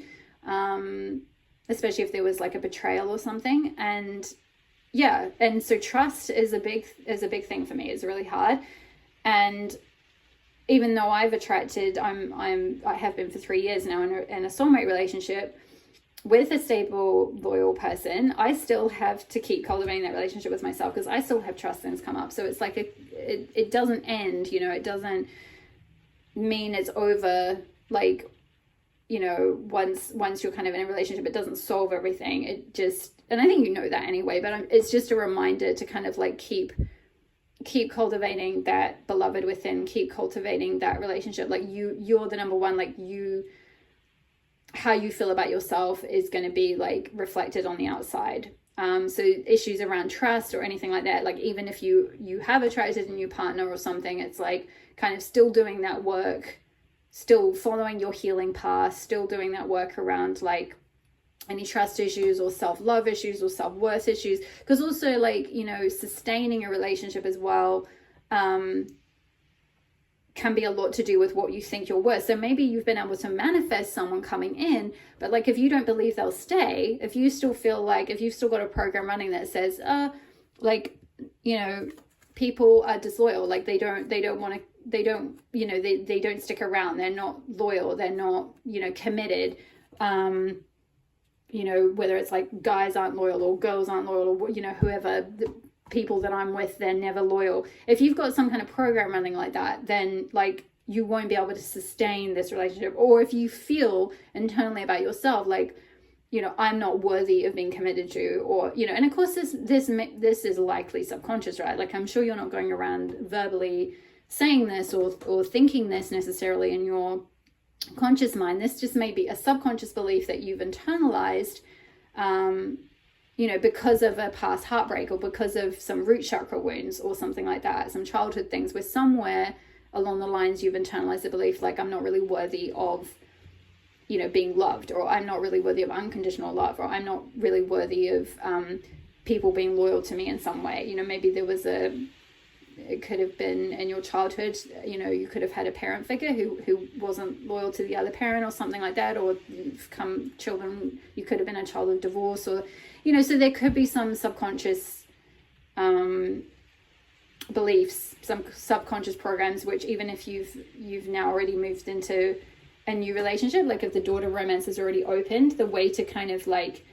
especially if there was like a betrayal or something. And yeah, and so trust is a big thing for me. It's really hard. And even though I've attracted, I have been for 3 years now in a soulmate relationship with a stable, loyal person, I still have to keep cultivating that relationship with myself, because I still have trust things come up. So it's like it doesn't end, you know, it doesn't mean it's over. Like, you know, once you're kind of in a relationship, it doesn't solve everything. It just, and I think you know that anyway, but it's just a reminder to kind of like keep cultivating that beloved within, keep cultivating that relationship. Like you're the number one, like how you feel about yourself is going to be like reflected on the outside. So issues around trust or anything like that, like even if you have attracted a new partner or something, it's like kind of still doing that work, still following your healing path, still doing that work around like any trust issues or self-love issues or self-worth issues. Because also, like, you know, sustaining a relationship as well can be a lot to do with what you think you're worth. So maybe you've been able to manifest someone coming in, but like if you don't believe they'll stay, if you still feel like, if you've still got a program running that says like, you know, people are disloyal, like they don't stick around, they're not loyal, they're not, you know, committed, You know, whether it's like guys aren't loyal or girls aren't loyal, or, you know, whoever, the people that I'm with, they're never loyal. If you've got some kind of program running like that, then like you won't be able to sustain this relationship. Or if you feel internally about yourself, like, you know, I'm not worthy of being committed to, or, you know, and of course this is likely subconscious, right? Like, I'm sure you're not going around verbally saying this or thinking this necessarily in your conscious mind. This just may be a subconscious belief that you've internalized, you know, because of a past heartbreak, or because of some root chakra wounds or something like that, some childhood things, where somewhere along the lines you've internalized the belief like, I'm not really worthy of, you know, being loved, or I'm not really worthy of unconditional love, or I'm not really worthy of people being loyal to me in some way. You know, maybe there was it could have been in your childhood, you know, you could have had a parent figure who wasn't loyal to the other parent or something like that, or children, you could have been a child of divorce, or, you know, so there could be some subconscious beliefs, some subconscious programs, which even if you've now already moved into a new relationship, like if the daughter romance is already opened, the way to kind of like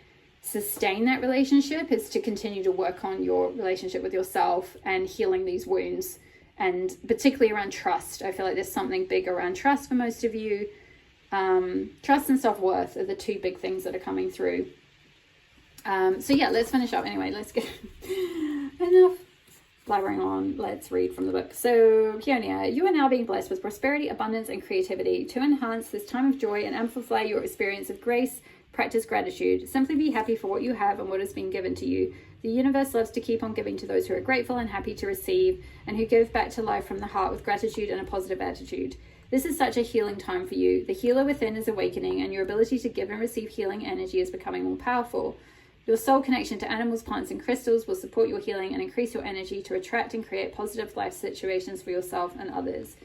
sustain that relationship is to continue to work on your relationship with yourself and healing these wounds, and particularly around trust. I feel like there's something big around trust for most of you. Trust and self-worth are the two big things that are coming through. So yeah, let's finish up anyway. Let's get enough blabbering on. Let's read from the book. So Peonia, you are now being blessed with prosperity, abundance, and creativity. To enhance this time of joy and amplify your experience of grace, practice gratitude. Simply be happy for what you have and what has been given to you. The universe loves to keep on giving to those who are grateful and happy to receive, and who give back to life from the heart with gratitude and a positive attitude. This is such a healing time for you. The healer within is awakening, and your ability to give and receive healing energy is becoming more powerful. Your soul connection to animals, plants, and crystals will support your healing and increase your energy to attract and create positive life situations for yourself and others.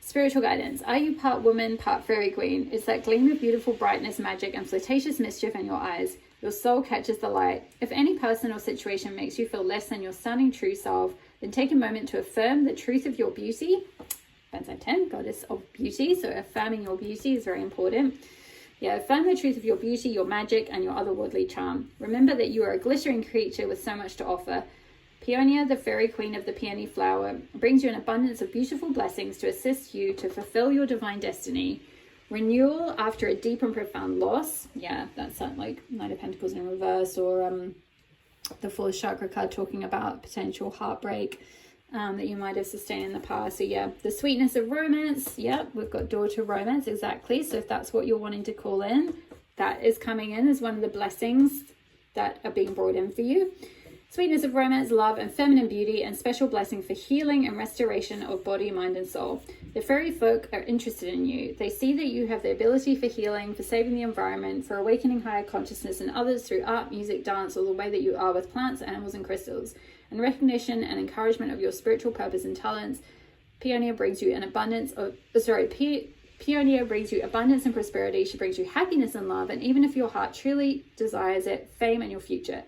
Spiritual guidance. Are you part woman, part fairy queen? It's that gleam of beautiful brightness, magic, and flirtatious mischief in your eyes. Your soul catches the light. If any person or situation makes you feel less than your stunning true self, then take a moment to affirm the truth of your beauty. BENZAI-TEN, goddess of beauty. So affirming your beauty is very important. Yeah, affirm the truth of your beauty, your magic, and your otherworldly charm. Remember that you are a glittering creature with so much to offer. Peonia, the fairy queen of the peony flower, brings you an abundance of beautiful blessings to assist you to fulfill your divine destiny. Renewal after a deep and profound loss. Yeah, that's like Knight of Pentacles in reverse, or the Fourth Chakra card talking about potential heartbreak that you might have sustained in the past. So yeah, the sweetness of romance. Yep, we've got daughter romance, exactly. So if that's what you're wanting to call in, that is coming in as one of the blessings that are being brought in for you. Sweetness of romance, love, and feminine beauty, and special blessing for healing and restoration of body, mind, and soul. The fairy folk are interested in you. They see that you have the ability for healing, for saving the environment, for awakening higher consciousness in others through art, music, dance, or the way that you are with plants, animals, and crystals. And recognition and encouragement of your spiritual purpose and talents. Peonia brings you an abundance of... Peonia brings you abundance and prosperity. She brings you happiness and love. And even if your heart truly desires it, fame and your future.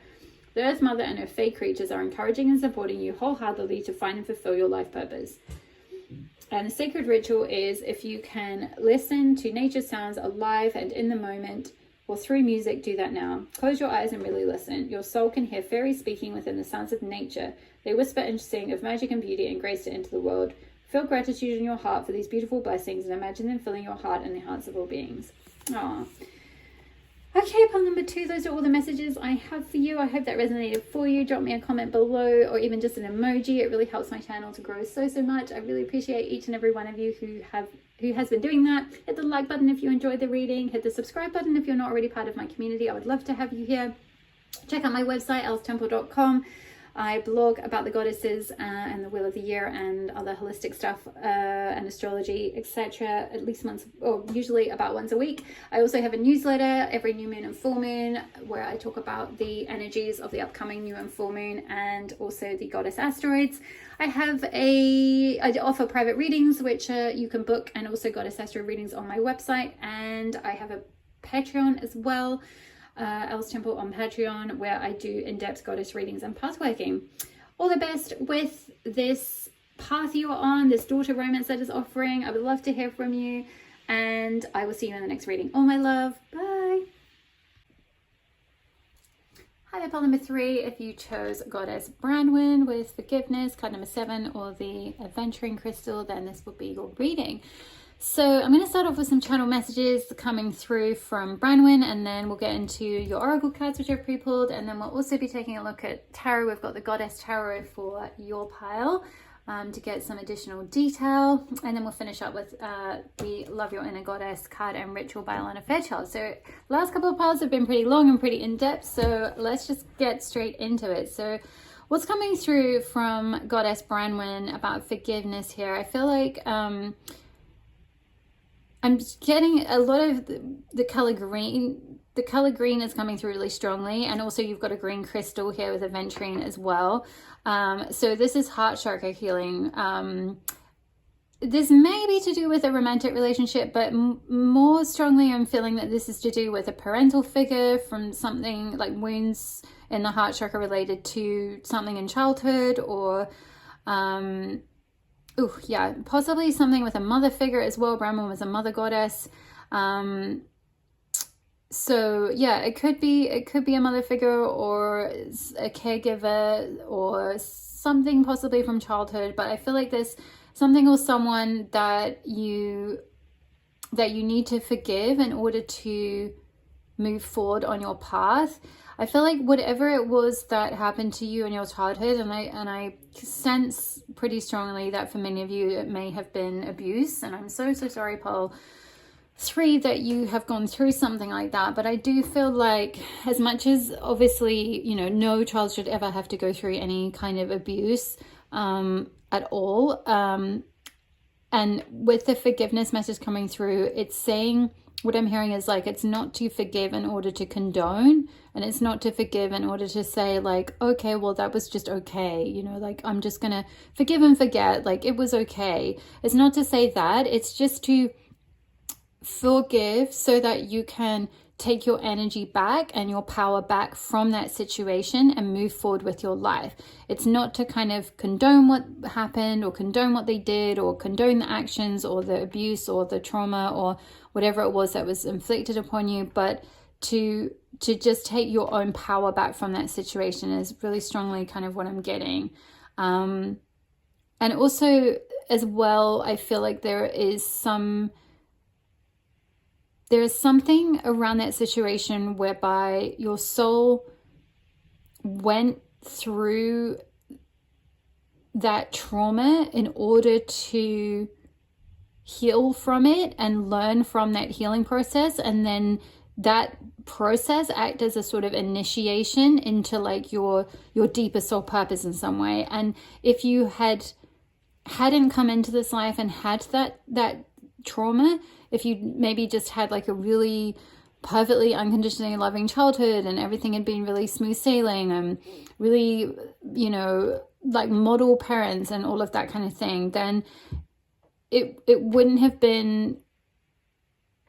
The Earth Mother and her fae creatures are encouraging and supporting you wholeheartedly to find and fulfill your life purpose. And a sacred ritual is if you can listen to nature sounds alive and in the moment, or through music, do that now. Close your eyes and really listen. Your soul can hear fairies speaking within the sounds of nature. They whisper and sing of magic and beauty and grace to enter the world. Feel gratitude in your heart for these beautiful blessings and imagine them filling your heart and the hearts of all beings. Aww. Okay, pile number 2, those are all the messages I have for you. I hope that resonated for you. Drop me a comment below, or even just an emoji. It really helps my channel to grow so much. I really appreciate each and every one of you who has been doing that. Hit the like button if you enjoyed the reading. Hit the subscribe button if you're not already part of my community. I would love to have you here. Check out my website, elstemple.com. I blog about the goddesses and the wheel of the year and other holistic stuff and astrology, etc. at least once, or usually about once a week. I also have a newsletter every new moon and full moon where I talk about the energies of the upcoming new and full moon and also the goddess asteroids. I offer private readings which you can book, and also goddess asteroid readings on my website, and I have a Patreon as well. Els Temple on Patreon, where I do in-depth goddess readings and path working. All the best with this path you're on, this daughter romance that is offering. I would love to hear from you. and I will see you in the next reading. All my love. Bye. Hi there, pile number 3. If you chose Goddess Brandwen with Forgiveness, card number 7, or the Adventuring Crystal, then this will be your reading. So I'm going to start off with some channel messages coming through from Brandwen, and then we'll get into your oracle cards, which I've pre-pulled, and then we'll also be taking a look at tarot. We've got the Goddess Tarot for your pile to get some additional detail, and then we'll finish up with the Love Your Inner Goddess card and Ritual by Alana Fairchild. So last couple of piles have been pretty long and pretty in-depth, so let's just get straight into it. So what's coming through from Goddess Brandwen about forgiveness here? I feel like I'm getting a lot of the color green. The color green is coming through really strongly, and also you've got a green crystal here with Adventuring as well. So this is heart chakra healing. This may be to do with a romantic relationship, but more strongly I'm feeling that this is to do with a parental figure, from something like wounds in the heart chakra related to something in childhood, or yeah, possibly something with a mother figure as well. Brahman was a mother goddess. So yeah, it could be a mother figure or a caregiver or something possibly from childhood, but I feel like there's something or someone that you need to forgive in order to move forward on your path. I feel like whatever it was that happened to you in your childhood, and I sense pretty strongly that for many of you it may have been abuse, and I'm so sorry, Paul 3, that you have gone through something like that. But I do feel like, as much as obviously, you know, no child should ever have to go through any kind of abuse at all, and with the forgiveness message coming through, it's saying, what I'm hearing is like, it's not to forgive in order to condone, and it's not to forgive in order to say like, okay, well, that was just okay, you know, like I'm just gonna forgive and forget, like it was okay. It's not to say that. It's just to forgive so that you can take your energy back and your power back from that situation and move forward with your life. It's not to kind of condone what happened or condone what they did or condone the actions or the abuse or the trauma or whatever it was that was inflicted upon you, but to just take your own power back from that situation is really strongly kind of what I'm getting. And also as well, I feel like there is something around that situation whereby your soul went through that trauma in order to heal from it and learn from that healing process, and then that process act as a sort of initiation into like your deeper soul purpose in some way. And if you hadn't come into this life and had that trauma, if you maybe just had like a really perfectly unconditionally loving childhood and everything had been really smooth sailing and really, you know, like model parents and all of that kind of thing, then it wouldn't have given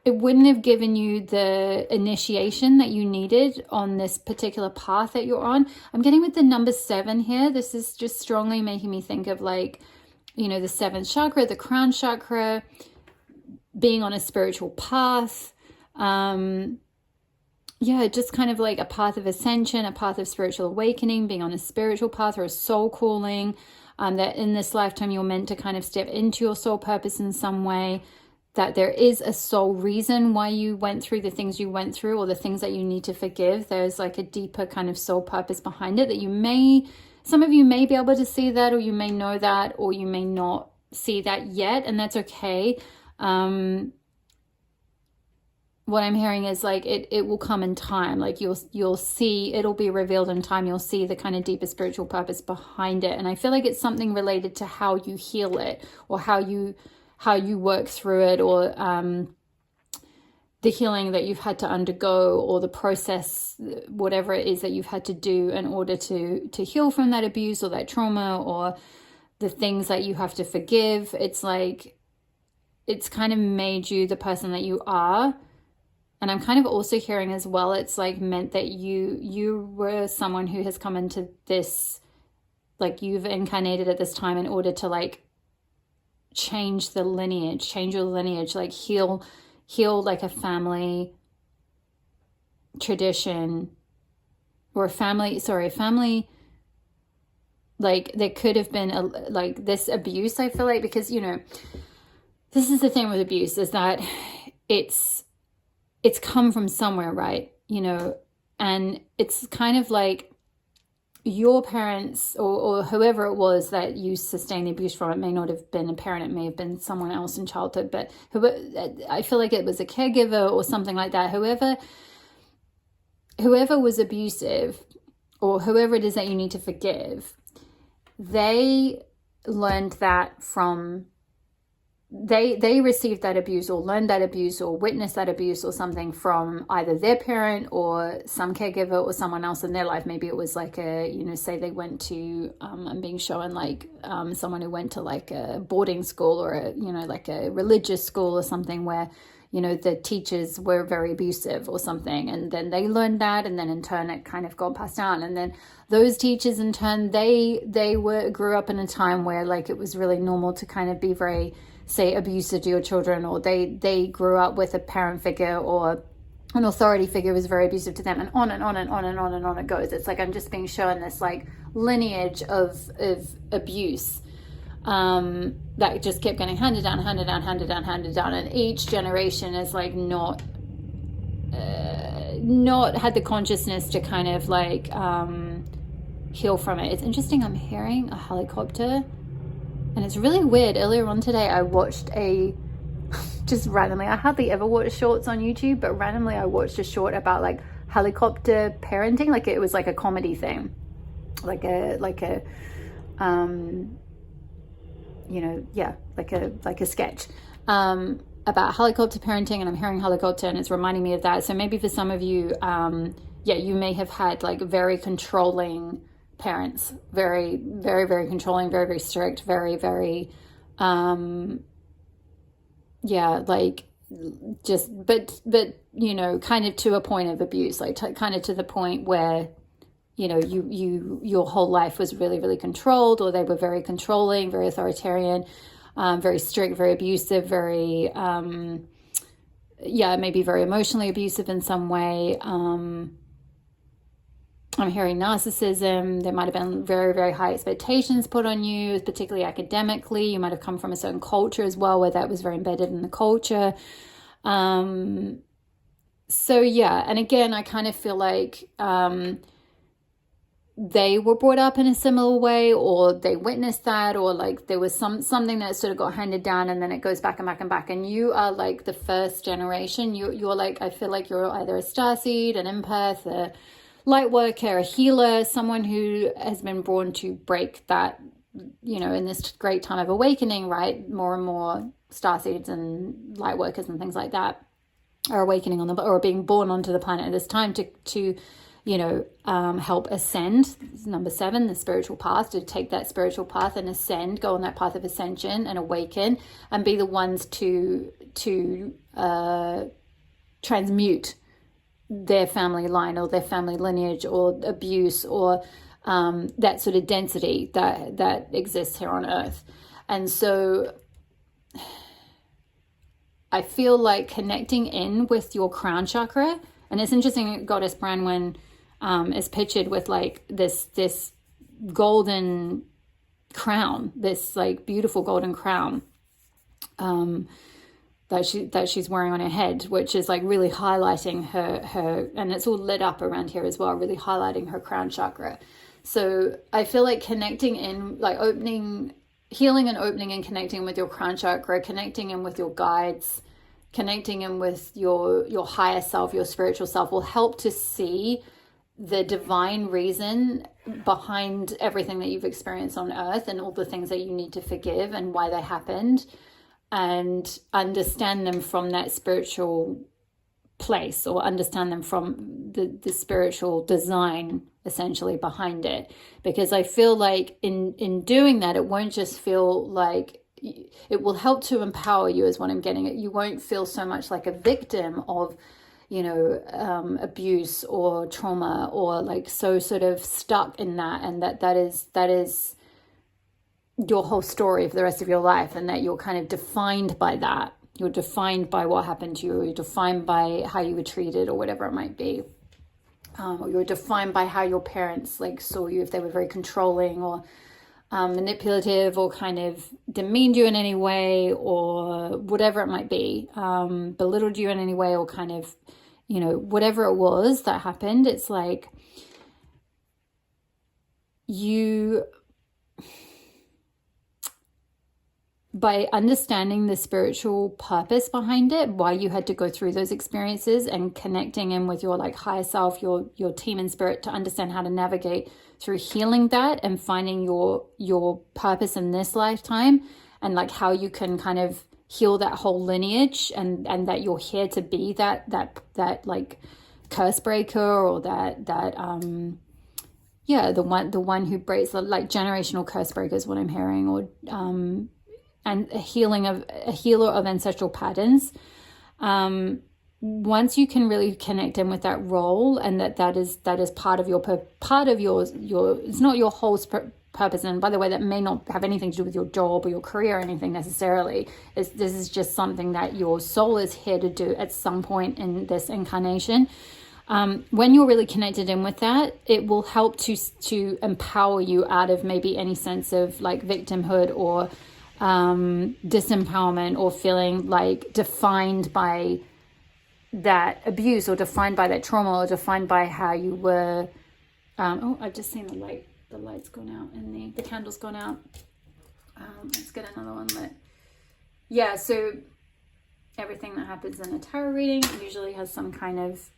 you the initiation that you needed on this particular path that you're on. I'm getting with the number 7 here. This is just strongly making me think of like, you know, the 7th chakra, the crown chakra, being on a spiritual path. Yeah, just kind of like a path of ascension, a path of spiritual awakening, being on a spiritual path or a soul calling, that in this lifetime you're meant to kind of step into your soul purpose in some way, that there is a soul reason why you went through the things you went through or the things that you need to forgive. There's like a deeper kind of soul purpose behind it that some of you may be able to see that, or you may know that, or you may not see that yet, and that's okay. What I'm hearing is like it will come in time. Like you'll see, it'll be revealed in time. You'll see the kind of deeper spiritual purpose behind it. And I feel like it's something related to how you heal it, or how you work through it, or the healing that you've had to undergo, or the process, whatever it is that you've had to do in order to heal from that abuse or that trauma, or the things that you have to forgive. It's like, it's kind of made you the person that you are. And I'm kind of also hearing as well, it's like meant that you were someone who has come into this, like you've incarnated at this time in order to like change the lineage, change your lineage, like heal like a family tradition, or a family, like there could have been like this abuse, I feel like, because, you know, this is the thing with abuse, is that it's come from somewhere, right? You know, and it's kind of like your parents or whoever it was that you sustained the abuse from. It may not have been a parent, it may have been someone else in childhood, but I feel like it was a caregiver or something like that. Whoever was abusive, or whoever it is that you need to forgive, they learned that from, they received that abuse, or learned that abuse, or witnessed that abuse or something from either their parent or some caregiver or someone else in their life. Maybe it was like a, you know, say they went to, I'm being shown like someone who went to like a boarding school, or a, you know, like a religious school or something, where, you know, the teachers were very abusive or something, and then they learned that, and then in turn it kind of got passed down, and then those teachers in turn, they grew up in a time where like it was really normal to kind of be very, say, abusive to your children, or they grew up with a parent figure or an authority figure was very abusive to them, and on and on and on and on and on it goes. It's like I'm just being shown this like lineage of abuse that just kept getting handed down, and each generation is like not had the consciousness to kind of like heal from it. It's interesting, I'm hearing a helicopter, and it's really weird. Earlier on today I watched just randomly, I hardly ever watch shorts on YouTube, but randomly I watched a short about like helicopter parenting. Like it was like a comedy thing, like a you know, yeah, like a sketch about helicopter parenting, and I'm hearing helicopter and it's reminding me of that. So maybe for some of you, yeah, you may have had like very controlling parents, very, very, very controlling, very, very strict, very, very, yeah, like just, but, you know, kind of to a point of abuse, like kind of to the point where, you know, your whole life was really, really controlled, or they were very controlling, very authoritarian, very strict, very abusive, very, yeah, maybe very emotionally abusive in some way. I'm hearing narcissism. There might have been very, very high expectations put on you, particularly academically. You might have come from a certain culture as well, where that was very embedded in the culture. So yeah, and again, I kind of feel like they were brought up in a similar way, or they witnessed that, or like there was something that sort of got handed down, and then it goes back and back and back. And you are like the first generation. You're like, I feel like you're either a starseed, an empath, a light worker, a healer, someone who has been born to break that, you know, in this great time of awakening, right? More and more starseeds and light workers and things like that are awakening on the, or being born onto the planet at this time to you know, help ascend. Number 7, the spiritual path, to take that spiritual path and ascend, go on that path of ascension and awaken, and be the ones to transmute their family line or their family lineage or abuse or that sort of density that exists here on earth. And so I feel like connecting in with your crown chakra, and it's interesting, Goddess Branwen is pictured with like this golden crown, this like beautiful golden crown that she's wearing on her head, which is like really highlighting her, and it's all lit up around here as well, really highlighting her crown chakra. So I feel like connecting in, like healing and opening and connecting with your crown chakra, connecting in with your guides, connecting in with your higher self, your spiritual self, will help to see the divine reason behind everything that you've experienced on earth, and all the things that you need to forgive and why they happened, and understand them from that spiritual place, or understand them from the spiritual design essentially behind it. Because I feel like in doing that, it won't just feel like, it will help to empower you, is what I'm getting at. You won't feel so much like a victim of, you know, abuse or trauma, or like so sort of stuck in that, and that is your whole story for the rest of your life, and that you're kind of defined by that. You're defined by what happened to you. You're defined by how you were treated, or whatever it might be. Or you're defined by how your parents like saw you, if they were very controlling or manipulative, or kind of demeaned you in any way, or whatever it might be, belittled you in any way, or kind of, you know, whatever it was that happened. It's like you, by understanding the spiritual purpose behind it, why you had to go through those experiences, and connecting in with your like higher self, your team and spirit, to understand how to navigate through healing that, and finding your purpose in this lifetime, and like how you can kind of heal that whole lineage, and that you're here to be that like curse breaker, or that yeah, the one who breaks, like generational curse breaker is what I'm hearing, or and a healer of ancestral patterns. Once you can really connect in with that role, and that is part of your it's not your whole purpose. And by the way, that may not have anything to do with your job or your career or anything necessarily. This is just something that your soul is here to do at some point in this incarnation. When you're really connected in with that, it will help to empower you out of maybe any sense of like victimhood, or disempowerment, or feeling like defined by that abuse, or defined by that trauma, or defined by how you were. Oh, I've just seen the light's gone out, and the candle's gone out. Let's get another one lit. Yeah, so everything that happens in a tarot reading usually has some kind of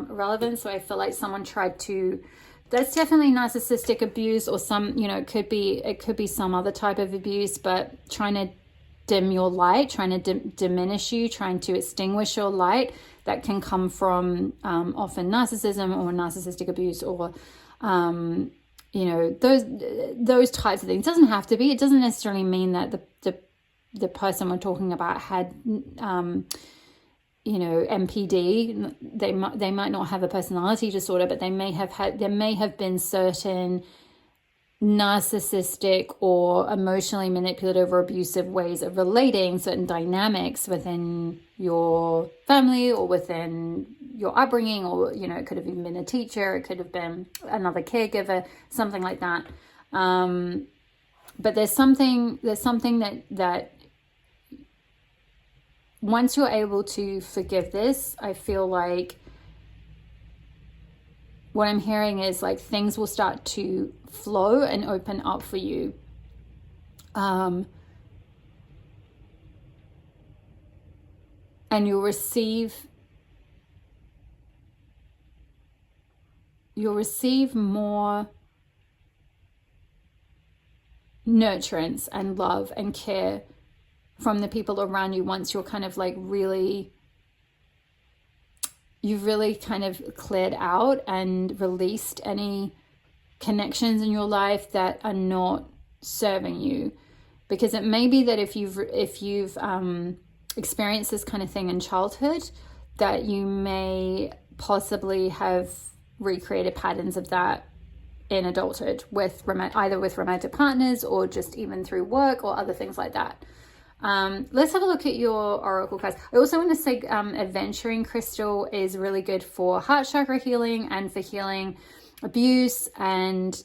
relevance. So I feel like someone tried to, that's definitely narcissistic abuse, or some, you know, it could be some other type of abuse, but trying to dim your light, trying to diminish you, trying to extinguish your light, that can come from often narcissism or narcissistic abuse, or you know, those types of things. It doesn't have to be. It doesn't necessarily mean that the person we're talking about had you know, MPD. They might not have a personality disorder, but there may have been certain narcissistic or emotionally manipulative or abusive ways of relating, certain dynamics within your family, or within your upbringing, or, you know, it could have even been a teacher, it could have been another caregiver, something like that. But there's something that once you're able to forgive this, I feel like what I'm hearing is like things will start to flow and open up for you. And you'll receive more nurturance and love and care from the people around you, once you're kind of like you've really kind of cleared out and released any connections in your life that are not serving you. Because it may be that if you've experienced this kind of thing in childhood, that you may possibly have recreated patterns of that in adulthood, either with romantic partners, or just even through work, or other things like that. Let's have a look at your oracle cards. I also want to say aventurine crystal is really good for heart chakra healing, and for healing abuse, and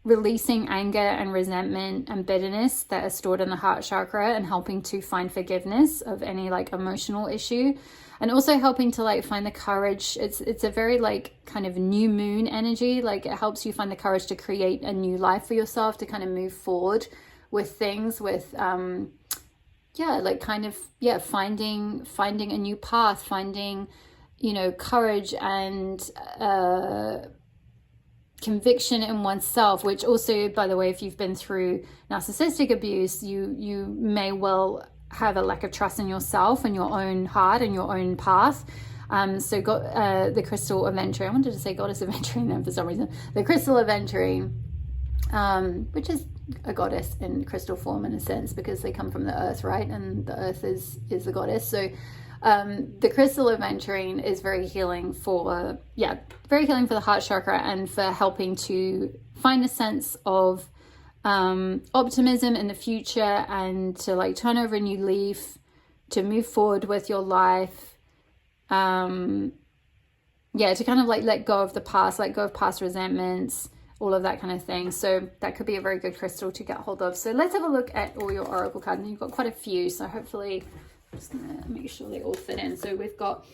releasing anger and resentment and bitterness that are stored in the heart chakra, and helping to find forgiveness of any like emotional issue, and also helping to like find the courage. It's a very like kind of new moon energy. Like, it helps you find the courage to create a new life for yourself, to kind of move forward with things, with like kind of finding a new path, finding, you know, courage and conviction in oneself. Which also, by the way, if you've been through narcissistic abuse, you may well have a lack of trust in yourself and your own heart and your own path. So got the crystal aventurine, I wanted to say goddess aventurine then for some reason, the crystal aventurine, which is a goddess in crystal form in a sense, because they come from the earth, right? And the earth is the goddess. So the crystal aventurine is very healing for the heart chakra, and for helping to find a sense of optimism in the future, and to like turn over a new leaf, to move forward with your life. Yeah, to kind of like let go of the past, let go of past resentments, all of that kind of thing. So that could be a very good crystal to get hold of. So let's have a look at all your oracle cards. And you've got quite a few, so hopefully I'm just gonna make sure they all fit in. So we've got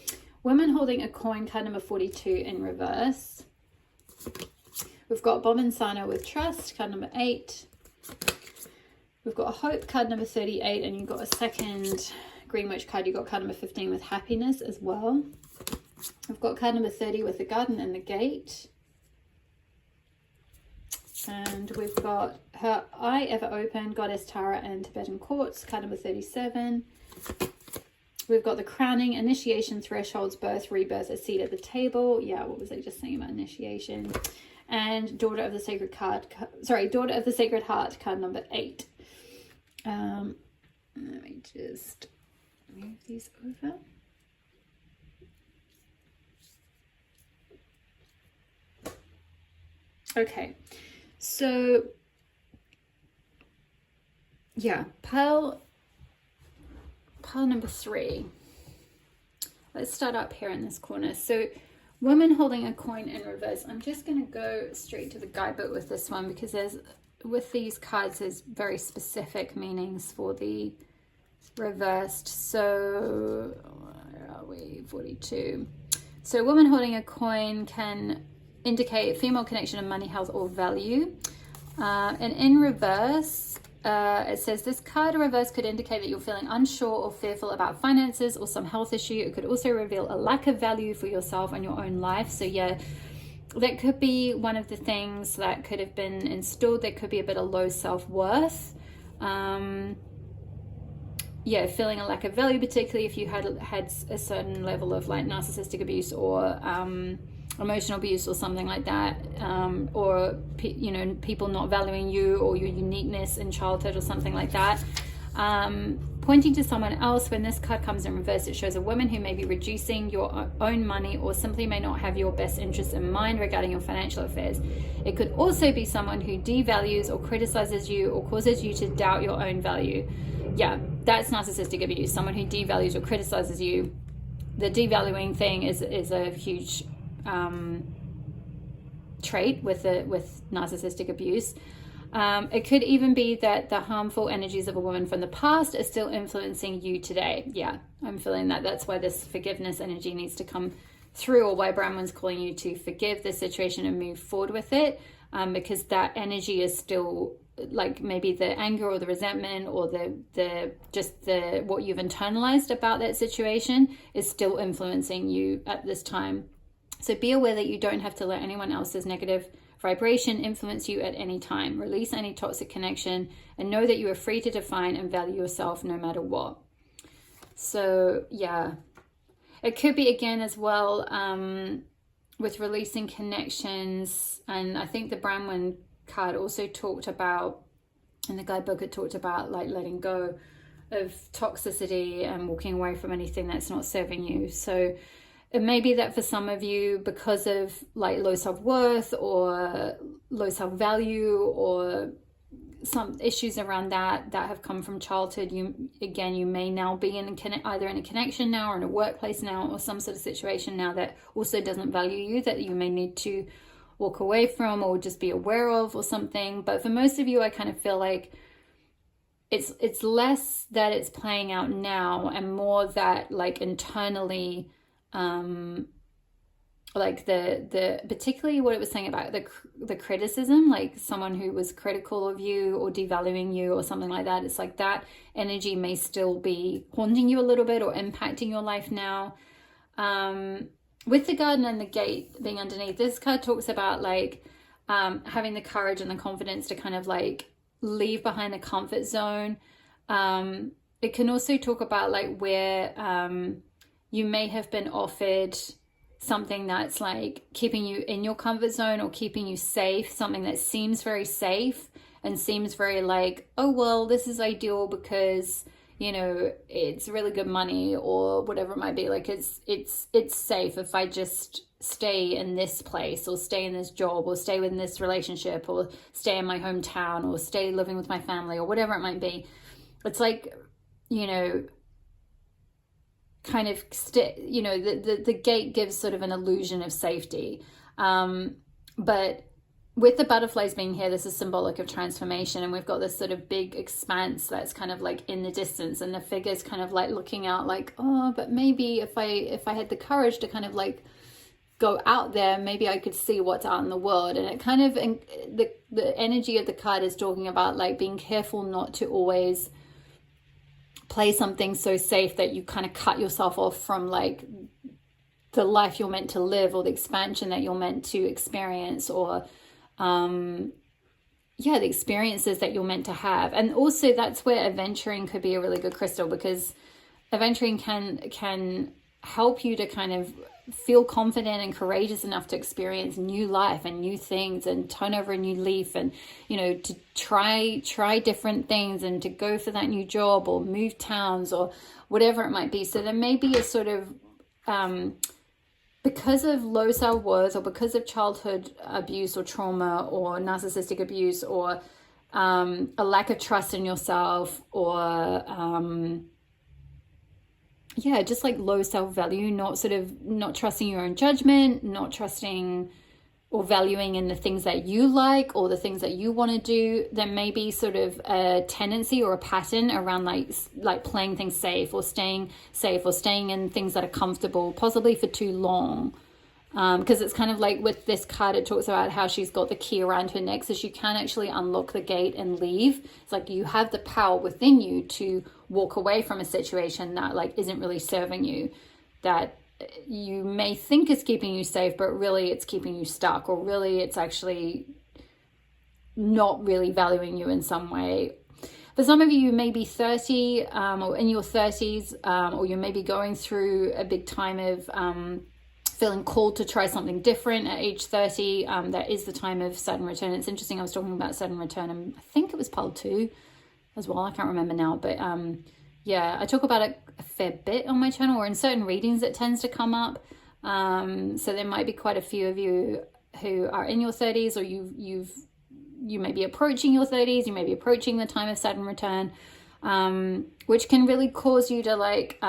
women holding a coin, card number 42 in reverse. We've got Bombensano with trust, card number 8. We've got hope, card number 38, and you've got a second green witch card. You've got card number 15 with happiness as well. We've got card number 30 with the garden and the gate. And we've got her eye ever open, goddess Tara, and Tibetan quartz, card number 37. We've got the crowning, initiation, thresholds, birth, rebirth, a seat at the table. Yeah, what was I just saying about initiation? And daughter of the sacred daughter of the sacred heart, card number 8. Let me just move these over. Okay, so yeah, pile number 3. Let's start up here in this corner. So woman holding a coin in reverse. I'm just going to go straight to the guidebook with this one, because with these cards there's very specific meanings for the reversed. So where are we? 42. So woman holding a coin can indicate female connection of money, health, or value. And in reverse, it says this card reverse could indicate that you're feeling unsure or fearful about finances or some health issue. It could also reveal a lack of value for yourself and your own life. So yeah, that could be one of the things that could have been installed. There could be a bit of low self-worth. Yeah, feeling a lack of value, particularly if you had a certain level of like narcissistic abuse or emotional abuse or something like that, or people not valuing you or your uniqueness in childhood or something like that. Pointing to someone else, when this card comes in reverse, it shows a woman who may be reducing your own money or simply may not have your best interests in mind regarding your financial affairs. It could also be someone who devalues or criticizes you or causes you to doubt your own value. Yeah, that's narcissistic abuse. Someone who devalues or criticizes you. The devaluing thing is a huge trait with narcissistic abuse. It could even be that the harmful energies of a woman from the past are still influencing you today. Yeah, I'm feeling that. That's why this forgiveness energy needs to come through, or why Branwen's calling you to forgive the situation and move forward with it, because that energy is still like maybe the anger or the resentment or the what you've internalized about that situation is still influencing you at this time. So be aware that you don't have to let anyone else's negative vibration influence you at any time. Release any toxic connection and know that you are free to define and value yourself no matter what. So yeah, it could be again as well with releasing connections. And I think the Branwen card also talked about, in the guidebook it talked about like letting go of toxicity and walking away from anything that's not serving you. So it may be that for some of you, because of like low self-worth or low self-value or some issues around that have come from childhood, you may now be either in a connection now or in a workplace now or some sort of situation now that also doesn't value you, that you may need to walk away from or just be aware of or something. But for most of you, I kind of feel like it's less that it's playing out now and more that like internally, like the particularly what it was saying about the criticism, like someone who was critical of you or devaluing you or something like that. It's like that energy may still be haunting you a little bit or impacting your life now. With the garden and the gate being underneath, this card talks about like having the courage and the confidence to kind of like leave behind the comfort zone. It can also talk about like where you may have been offered something that's like keeping you in your comfort zone or keeping you safe, something that seems very safe and seems very like, oh, well, this is ideal because, you know, it's really good money or whatever it might be. Like it's safe if I just stay in this place or stay in this job or stay in this relationship or stay in my hometown or stay living with my family or whatever it might be. It's like, you know, kind of you know, the gate gives sort of an illusion of safety, but with the butterflies being here, this is symbolic of transformation, and we've got this sort of big expanse that's kind of like in the distance, and the figure's kind of like looking out like, oh, but maybe if I had the courage to kind of like go out there, maybe I could see what's out in the world. And it kind of, the energy of the card is talking about like being careful not to always play something so safe that you kind of cut yourself off from like the life you're meant to live or the expansion that you're meant to experience, or yeah, the experiences that you're meant to have. And also that's where aventuring could be a really good crystal, because aventuring can help you to kind of feel confident and courageous enough to experience new life and new things and turn over a new leaf, and, you know, to try different things and to go for that new job or move towns or whatever it might be. So there may be a sort of because of low self-worth or because of childhood abuse or trauma or narcissistic abuse or a lack of trust in yourself, or yeah, just like low self-value, not trusting your own judgment, not trusting or valuing in the things that you like or the things that you want to do. There may be sort of a tendency or a pattern around like playing things safe or staying in things that are comfortable, possibly for too long. Because it's kind of like with this card, it talks about how she's got the key around her neck, so she can actually unlock the gate and leave. It's like you have the power within you to walk away from a situation that like isn't really serving you, that you may think is keeping you safe, but really it's keeping you stuck, or really it's actually not really valuing you in some way. For some of you, you may be 30 or in your 30s, or you may be going through a big time of feeling called to try something different at age 30. That is the time of Saturn return. It's interesting, I was talking about Saturn return, and I think it was part 2 as well, I can't remember now, but yeah, I talk about it a fair bit on my channel, or in certain readings it tends to come up. So there might be quite a few of you who are in your 30s, or you may be approaching your 30s, you may be approaching the time of Saturn return, which can really cause you to like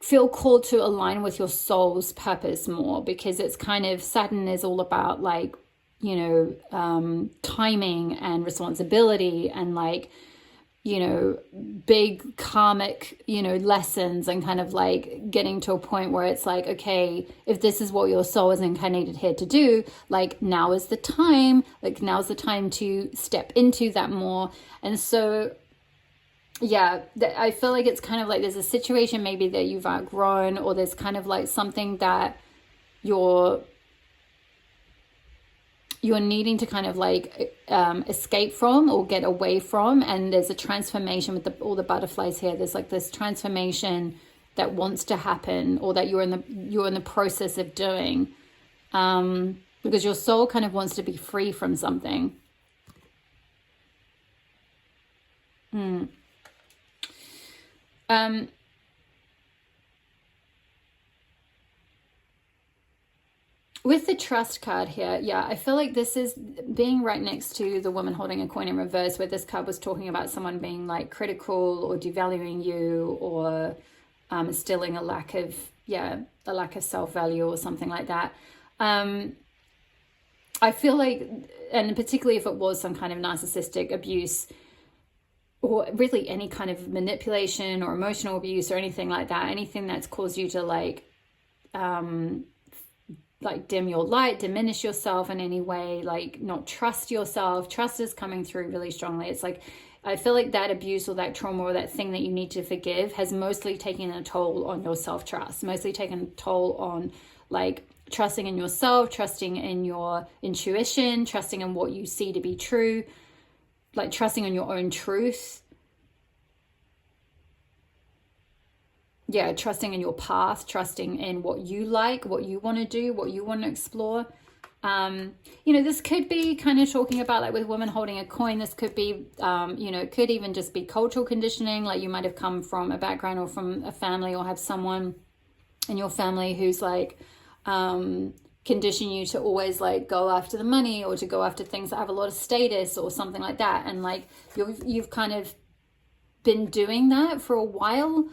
feel called to align with your soul's purpose more, because it's kind of, Saturn is all about like, you know, timing and responsibility and like, you know, big karmic, you know, lessons, and kind of like getting to a point where it's like, okay, if this is what your soul is incarnated here to do, like now is the time, to step into that more. And so yeah, I feel like it's kind of like there's a situation maybe that you've outgrown, or there's kind of like something that you're needing to kind of like escape from or get away from, and there's a transformation with all the butterflies here. There's like this transformation that wants to happen, or that you're in the process of doing, because your soul kind of wants to be free from something. With the trust card here, yeah, I feel like this is being right next to the woman holding a coin in reverse, where this card was talking about someone being like critical or devaluing you, or instilling a lack of self-value or something like that. I feel like, and particularly if it was some kind of narcissistic abuse, or really any kind of manipulation or emotional abuse or anything like that, anything that's caused you to like dim your light, diminish yourself in any way, like not trust yourself. Trust is coming through really strongly. It's like, I feel like that abuse or that trauma or that thing that you need to forgive has mostly taken a toll on your self-trust, mostly taken a toll on like trusting in yourself, trusting in your intuition, trusting in what you see to be true, like trusting in your own truth. Yeah, trusting in your path, trusting in what you like, what you want to do, what you want to explore. You know, this could be kind of talking about like with women holding a coin. This could be, you know, it could even just be cultural conditioning. Like you might have come from a background or from a family or have someone in your family who's like, condition you to always like go after the money or to go after things that have a lot of status or something like that. And like you've kind of been doing that for a while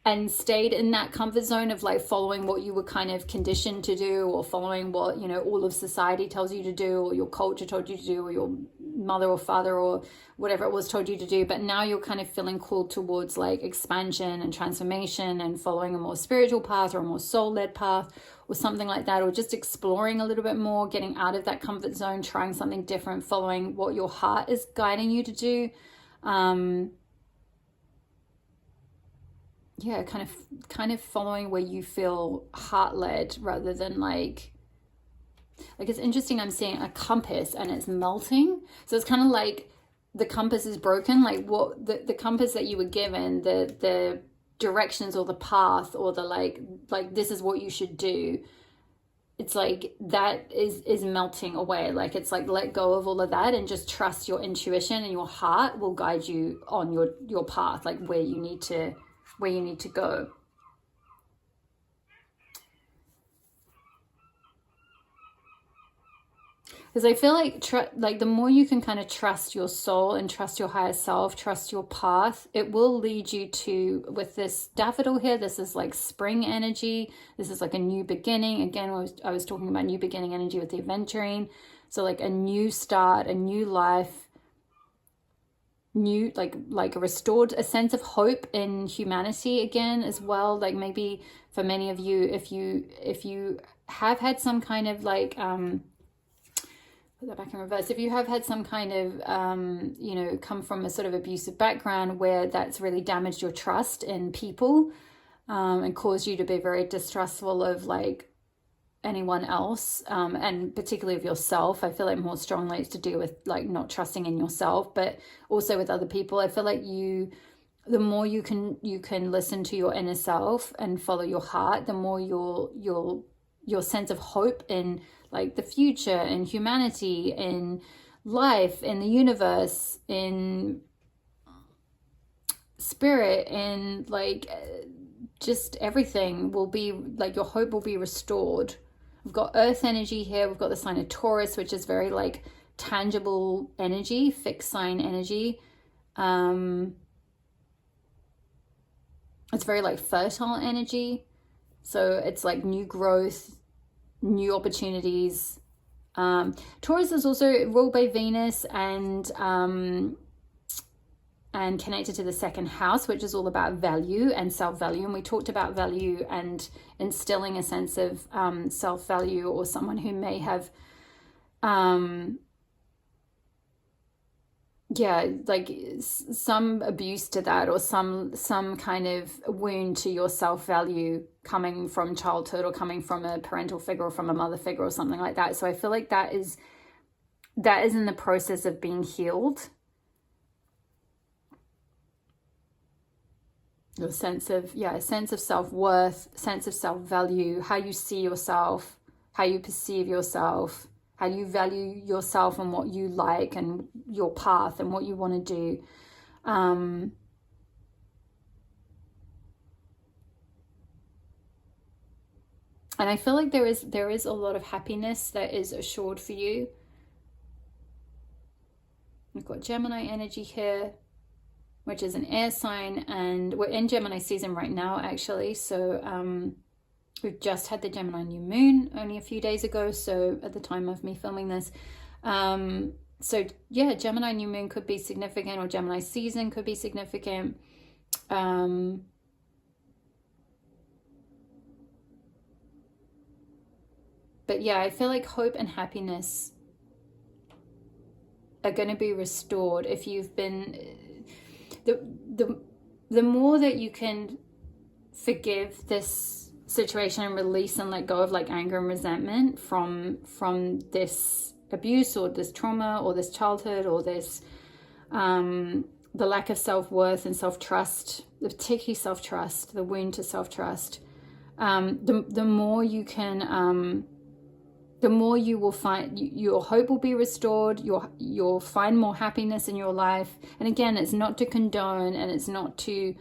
and stayed in that comfort zone of like following what you were kind of conditioned to do, or following what, you know, all of society tells you to do, or your culture told you to do, or your mother or father or whatever it was told you to do. But now you're kind of feeling called towards like expansion and transformation and following a more spiritual path or a more soul-led path or something like that, or just exploring a little bit more, getting out of that comfort zone, trying something different, following what your heart is guiding you to do. Yeah, kind of following where you feel heart-led rather than like it's interesting. I'm seeing a compass and it's melting. So it's kind of like the compass is broken. Like what the compass that you were given, the directions or the path or the like this is what you should do. It's like that is melting away. Like it's like let go of all of that and just trust your intuition, and your heart will guide you on your path, like where you need to go. Because I feel like the more you can kind of trust your soul and trust your higher self, trust your path, it will lead you to, with this daffodil here, this is like spring energy. This is like a new beginning. Again, I was talking about new beginning energy with the aventurine. So like a new start, a new life, new like a restored, a sense of hope in humanity again as well. Like maybe for many of you, if you have had some kind of like put that back in reverse. If you have had some kind of, you know, come from a sort of abusive background where that's really damaged your trust in people, and caused you to be very distrustful of like anyone else, and particularly of yourself. I feel like more strongly it's to do with like not trusting in yourself, but also with other people. I feel like the more you can listen to your inner self and follow your heart, the more your sense of hope in like the future, in humanity, in life, in the universe, in spirit, in like just everything will be like, your hope will be restored. We've got earth energy here. We've got the sign of Taurus, which is very like tangible energy, fixed sign energy. It's very like fertile energy. So it's like new growth, new opportunities. Taurus is also ruled by Venus and connected to the second house, which is all about value and self-value. And we talked about value and instilling a sense of self-value, or someone who may have like some abuse to that, or some kind of wound to your self-value coming from childhood, or coming from a parental figure, or from a mother figure, or something like that. So I feel like that is in the process of being healed. Your sense of self-worth, sense of self-value, how you see yourself, how you perceive yourself, how you value yourself and what you like and your path and what you want to do. And I feel like there is a lot of happiness that is assured for you. We've got Gemini energy here, which is an air sign, and we're in Gemini season right now, actually. So we've just had the Gemini new moon only a few days ago, so at the time of me filming this. So yeah, Gemini new moon could be significant, or Gemini season could be significant. But yeah, I feel like hope and happiness are going to be restored if you've been... The more that you can forgive this situation and release and let go of like anger and resentment from this abuse, or this trauma, or this childhood, or this the lack of self-worth and self-trust, particularly self-trust, the wound to self-trust, the more you can the more you will find, your hope will be restored, you'll find more happiness in your life. And again, it's not to condone, and it's not to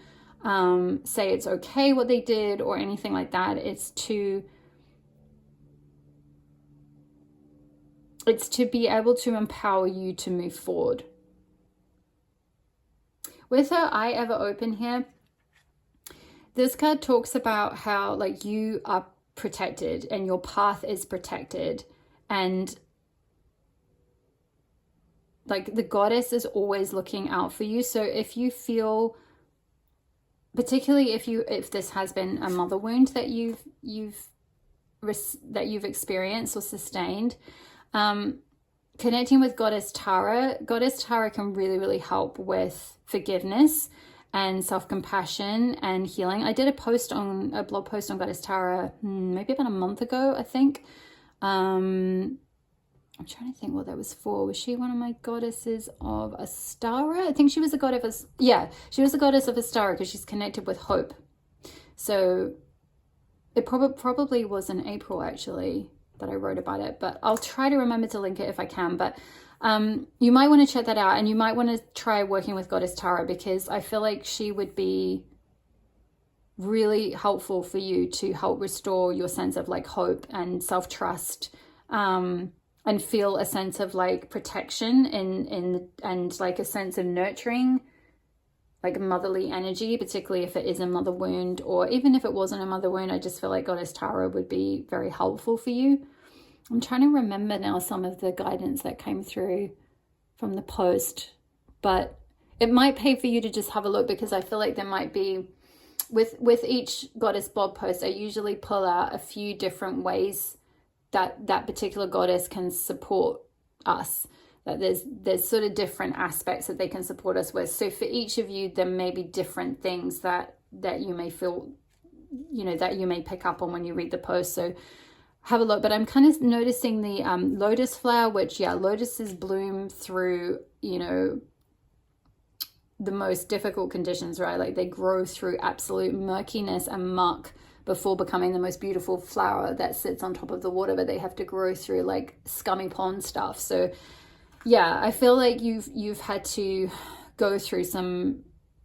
say it's okay what they did or anything like that. It's to be able to empower you to move forward. With her eye ever open here, this card talks about how like you are protected and your path is protected, and like the goddess is always looking out for you. So if you feel, particularly if this has been a mother wound that you've experienced or sustained, connecting with Goddess Tara can really help with forgiveness and self-compassion and healing. I did a blog post on Goddess Tara maybe about a month ago, I think. I'm trying to think what that was for. Was she one of my goddesses of Astara? I think she was a goddess of, she was a goddess of Astara because she's connected with hope. So it probably was in April actually that I wrote about it, but I'll try to remember to link it if I can. But you might want to check that out, and you might want to try working with Goddess Tara, because I feel like she would be really helpful for you to help restore your sense of like hope and self-trust, and feel a sense of like protection and like a sense of nurturing, like motherly energy, particularly if it is a mother wound, or even if it wasn't a mother wound. I just feel like Goddess Tara would be very helpful for you. I'm trying to remember now some of the guidance that came through from the post, but it might pay for you to just have a look, because I feel like there might be, with each goddess blog post, I usually pull out a few different ways that that particular goddess can support us. That there's sort of different aspects that they can support us with. So for each of you, there may be different things that you may feel, that you may pick up on when you read the post. So have a look. But I'm kind of noticing the lotus flower, which, lotuses bloom through, the most difficult conditions, right? Like they grow through absolute murkiness and muck before becoming the most beautiful flower that sits on top of the water, but they have to grow through like scummy pond stuff. So yeah, I feel like you've had to go through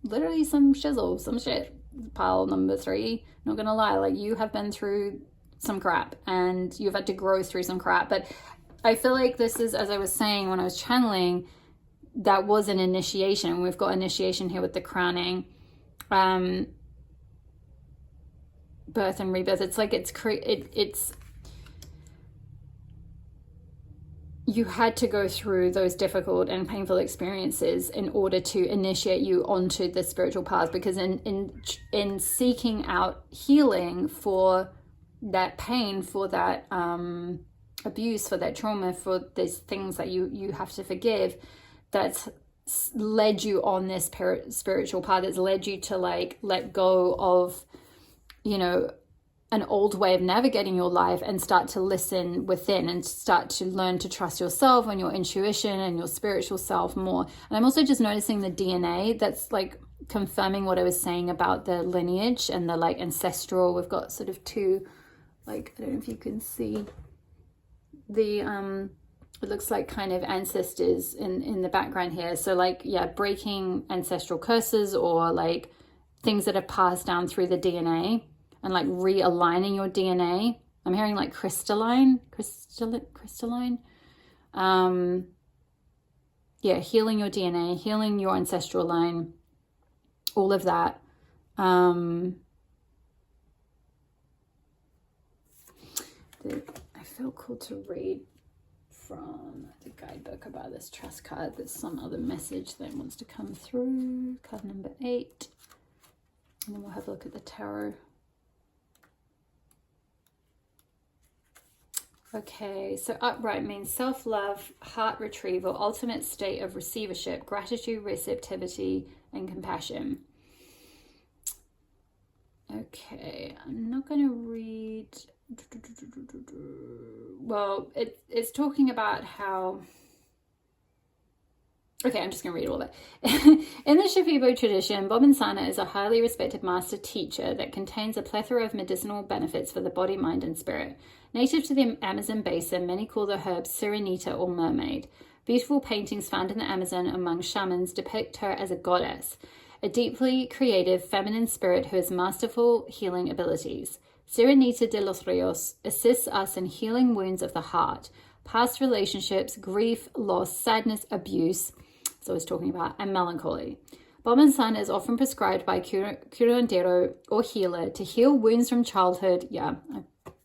literally some shizzle, some shit. Pile number 3, not gonna lie, like you have been through some crap and you've had to grow through some crap. But I feel like this is, as I was saying when I was channeling, that was an initiation. We've got initiation here with the crowning, birth and rebirth. It's like it's you had to go through those difficult and painful experiences in order to initiate you onto the spiritual path, because in seeking out healing for that pain, for that abuse, for that trauma, for these things that you have to forgive, that's led you on this spiritual path. It's led you to like let go of an old way of navigating your life and start to listen within and start to learn to trust yourself and your intuition and your spiritual self more. And I'm also just noticing the DNA that's like confirming what I was saying about the lineage and the like ancestral. We've got sort of two, like, I don't know if you can see the it looks like kind of ancestors in the background here. So like, breaking ancestral curses or like things that are passed down through the DNA, and like realigning your DNA. I'm hearing like crystalline. Healing your DNA, healing your ancestral line, all of that. I feel called to read from the guidebook about this trust card. There's some other message that wants to come through. Card number 8. And then we'll have a look at the tarot. Okay, so upright means self-love, heart retrieval, ultimate state of receivership, gratitude, receptivity, and compassion. Okay, I'm not going to read. Well, it's talking about how. Okay, I'm just going to read all of it. In the Shipibo tradition, Bob Sana is a highly respected master teacher that contains a plethora of medicinal benefits for the body, mind, and spirit. Native to the Amazon basin, many call the herb Sirenita or mermaid. Beautiful paintings found in the Amazon among shamans depict her as a goddess, a deeply creative feminine spirit who has masterful healing abilities. Sirenita de los Rios assists us in healing wounds of the heart, past relationships, grief, loss, sadness, abuse, as I was talking about, and melancholy. Bomensana is often prescribed by curandero or healer to heal wounds from childhood. Yeah,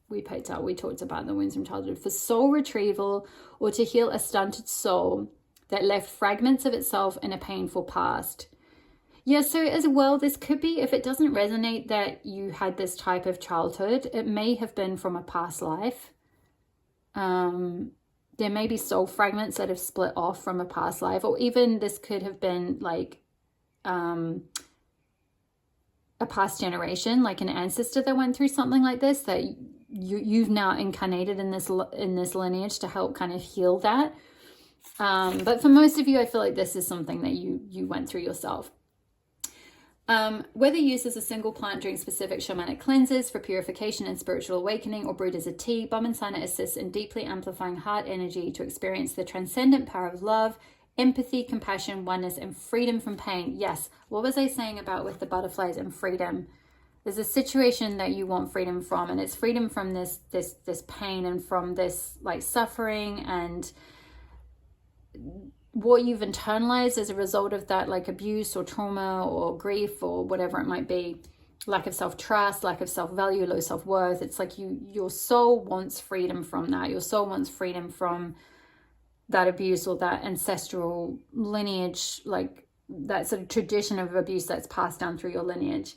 we talked about the wounds from childhood, for soul retrieval, or to heal a stunted soul that left fragments of itself in a painful past. Yeah, so as well, this could be, if it doesn't resonate that you had this type of childhood, it may have been from a past life. There may be soul fragments that have split off from a past life, or even this could have been like a past generation, like an ancestor that went through something like this, that you've now incarnated in this lineage to help kind of heal that. But for most of you, I feel like this is something that you went through yourself. Whether used as a single plant during specific shamanic cleanses for purification and spiritual awakening, or brewed as a tea, Bomensana assists in deeply amplifying heart energy to experience the transcendent power of love, empathy, compassion, oneness, and freedom from pain. Yes, what was I saying about with the butterflies and freedom? There's a situation that you want freedom from, and it's freedom from this pain and from this like suffering and what you've internalized as a result of that, like abuse or trauma or grief or whatever it might be. Lack of self-trust, lack of self-value, low self-worth. It's like your soul wants freedom from that. Your soul wants freedom from that abuse or that ancestral lineage, like that sort of tradition of abuse that's passed down through your lineage.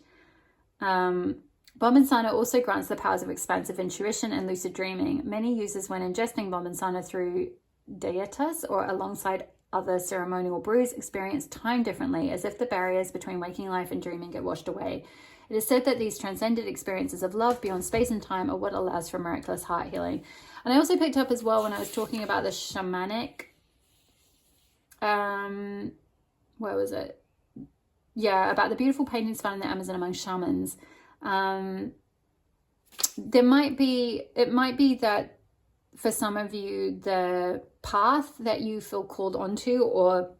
Bomensana also grants the powers of expansive intuition and lucid dreaming. Many users, when ingesting Bomensana through dietas or alongside other ceremonial brews, experience time differently, as if the barriers between waking life and dreaming get washed away. It is said that these transcended experiences of love beyond space and time are what allows for miraculous heart healing. And I also picked up as well when I was talking about the shamanic, where was it? Yeah, about the beautiful paintings found in the Amazon among shamans. It might be that for some of you, the path that you feel called onto, or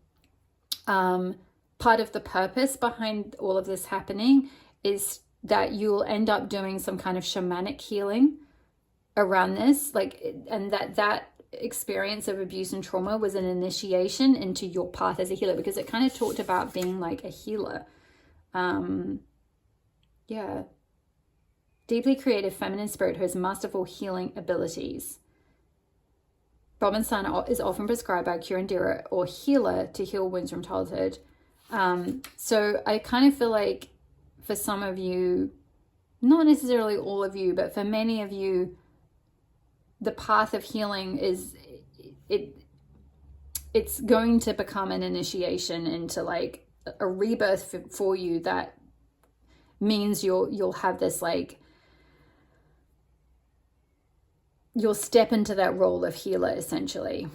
part of the purpose behind all of this happening, is that you'll end up doing some kind of shamanic healing around this, like, and that experience of abuse and trauma was an initiation into your path as a healer, because it kind of talked about being like a healer. Yeah. Deeply creative feminine spirit who has masterful healing abilities. Bomensana is often prescribed by a curandera or healer to heal wounds from childhood. So I kind of feel like for some of you, not necessarily all of you, but for many of you, the path of healing is, it's going to become an initiation into like a rebirth for you. That means you'll have this, like, you'll step into that role of healer essentially.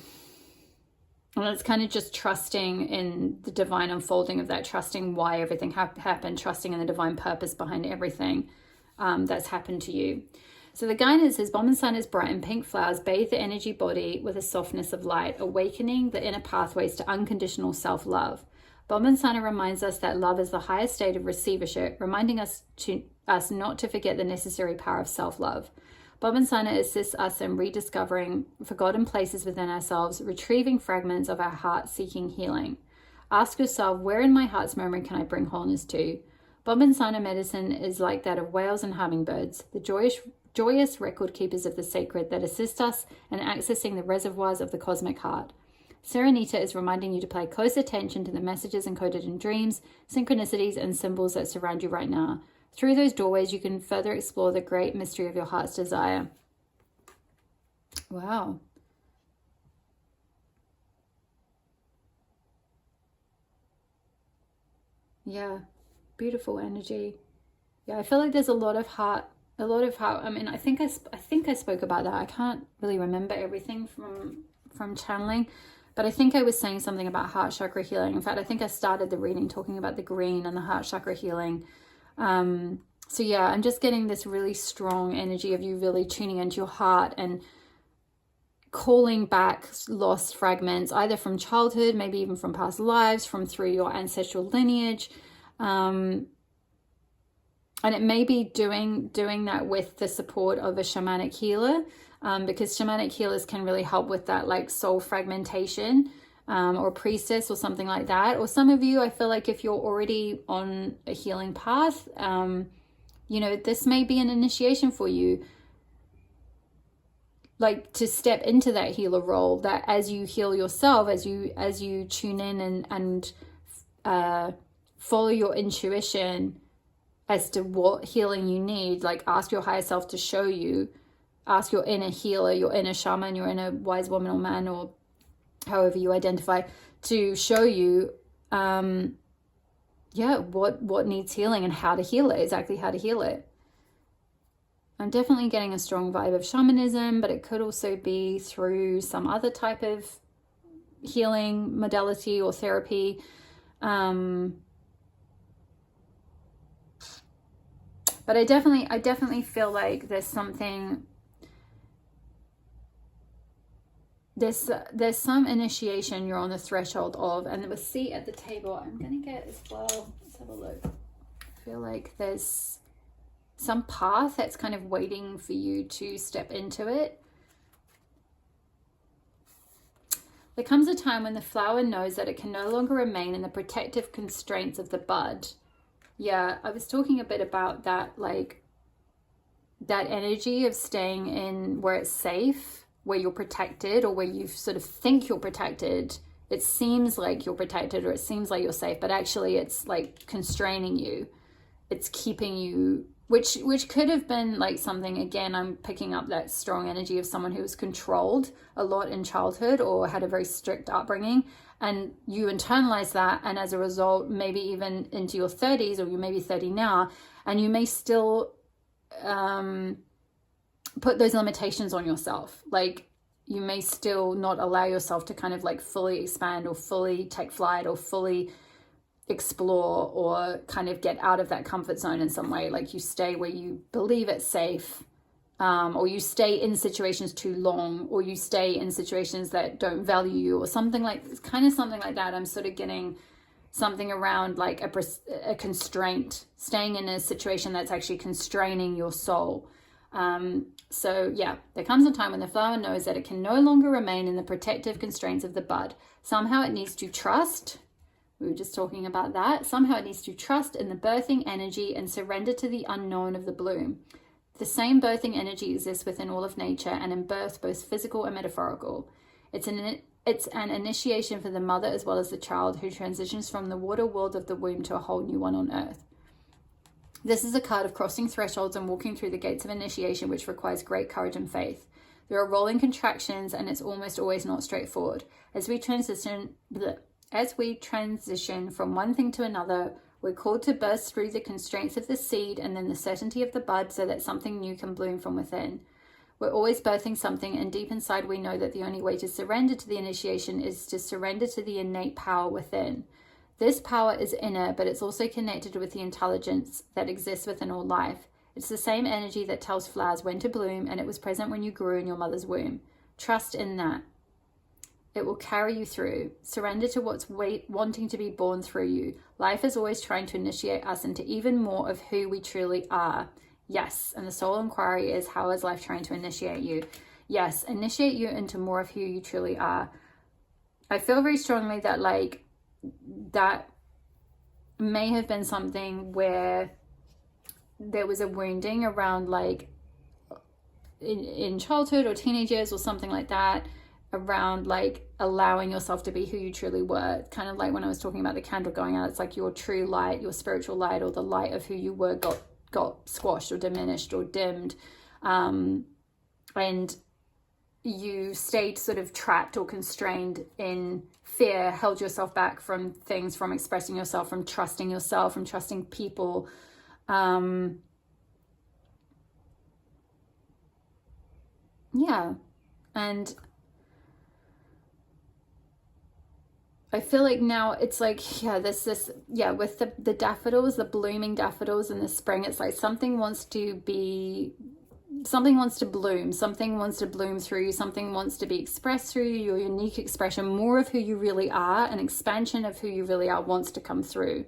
And it's kind of just trusting in the divine unfolding of that, trusting why everything happened, trusting in the divine purpose behind everything that's happened to you. So the guidance is Bomensana's bright and pink flowers bathe the energy body with a softness of light, awakening the inner pathways to unconditional self-love. Bomensana reminds us that love is the highest state of receivership, reminding us not to forget the necessary power of self-love. Bomensana assists us in rediscovering forgotten places within ourselves, retrieving fragments of our heart seeking healing. Ask yourself, where in my heart's memory can I bring wholeness to? Bomensana medicine is like that of whales and hummingbirds, the joyous record keepers of the sacred that assist us in accessing the reservoirs of the cosmic heart. Sirenita is reminding you to pay close attention to the messages encoded in dreams, synchronicities, and symbols that surround you right now. Through those doorways, you can further explore the great mystery of your heart's desire. Wow. Yeah, beautiful energy. Yeah, I feel like there's a lot of heart. I mean, I think I spoke about that. I can't really remember everything from channeling, but I think I was saying something about heart chakra healing. In fact, I think I started the reading talking about the green and the heart chakra healing. So yeah, I'm just getting this really strong energy of you really tuning into your heart and calling back lost fragments, either from childhood, maybe even from past lives, from through your ancestral lineage. And it may be doing that with the support of a shamanic healer, because shamanic healers can really help with that, like soul fragmentation, or priestess or something like that. Or some of you, I feel like if you're already on a healing path, you know, this may be an initiation for you, like to step into that healer role, that as you heal yourself, as you tune in and follow your intuition as to what healing you need, like ask your higher self to show you, ask your inner healer, your inner shaman, your inner wise woman or man, or however you identify, to show you yeah, what needs healing and how to heal it, exactly how to heal it. I'm definitely getting a strong vibe of shamanism, but it could also be through some other type of healing modality or therapy. But I definitely feel like there's something, there's some initiation you're on the threshold of, and the seat at the table I'm gonna get as well. Let's have a look. I feel like there's some path that's kind of waiting for you to step into it. There comes a time when the flower knows that it can no longer remain in the protective constraints of the bud. Yeah, I was talking a bit about that, like that energy of staying in where it's safe, where you're protected, or where you sort of think you're protected. It seems like you're protected, or it seems like you're safe, but actually it's like constraining you. It's keeping you, which could have been like something, again, I'm picking up that strong energy of someone who was controlled a lot in childhood or had a very strict upbringing, and you internalize that, and as a result, maybe even into your 30s, or you may be 30 now, and you may still put those limitations on yourself. Like you may still not allow yourself to kind of like fully expand or fully take flight or fully explore or kind of get out of that comfort zone in some way. Like you stay where you believe it's safe, or you stay in situations too long, or you stay in situations that don't value you, or something like that. I'm sort of getting something around like a constraint, staying in a situation that's actually constraining your soul. So yeah, there comes a time when the flower knows that it can no longer remain in the protective constraints of the bud. Somehow it needs to trust. We were just talking about that. Somehow it needs to trust in the birthing energy and surrender to the unknown of the bloom. The same birthing energy exists within all of nature and in birth, both physical and metaphorical. It's an initiation for the mother as well as the child who transitions from the water world of the womb to a whole new one on earth. This is a card of crossing thresholds and walking through the gates of initiation, which requires great courage and faith. There are rolling contractions, and it's almost always not straightforward. As we transition from one thing to another, we're called to burst through the constraints of the seed and then the certainty of the bud so that something new can bloom from within. We're always birthing something, and deep inside we know that the only way to surrender to the initiation is to surrender to the innate power within. This power is inner, but it's also connected with the intelligence that exists within all life. It's the same energy that tells flowers when to bloom, and it was present when you grew in your mother's womb. Trust in that. It will carry you through. Surrender to what's wanting to be born through you. Life is always trying to initiate us into even more of who we truly are. Yes, and the soul inquiry is, how is life trying to initiate you? Yes, initiate you into more of who you truly are. I feel very strongly that like that may have been something where there was a wounding around like in childhood or teenage years or something like that, around like allowing yourself to be who you truly were. Kind of like when I was talking about the candle going out, it's like your true light, your spiritual light, or the light of who you were got squashed or diminished or dimmed, and you stayed sort of trapped or constrained in fear, held yourself back from things, from expressing yourself, from trusting yourself, from trusting people. Yeah. And I feel like now it's like, yeah, yeah, with the daffodils, the blooming daffodils in the spring, it's like something wants to bloom, something wants to bloom through you, something wants to be expressed through you, your unique expression, more of who you really are, an expansion of who you really are wants to come through.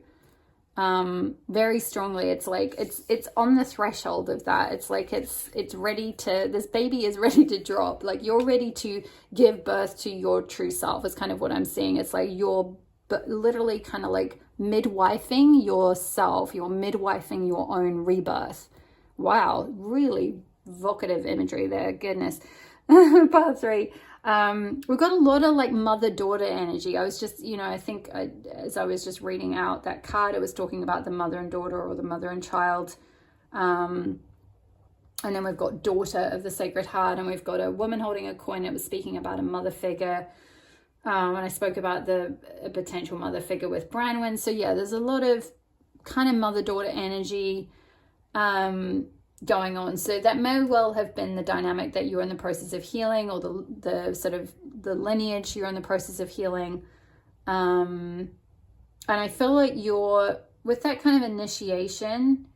Very strongly. It's like it's on the threshold of that. It's like it's ready to, this baby is ready to drop. Like you're ready to give birth to your true self is kind of what I'm seeing. It's like you're literally kind of like midwifing yourself, you're midwifing your own rebirth. Wow, really evocative imagery there, goodness. Part 3. We've got a lot of like mother-daughter energy. I was just, you know, I think as I was just reading out that card, it was talking about the mother and daughter, or the mother and child. And then we've got daughter of the Sacred Heart, and we've got a woman holding a coin. It was speaking about a mother figure. When I spoke about a potential mother figure with Branwen. So yeah, there's a lot of kind of mother-daughter energy going on. So that may well have been the dynamic that you're in the process of healing, or the sort of the lineage you're in the process of healing. And I feel like you're, with that kind of initiation,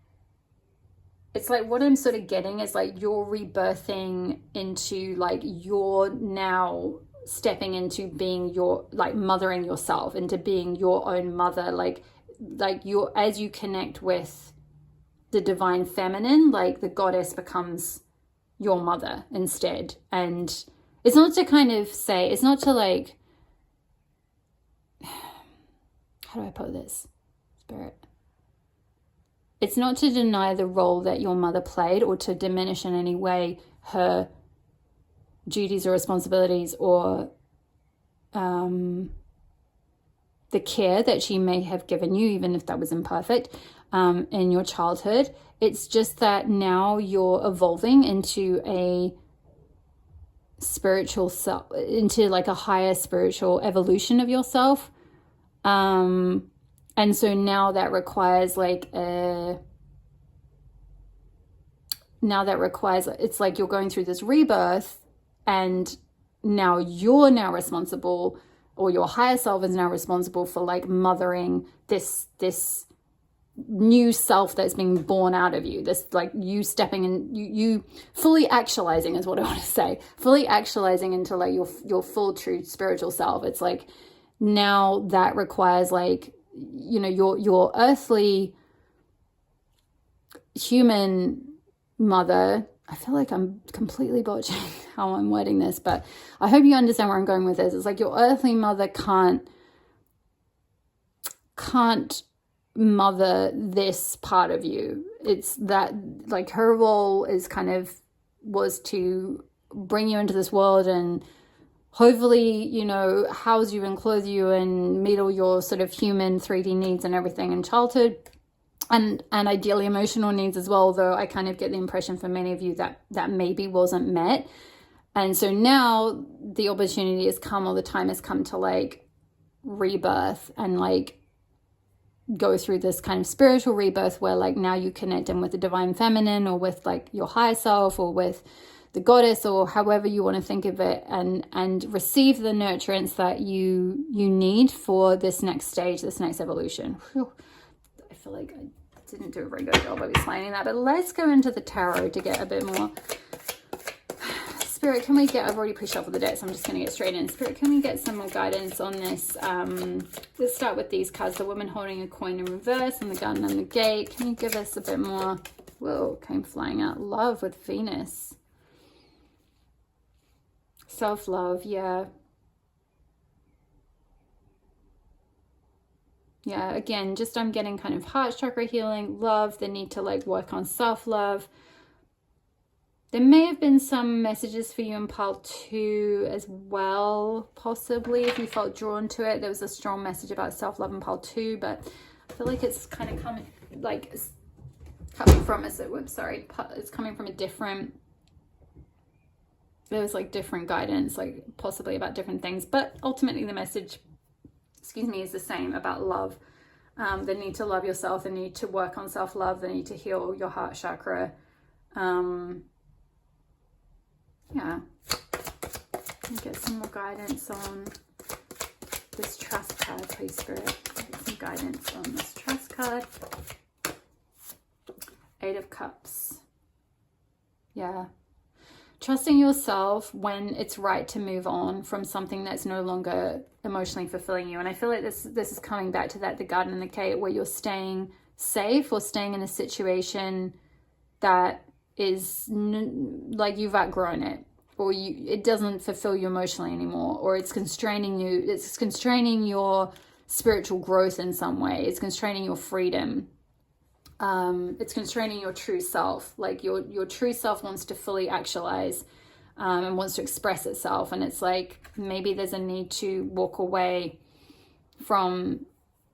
it's like what I'm sort of getting is like you're rebirthing into, like you're now stepping into being your, like mothering yourself, into being your own mother, like you're, as you connect with the divine feminine, like the goddess becomes your mother instead. And it's not to kind of say, it's not to like, how do I put this, Spirit? It's not to deny the role that your mother played, or to diminish in any way her duties or responsibilities, or the care that she may have given you, even if that was imperfect, in your childhood. It's just that now you're evolving into a spiritual self, into like a higher spiritual evolution of yourself. And so now that requires it's like you're going through this rebirth, and now you're now responsible, or your higher self is now responsible for like mothering this new self that's being born out of you. This, like you stepping in, you fully actualizing is what I want to say, fully actualizing into like your full true spiritual self. It's like now that requires like, you know, your earthly human mother. I feel like I'm completely botching how I'm wording this, but I hope you understand where I'm going with this. It's like your earthly mother can't mother this part of you. It's that like her role is was to bring you into this world and hopefully, you know, house you and clothe you and meet all your sort of human 3D needs and everything in childhood, and ideally emotional needs as well, though I kind of get the impression for many of you that maybe wasn't met. And so now the opportunity has come, or the time has come to like rebirth and like go through this kind of spiritual rebirth where like now you connect in with the divine feminine, or with like your higher self, or with the goddess, or however you want to think of it, and receive the nurturance that you need for this next stage, this next evolution. Whew. I feel like I didn't do a very good job of explaining that, but let's go into the tarot to get a bit more. Spirit, can we get, I've already pre-shuffled the deck, so I'm just going to get straight in. Spirit, can we get some more guidance on this? Let's start with these cards. The woman holding a coin in reverse, and the gun and the gate. Can you give us a bit more? Whoa, came flying out. Love with Venus. Self-love, yeah. Yeah, again, just I'm getting kind of heart chakra healing, love, the need to like work on self-love. There may have been some messages for you in pile 2 as well, possibly, if you felt drawn to it. There was a strong message about self-love in pile 2, but I feel like it's kind of coming from it's coming from a different, there was like different guidance, like possibly about different things, but ultimately the message, excuse me, is the same about love. The need to love yourself, the need to work on self-love, the need to heal your heart chakra. Yeah, get some more guidance on this trust card, please, Spirit. Get some guidance on this trust card. 8 of Cups. Yeah. Trusting yourself when it's right to move on from something that's no longer emotionally fulfilling you. And I feel like this is coming back to that, the garden and the gate, where you're staying safe or staying in a situation that is like you've outgrown it, or it doesn't fulfill you emotionally anymore, or it's constraining you. It's constraining your spiritual growth in some way. It's constraining your freedom. It's constraining your true self. Like your true self wants to fully actualize and wants to express itself. And it's like maybe there's a need to walk away from,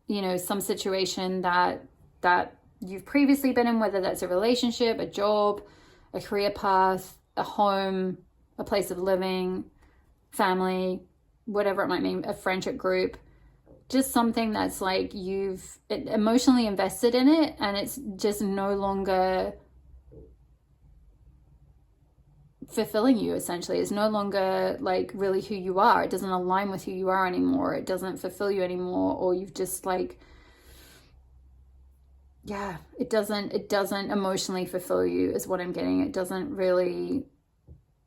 you know, some situation that you've previously been in, whether that's a relationship, a job, a career path, a home, a place of living, family, whatever it might mean, a friendship group. Just something that's like you've emotionally invested in it, and it's just no longer fulfilling you, essentially. It's no longer like really who you are. It doesn't align with who you are anymore. It doesn't fulfill you anymore, or you've just like, yeah, it doesn't emotionally fulfill you is what I'm getting. It doesn't really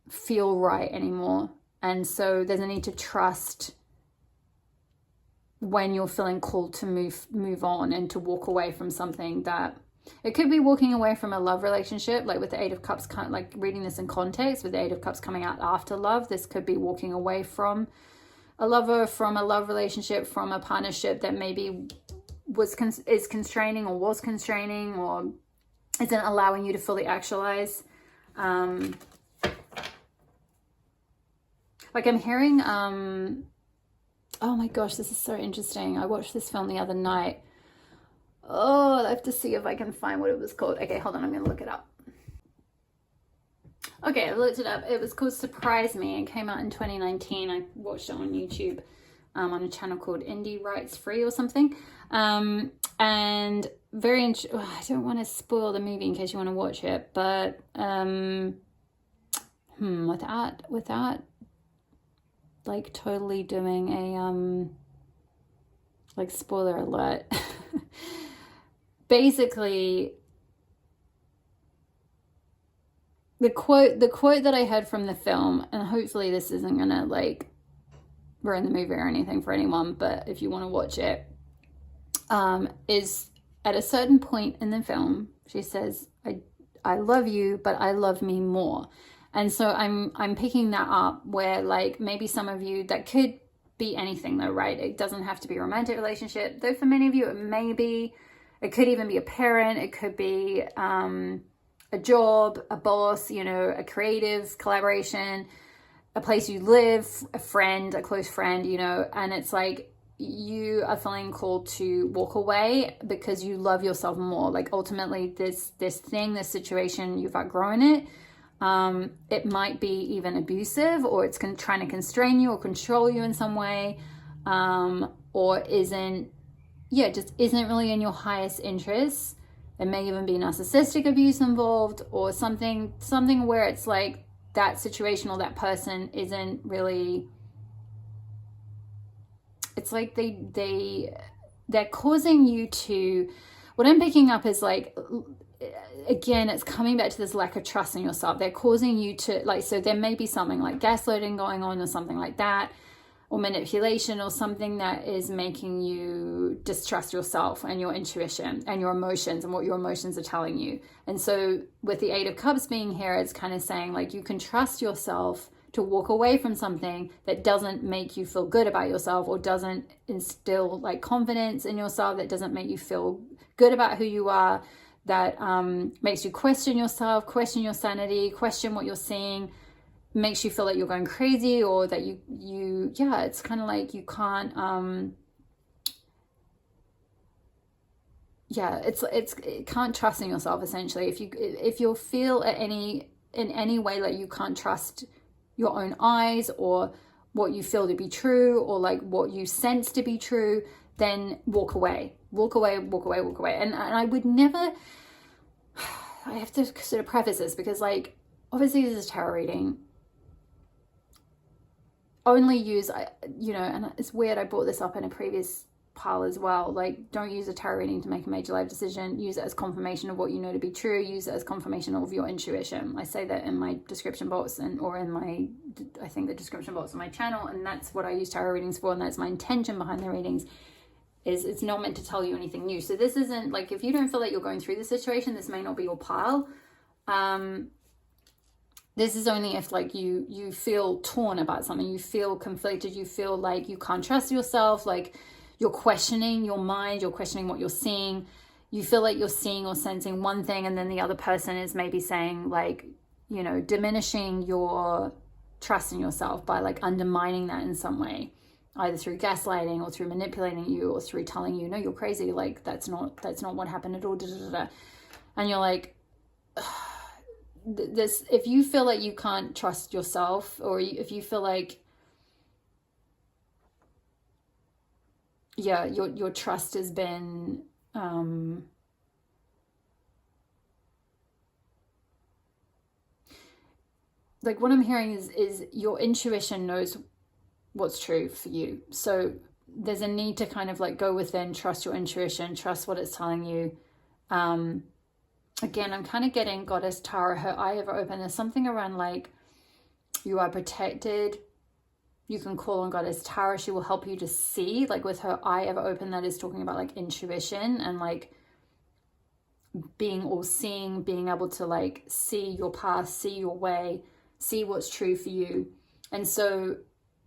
feel right anymore. And so there's a need to trust when you're feeling called to move on and to walk away from something. That it could be walking away from a love relationship, like with the 8 of Cups, kind of like reading this in context with the 8 of Cups coming out after love. This could be walking away from a lover, from a love relationship, from a partnership that maybe is constraining or was constraining or isn't allowing you to fully actualize. Like I'm hearing, oh my gosh, this is so interesting. I watched this film the other night. Oh, I have to see if I can find what it was called. Okay, hold on, I'm going to look it up. Okay, I looked it up. It was called Surprise Me. It came out in 2019. I watched it on YouTube on a channel called Indie Rights Free or something. And very I don't want to spoil the movie in case you want to watch it, but without like totally doing a like spoiler alert. Basically, the quote that I heard from the film, and hopefully this isn't gonna like ruin the movie or anything for anyone, but if you want to watch it, is at a certain point in the film, she says, I love you, but I love me more. And so I'm picking that up where like maybe some of you, that could be anything though, right? It doesn't have to be a romantic relationship, though for many of you it may be. It could even be a parent. It could be a job, a boss, you know, a creative collaboration, a place you live, a friend, a close friend, you know, and it's like you are feeling called to walk away because you love yourself more. Like ultimately this situation, you've outgrown it. It might be even abusive, or it's trying to constrain you or control you in some way, or just isn't really in your highest interest. There may even be narcissistic abuse involved, or something where it's like that situation or that person isn't really, it's like they're causing you to, what I'm picking up is like, again, it's coming back to this lack of trust in yourself. They're causing you to like, so there may be something like gaslighting going on or something like that, or manipulation, or something that is making you distrust yourself and your intuition and your emotions and what your emotions are telling you. And so with the 8 of Cups being here, it's kind of saying like you can trust yourself to walk away from something that doesn't make you feel good about yourself, or doesn't instill like confidence in yourself, that doesn't make you feel good about who you are, that makes you question yourself, question your sanity, question what you're seeing, makes you feel like you're going crazy, or that you it's kind of like you can't it can't trust in yourself, essentially. If you feel in any way like you can't trust your own eyes, or what you feel to be true, or like what you sense to be true, then walk away. And I would never, I have to sort of preface this because like obviously this is a tarot reading. only use, you know, and it's weird, I brought this up in a previous pile as well, like don't use a tarot reading to make a major life decision. Use it as confirmation of what you know to be true. Use it as confirmation of your intuition. I say that in my description box or in my, I think the description box on my channel, and that's what I use tarot readings for, and that's my intention behind the readings. Is it's not meant to tell you anything new. So this isn't like, if you don't feel like you're going through the situation, this may not be your pile. This is only if like you feel torn about something, you feel conflicted, you feel like you can't trust yourself, like you're questioning your mind, you're questioning what you're seeing, you feel like you're seeing or sensing one thing, and then the other person is maybe saying, like, you know, diminishing your trust in yourself by like undermining that in some way, either through gaslighting or through manipulating you or through telling you, no, you're crazy, like that's not what happened at all, da, da, da, da. And you're like, this, if you feel like you can't trust yourself, or if you feel like, yeah, your trust has been like, what I'm hearing is your intuition knows what's true for you. So there's a need to kind of like go within, trust your intuition, trust what it's telling you. Again, I'm kind of getting Goddess Tara, her eye ever open. There's something around like you are protected. You can call on Goddess Tara. She will help you to see, like with her eye ever open, that is talking about like intuition and like being all seeing, being able to like see your path, see your way, see what's true for you. And so,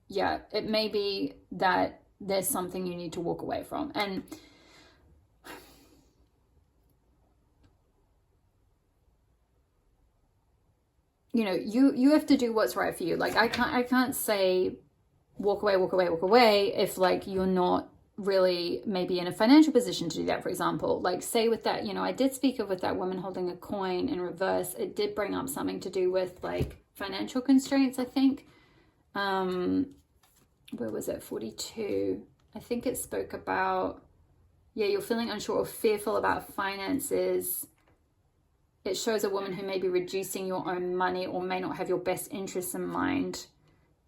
yeah, it may be that there's something you need to walk away from. And you know, you have to do what's right for you. Like I can't say walk away if like you're not really maybe in a financial position to do that, for example. Like say with that, you know, I did speak of with that woman holding a coin in reverse, it did bring up something to do with like financial constraints, I think. Where was it? 42. I think it spoke about, yeah, you're feeling unsure or fearful about finances. It shows a woman who may be reducing your own money or may not have your best interests in mind.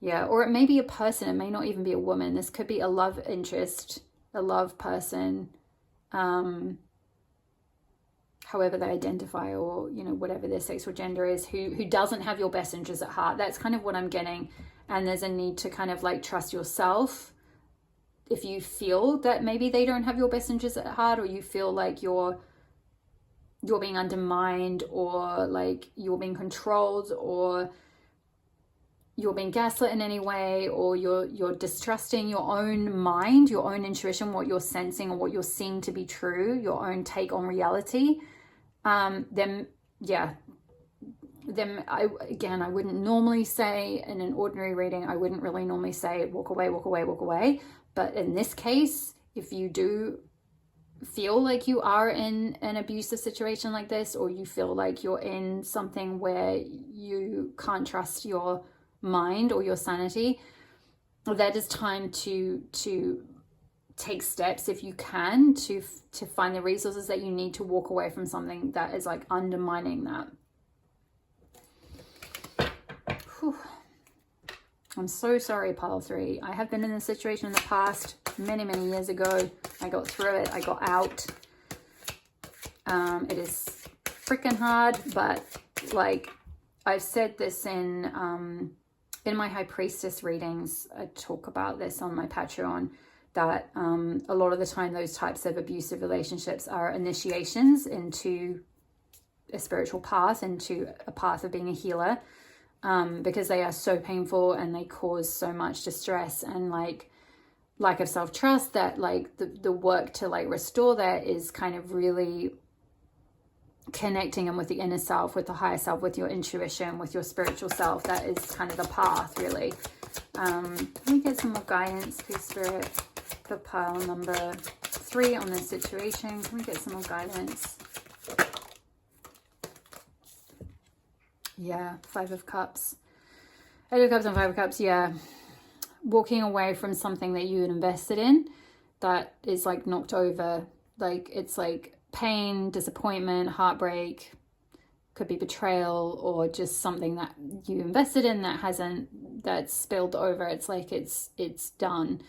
Yeah, or it may be a person. It may not even be a woman. This could be a love interest, a love person, however they identify, or, you know, whatever their sex or gender is, who doesn't have your best interests at heart. That's kind of what I'm getting. And there's a need to kind of like trust yourself. If you feel that maybe they don't have your best interests at heart, or you feel like you're being undermined, or like you're being controlled, or you're being gaslit in any way, or you're distrusting your own mind, your own intuition, what you're sensing or what you're seeing to be true, your own take on reality, then I wouldn't normally say in an ordinary reading, I wouldn't really normally say walk away. But in this case, if you do feel like you are in an abusive situation like this, or you feel like you're in something where you can't trust your mind or your sanity, that is time to take steps, if you can, to find the resources that you need to walk away from something that is like undermining that. Whew. I'm so sorry, pile 3. I have been in this situation in the past, many years ago. I got through it. I got out. It is freaking hard, but like I've said this in my High Priestess readings, I talk about this on my Patreon, that a lot of the time those types of abusive relationships are initiations into a spiritual path, into a path of being a healer, because they are so painful and they cause so much distress and like lack of self-trust, that like the work to like restore that is kind of really connecting them with the inner self, with the higher self, with your intuition, with your spiritual self. That is kind of the path, really. Let me get some more guidance, please, Spirit, for pile number 3 on this situation. Can we get some more guidance? Yeah, 5 of Cups. 8 of Cups and 5 of Cups, yeah. Walking away from something that you had invested in that is like knocked over. Like it's like pain, disappointment, heartbreak, could be betrayal, or just something that you invested in that's spilled over. It's like it's done.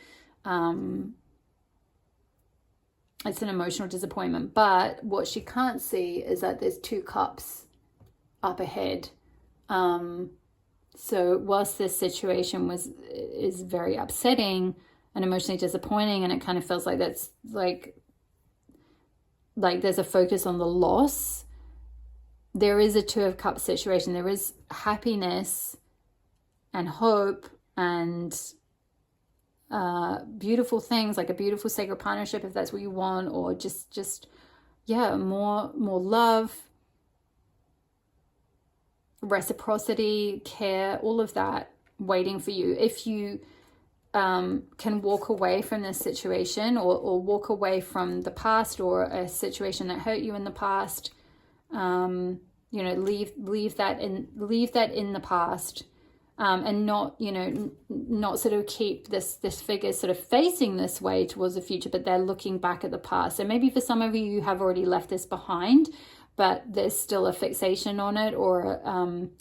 It's an emotional disappointment. But what she can't see is that there's 2 cups up ahead. So whilst this situation is very upsetting and emotionally disappointing, and it kind of feels like that's like there's a focus on the loss, there is a 2 of Cups situation. There is happiness and hope and beautiful things, like a beautiful sacred partnership, if that's what you want, or just yeah, more love, reciprocity, care, all of that waiting for you. If you can walk away from this situation, or walk away from the past, or a situation that hurt you in the past, you know, leave that in the past, and not, you know, not sort of keep this figure sort of facing this way towards the future, but they're looking back at the past. So maybe for some of you, you have already left this behind, but there's still a fixation on it, or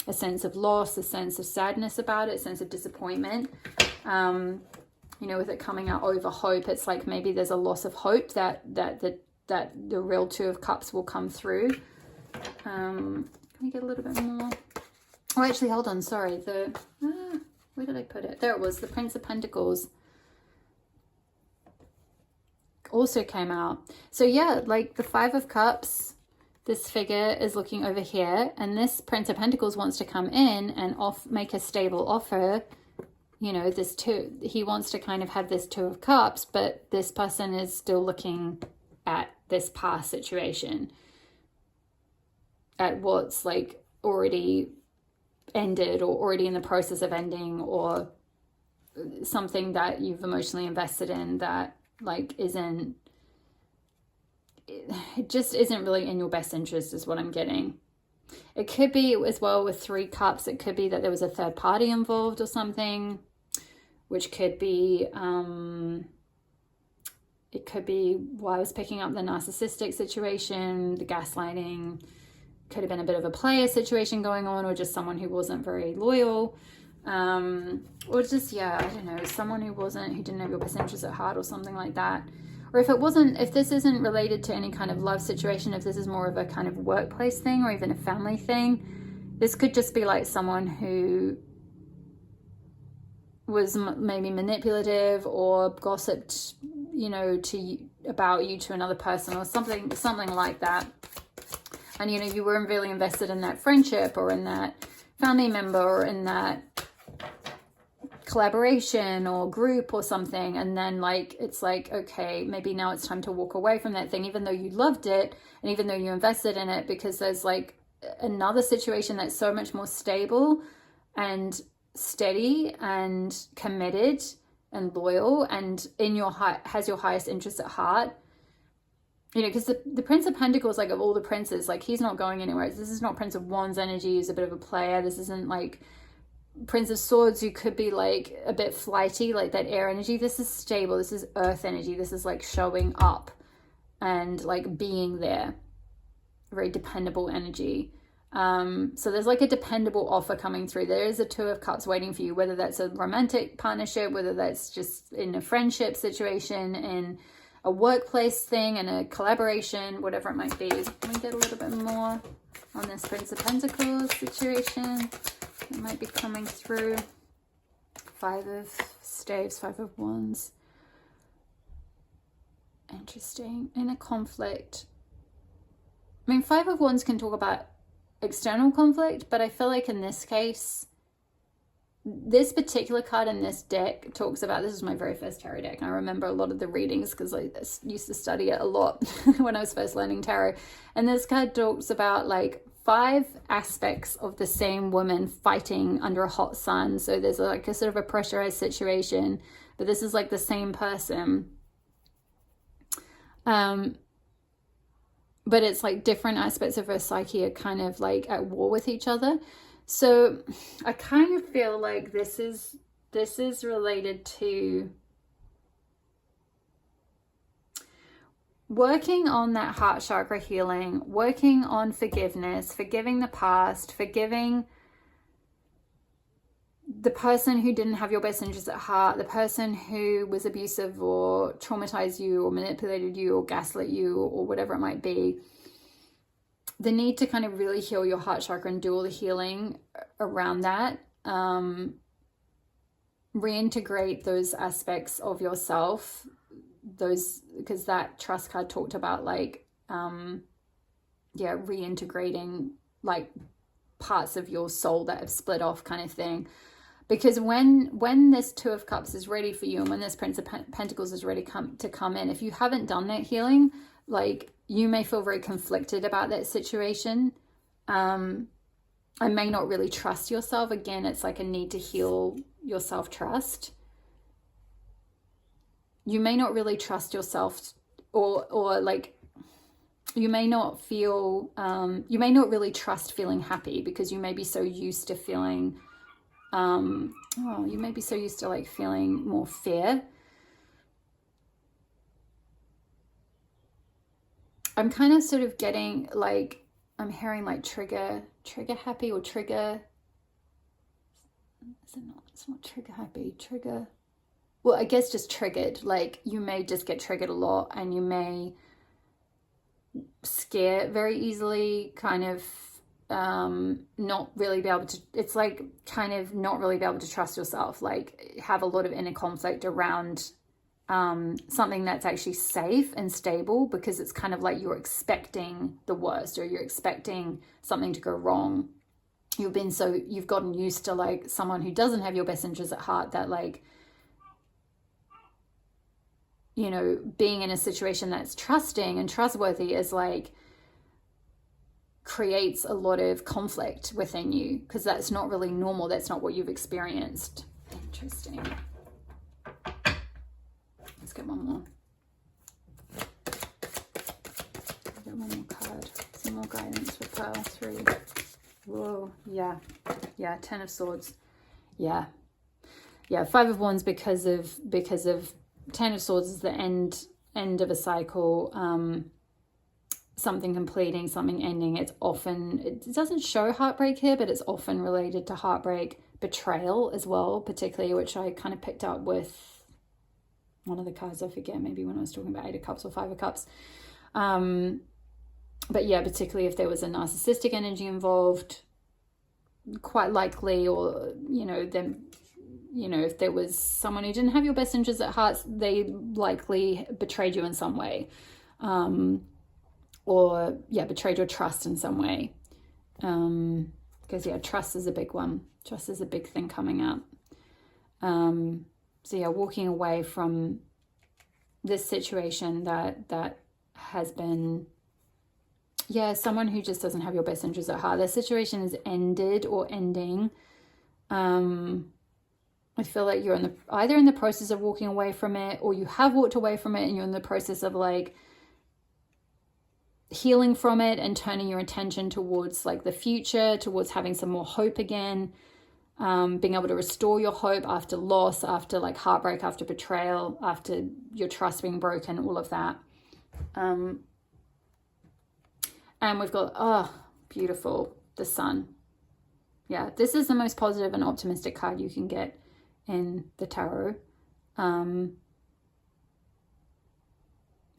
a sense of loss, a sense of sadness about it, a sense of disappointment. You know, with it coming out over hope, it's like maybe there's a loss of hope that the real 2 of Cups will come through. Can we get a little bit more? Oh, actually, hold on. Sorry. Where did I put it? There it was. The Prince of Pentacles also came out. So yeah, like the 5 of Cups, this figure is looking over here, and this Prince of Pentacles wants to come in and make a stable offer. You know, he wants to kind of have this 2 of Cups, but this person is still looking at this past situation, at what's like already ended, or already in the process of ending, or something that you've emotionally invested in that like it just isn't really in your best interest, is what I'm getting. It could be as well with 3 cups. It could be that there was a third party involved or something, which could be, it could be why I was picking up the narcissistic situation, the gaslighting. Could have been a bit of a player situation going on, or just someone who wasn't very loyal, or just, yeah, I don't know, someone who didn't have your best interests at heart, or something like that. Or if this isn't related to any kind of love situation, if this is more of a kind of workplace thing, or even a family thing, this could just be like someone who was maybe manipulative, or gossiped, you know, about you to another person, or something like that. And, you know, you weren't really invested in that friendship, or in that family member, or in that collaboration or group or something. And then like, it's like, okay, maybe now it's time to walk away from that thing, even though you loved it, and even though you invested in it, because there's like another situation that's so much more stable and steady and committed and loyal, and has your highest interest at heart. You know, because the Prince of Pentacles, like of all the princes, like he's not going anywhere. This is not Prince of Wands energy, who's a bit of a player. This isn't like Prince of Swords, you could be like a bit flighty, like that air energy. This is stable. This is earth energy. This is like showing up and like being there. Very dependable energy. So there's like a dependable offer coming through. There is a 2 of Cups waiting for you, whether that's a romantic partnership, whether that's just in a friendship situation, in a workplace thing, and a collaboration, whatever it might be. Let me get a little bit more on this Prince of Pentacles situation. It might be coming through. 5 of Staves, 5 of Wands. Interesting. In a conflict. I mean, 5 of Wands can talk about external conflict, but I feel like in this case, this particular card in this deck talks about, this is my very first tarot deck, and I remember a lot of the readings because I used to study it a lot when I was first learning tarot. And this card talks about like 5 aspects of the same woman fighting under a hot sun. So there's like a sort of a pressurized situation, but this is like the same person. But it's like different aspects of her psyche are kind of like at war with each other. So I kind of feel like this is related to working on that heart chakra healing, working on forgiveness, forgiving the past, forgiving the person who didn't have your best interests at heart, the person who was abusive or traumatized you or manipulated you or gaslit you or whatever it might be. The need to kind of really heal your heart chakra and do all the healing around that. Reintegrate those aspects of yourself, those, because that trust card talked about like reintegrating like parts of your soul that have split off, kind of thing. Because when this Two of Cups is ready for you, and when this Prince of Pentacles is ready to come in, if you haven't done that healing, like, you may feel very conflicted about that situation. I may not really trust yourself. Again, it's like a need to heal your self-trust. You may not really trust yourself, or like, you may not feel, you may not really trust feeling happy, because you may be so used to feeling, you may be so used to like feeling more fear. I'm kind of sort of getting like, I'm hearing like trigger happy, or trigger, is it not, it's not trigger happy, trigger, well, I guess just triggered. Like, you may just get triggered a lot, and you may scare very easily, kind of not really be able to, it's like kind of not really be able to trust yourself, like have a lot of inner conflict around something that's actually safe and stable, because it's kind of like you're expecting the worst, or you're expecting something to go wrong. You've gotten used to like someone who doesn't have your best interests at heart, that like, you know, being in a situation that's trusting and trustworthy is like, creates a lot of conflict within you, because that's not really normal. That's not what you've experienced. Interesting. Let's get one more. Get one more card. Some more guidance for Pearl 3. Whoa, yeah. Yeah, Ten of Swords. Yeah. Yeah, Five of Wands, because of Ten of Swords is the end of a cycle. Something completing, something ending. It's often, it doesn't show heartbreak here, but it's often related to heartbreak, betrayal as well, particularly, which I kind of picked up with one of the cards, I forget, maybe when I was talking about Eight of Cups or Five of Cups. But yeah, particularly if there was a narcissistic energy involved, quite likely, or, you know, then, you know, if there was someone who didn't have your best interests at heart, they likely betrayed you in some way. Or yeah, betrayed your trust in some way. Because yeah, trust is a big one. Trust is a big thing coming up. So yeah, walking away from this situation that has been, yeah, someone who just doesn't have your best interests at heart. Their situation is ended or ending. I feel like you're either in the process of walking away from it, or you have walked away from it and you're in the process of like healing from it and turning your attention towards like the future, towards having some more hope again, being able to restore your hope after loss, after like heartbreak, after betrayal, after your trust being broken, all of that. And we've got, oh, beautiful, the Sun. Yeah, this is the most positive and optimistic card you can get in the tarot.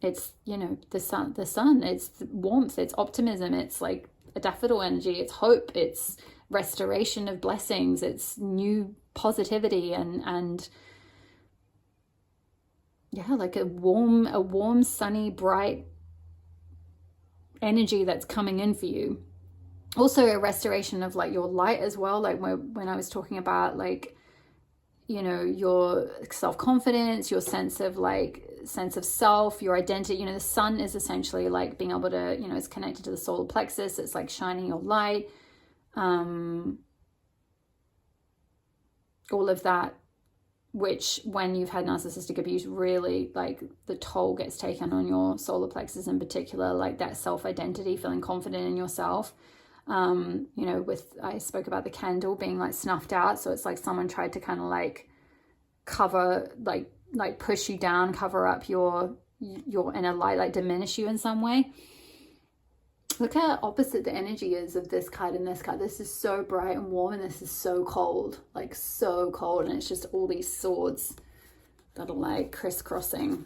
It's, you know, the sun, it's warmth, it's optimism, it's like a daffodil energy, it's hope, it's restoration of blessings, it's new positivity, and yeah, like a warm, sunny, bright energy that's coming in for you. Also a restoration of like your light as well, like when I was talking about like, you know, your self-confidence, your sense of self, your identity. You know, the sun is essentially like being able to, you know, it's connected to the solar plexus. It's like shining your light. All of that, which when you've had narcissistic abuse, really like the toll gets taken on your solar plexus in particular, like that self-identity, feeling confident in yourself. You know, I spoke about the candle being like snuffed out. So it's like someone tried to kind of like cover, like push you down, cover up your your inner light, like diminish you in some way. Look how opposite the energy is of this card and this card. This is so bright and warm, and this is so cold, like so cold. And it's just all these swords that are like crisscrossing,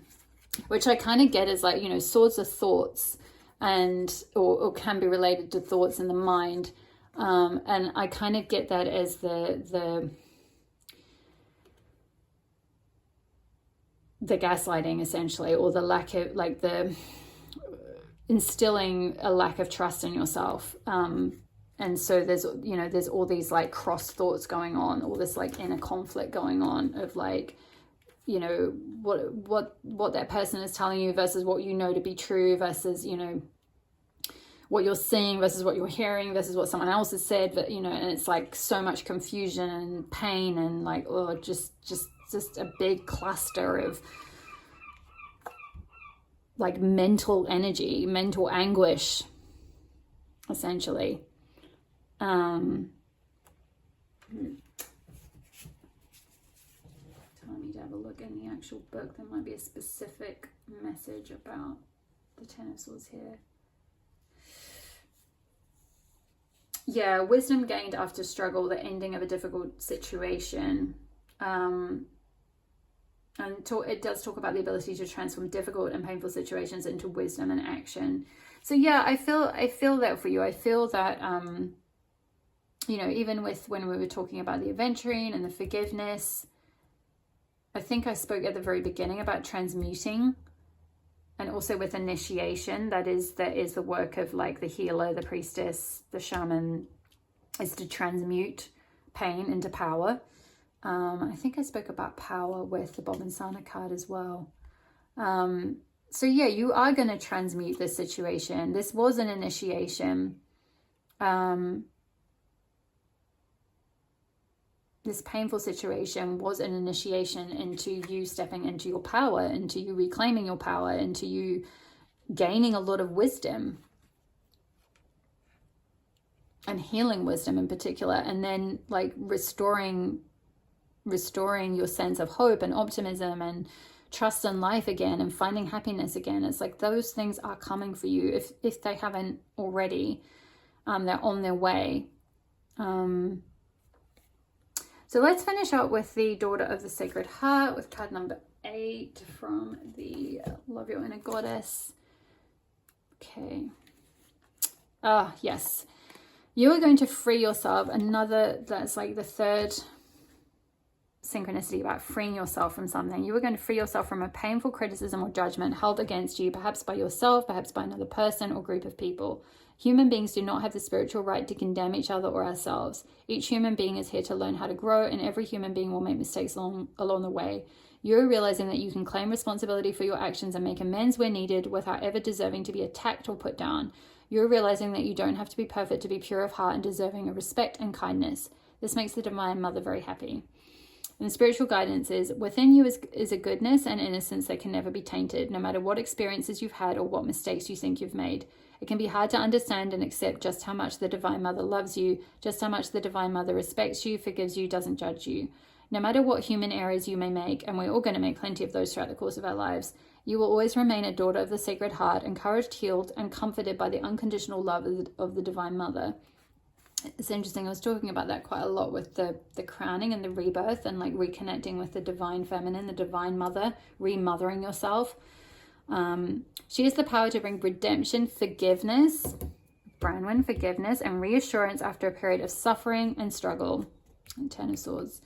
which I kind of get as like, you know, swords are thoughts, and or can be related to thoughts in the mind. And I kind of get that as the gaslighting, essentially, or the lack of, like, the instilling a lack of trust in yourself. And so there's, you know, there's all these like cross thoughts going on, all this like inner conflict going on of like, you know, what that person is telling you versus what you know to be true, versus, you know, what you're seeing versus what you're hearing versus what someone else has said. But, you know, and it's like so much confusion and pain and like, oh, just a big cluster of like mental energy, mental anguish, essentially. Telling me to have a look in the actual book. There might be a specific message about the Ten of Swords here. Yeah, wisdom gained after struggle, the ending of a difficult situation. And it does talk about the ability to transform difficult and painful situations into wisdom and action. So yeah, I feel that for you. I feel that, you know, even with when we were talking about the adventuring and the forgiveness, I think I spoke at the very beginning about transmuting, and also with initiation. That is the work of like the healer, the priestess, the shaman, is to transmute pain into power. I think I spoke about power with the Bob and Sana card as well. So yeah, you are going to transmute this situation. This was an initiation. This painful situation was an initiation into you stepping into your power, into you reclaiming your power, into you gaining a lot of wisdom and healing wisdom in particular, and then like restoring your sense of hope and optimism and trust in life again, and finding happiness again. It's like those things are coming for you if they haven't already. They're on their way. So let's finish up with the Daughter of the Sacred Heart with card number 8 from the Love Your Inner Goddess. Okay. Yes. You are going to free yourself. That's like the third synchronicity about freeing yourself from something. You are going to free yourself from a painful criticism or judgment held against you, perhaps by yourself, perhaps by another person or group of people. Human beings do not have the spiritual right to condemn each other or ourselves. Each human being is here to learn how to grow, and every human being will make mistakes along the way. You're realizing that you can claim responsibility for your actions and make amends where needed without ever deserving to be attacked or put down. You're realizing that you don't have to be perfect to be pure of heart and deserving of respect and kindness. This makes the Divine Mother very happy. And the spiritual guidance is, within you is a goodness and innocence that can never be tainted, no matter what experiences you've had or what mistakes you think you've made. It can be hard to understand and accept just how much the Divine Mother loves you, just how much the Divine Mother respects you, forgives you, doesn't judge you. No matter what human errors you may make, and we're all going to make plenty of those throughout the course of our lives, you will always remain a daughter of the Sacred Heart, encouraged, healed, and comforted by the unconditional love of the Divine Mother. It's interesting, I was talking about that quite a lot with the crowning and the rebirth, and like reconnecting with the Divine Feminine, the Divine Mother, remothering yourself. She has the power to bring redemption, forgiveness, BRANWEN, forgiveness, and reassurance after a period of suffering and struggle. And Ten of Swords.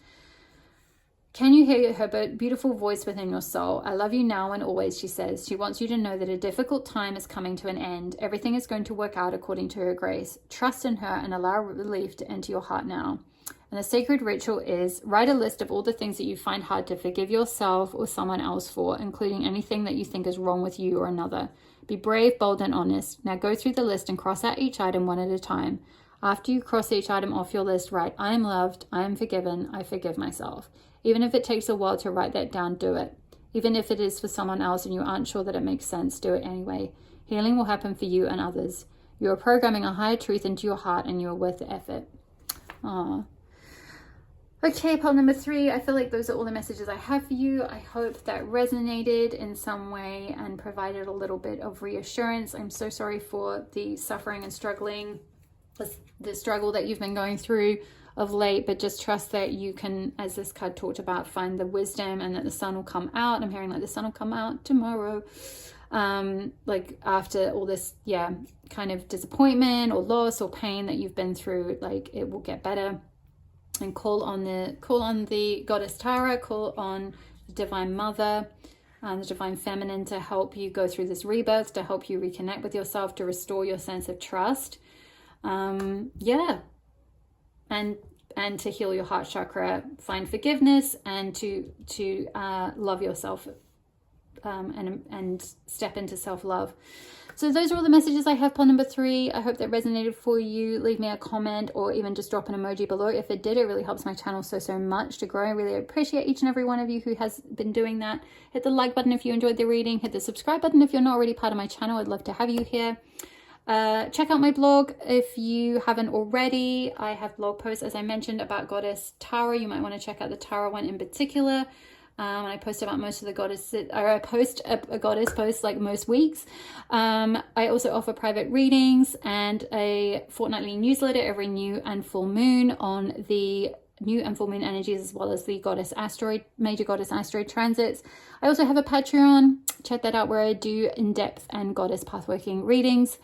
Can you hear her beautiful voice within your soul? I love you now and always, she says. She wants you to know that a difficult time is coming to an end. Everything is going to work out according to her grace. Trust in her and allow relief to enter your heart now. And the sacred ritual is, write a list of all the things that you find hard to forgive yourself or someone else for, including anything that you think is wrong with you or another. Be brave, bold, and honest. Now go through the list and cross out each item one at a time. After you cross each item off your list, write, I am loved, I am forgiven, I forgive myself. Even if it takes a while to write that down, do it. Even if it is for someone else and you aren't sure that it makes sense, do it anyway. Healing will happen for you and others. You are programming a higher truth into your heart, and you are worth the effort. Aww. Okay, pile number 3, I feel like those are all the messages I have for you. I hope that resonated in some way and provided a little bit of reassurance. I'm so sorry for the suffering and struggling, the struggle that you've been going through of late, but just trust that you can, as this card talked about, find the wisdom and that the sun will come out. I'm hearing like the sun will come out tomorrow. Like after all this, kind of disappointment or loss or pain that you've been through, like it will get better. And call on the goddess Tara, call on the divine mother, the divine feminine to help you go through this rebirth, to help you reconnect with yourself, to restore your sense of trust. And to heal your heart chakra, find forgiveness, and to love yourself, and step into self-love. So those are all the messages I have for number 3. I hope that resonated for you. Leave me a comment or even just drop an emoji below. If it did, it really helps my channel so much to grow. I really appreciate each and every one of you who has been doing that. Hit the like button if you enjoyed the reading. Hit the subscribe button if you're not already part of my channel. I'd love to have you here. Check out my blog if you haven't already. I have blog posts, as I mentioned, about goddess Tara. You might want to check out the Tara one in particular. I post about most of the goddesses, or I post a goddess post like most weeks. I also offer private readings and a fortnightly newsletter every new and full moon on the new and full moon energies, as well as the major goddess asteroid transits. I also have a Patreon. Check that out, where I do in-depth and goddess pathworking readings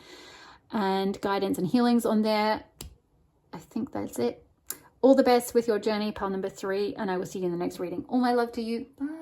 and guidance and healings on there. I think that's it. All the best with your journey, pile number 3, and I will see you in the next reading. All my love to you. Bye.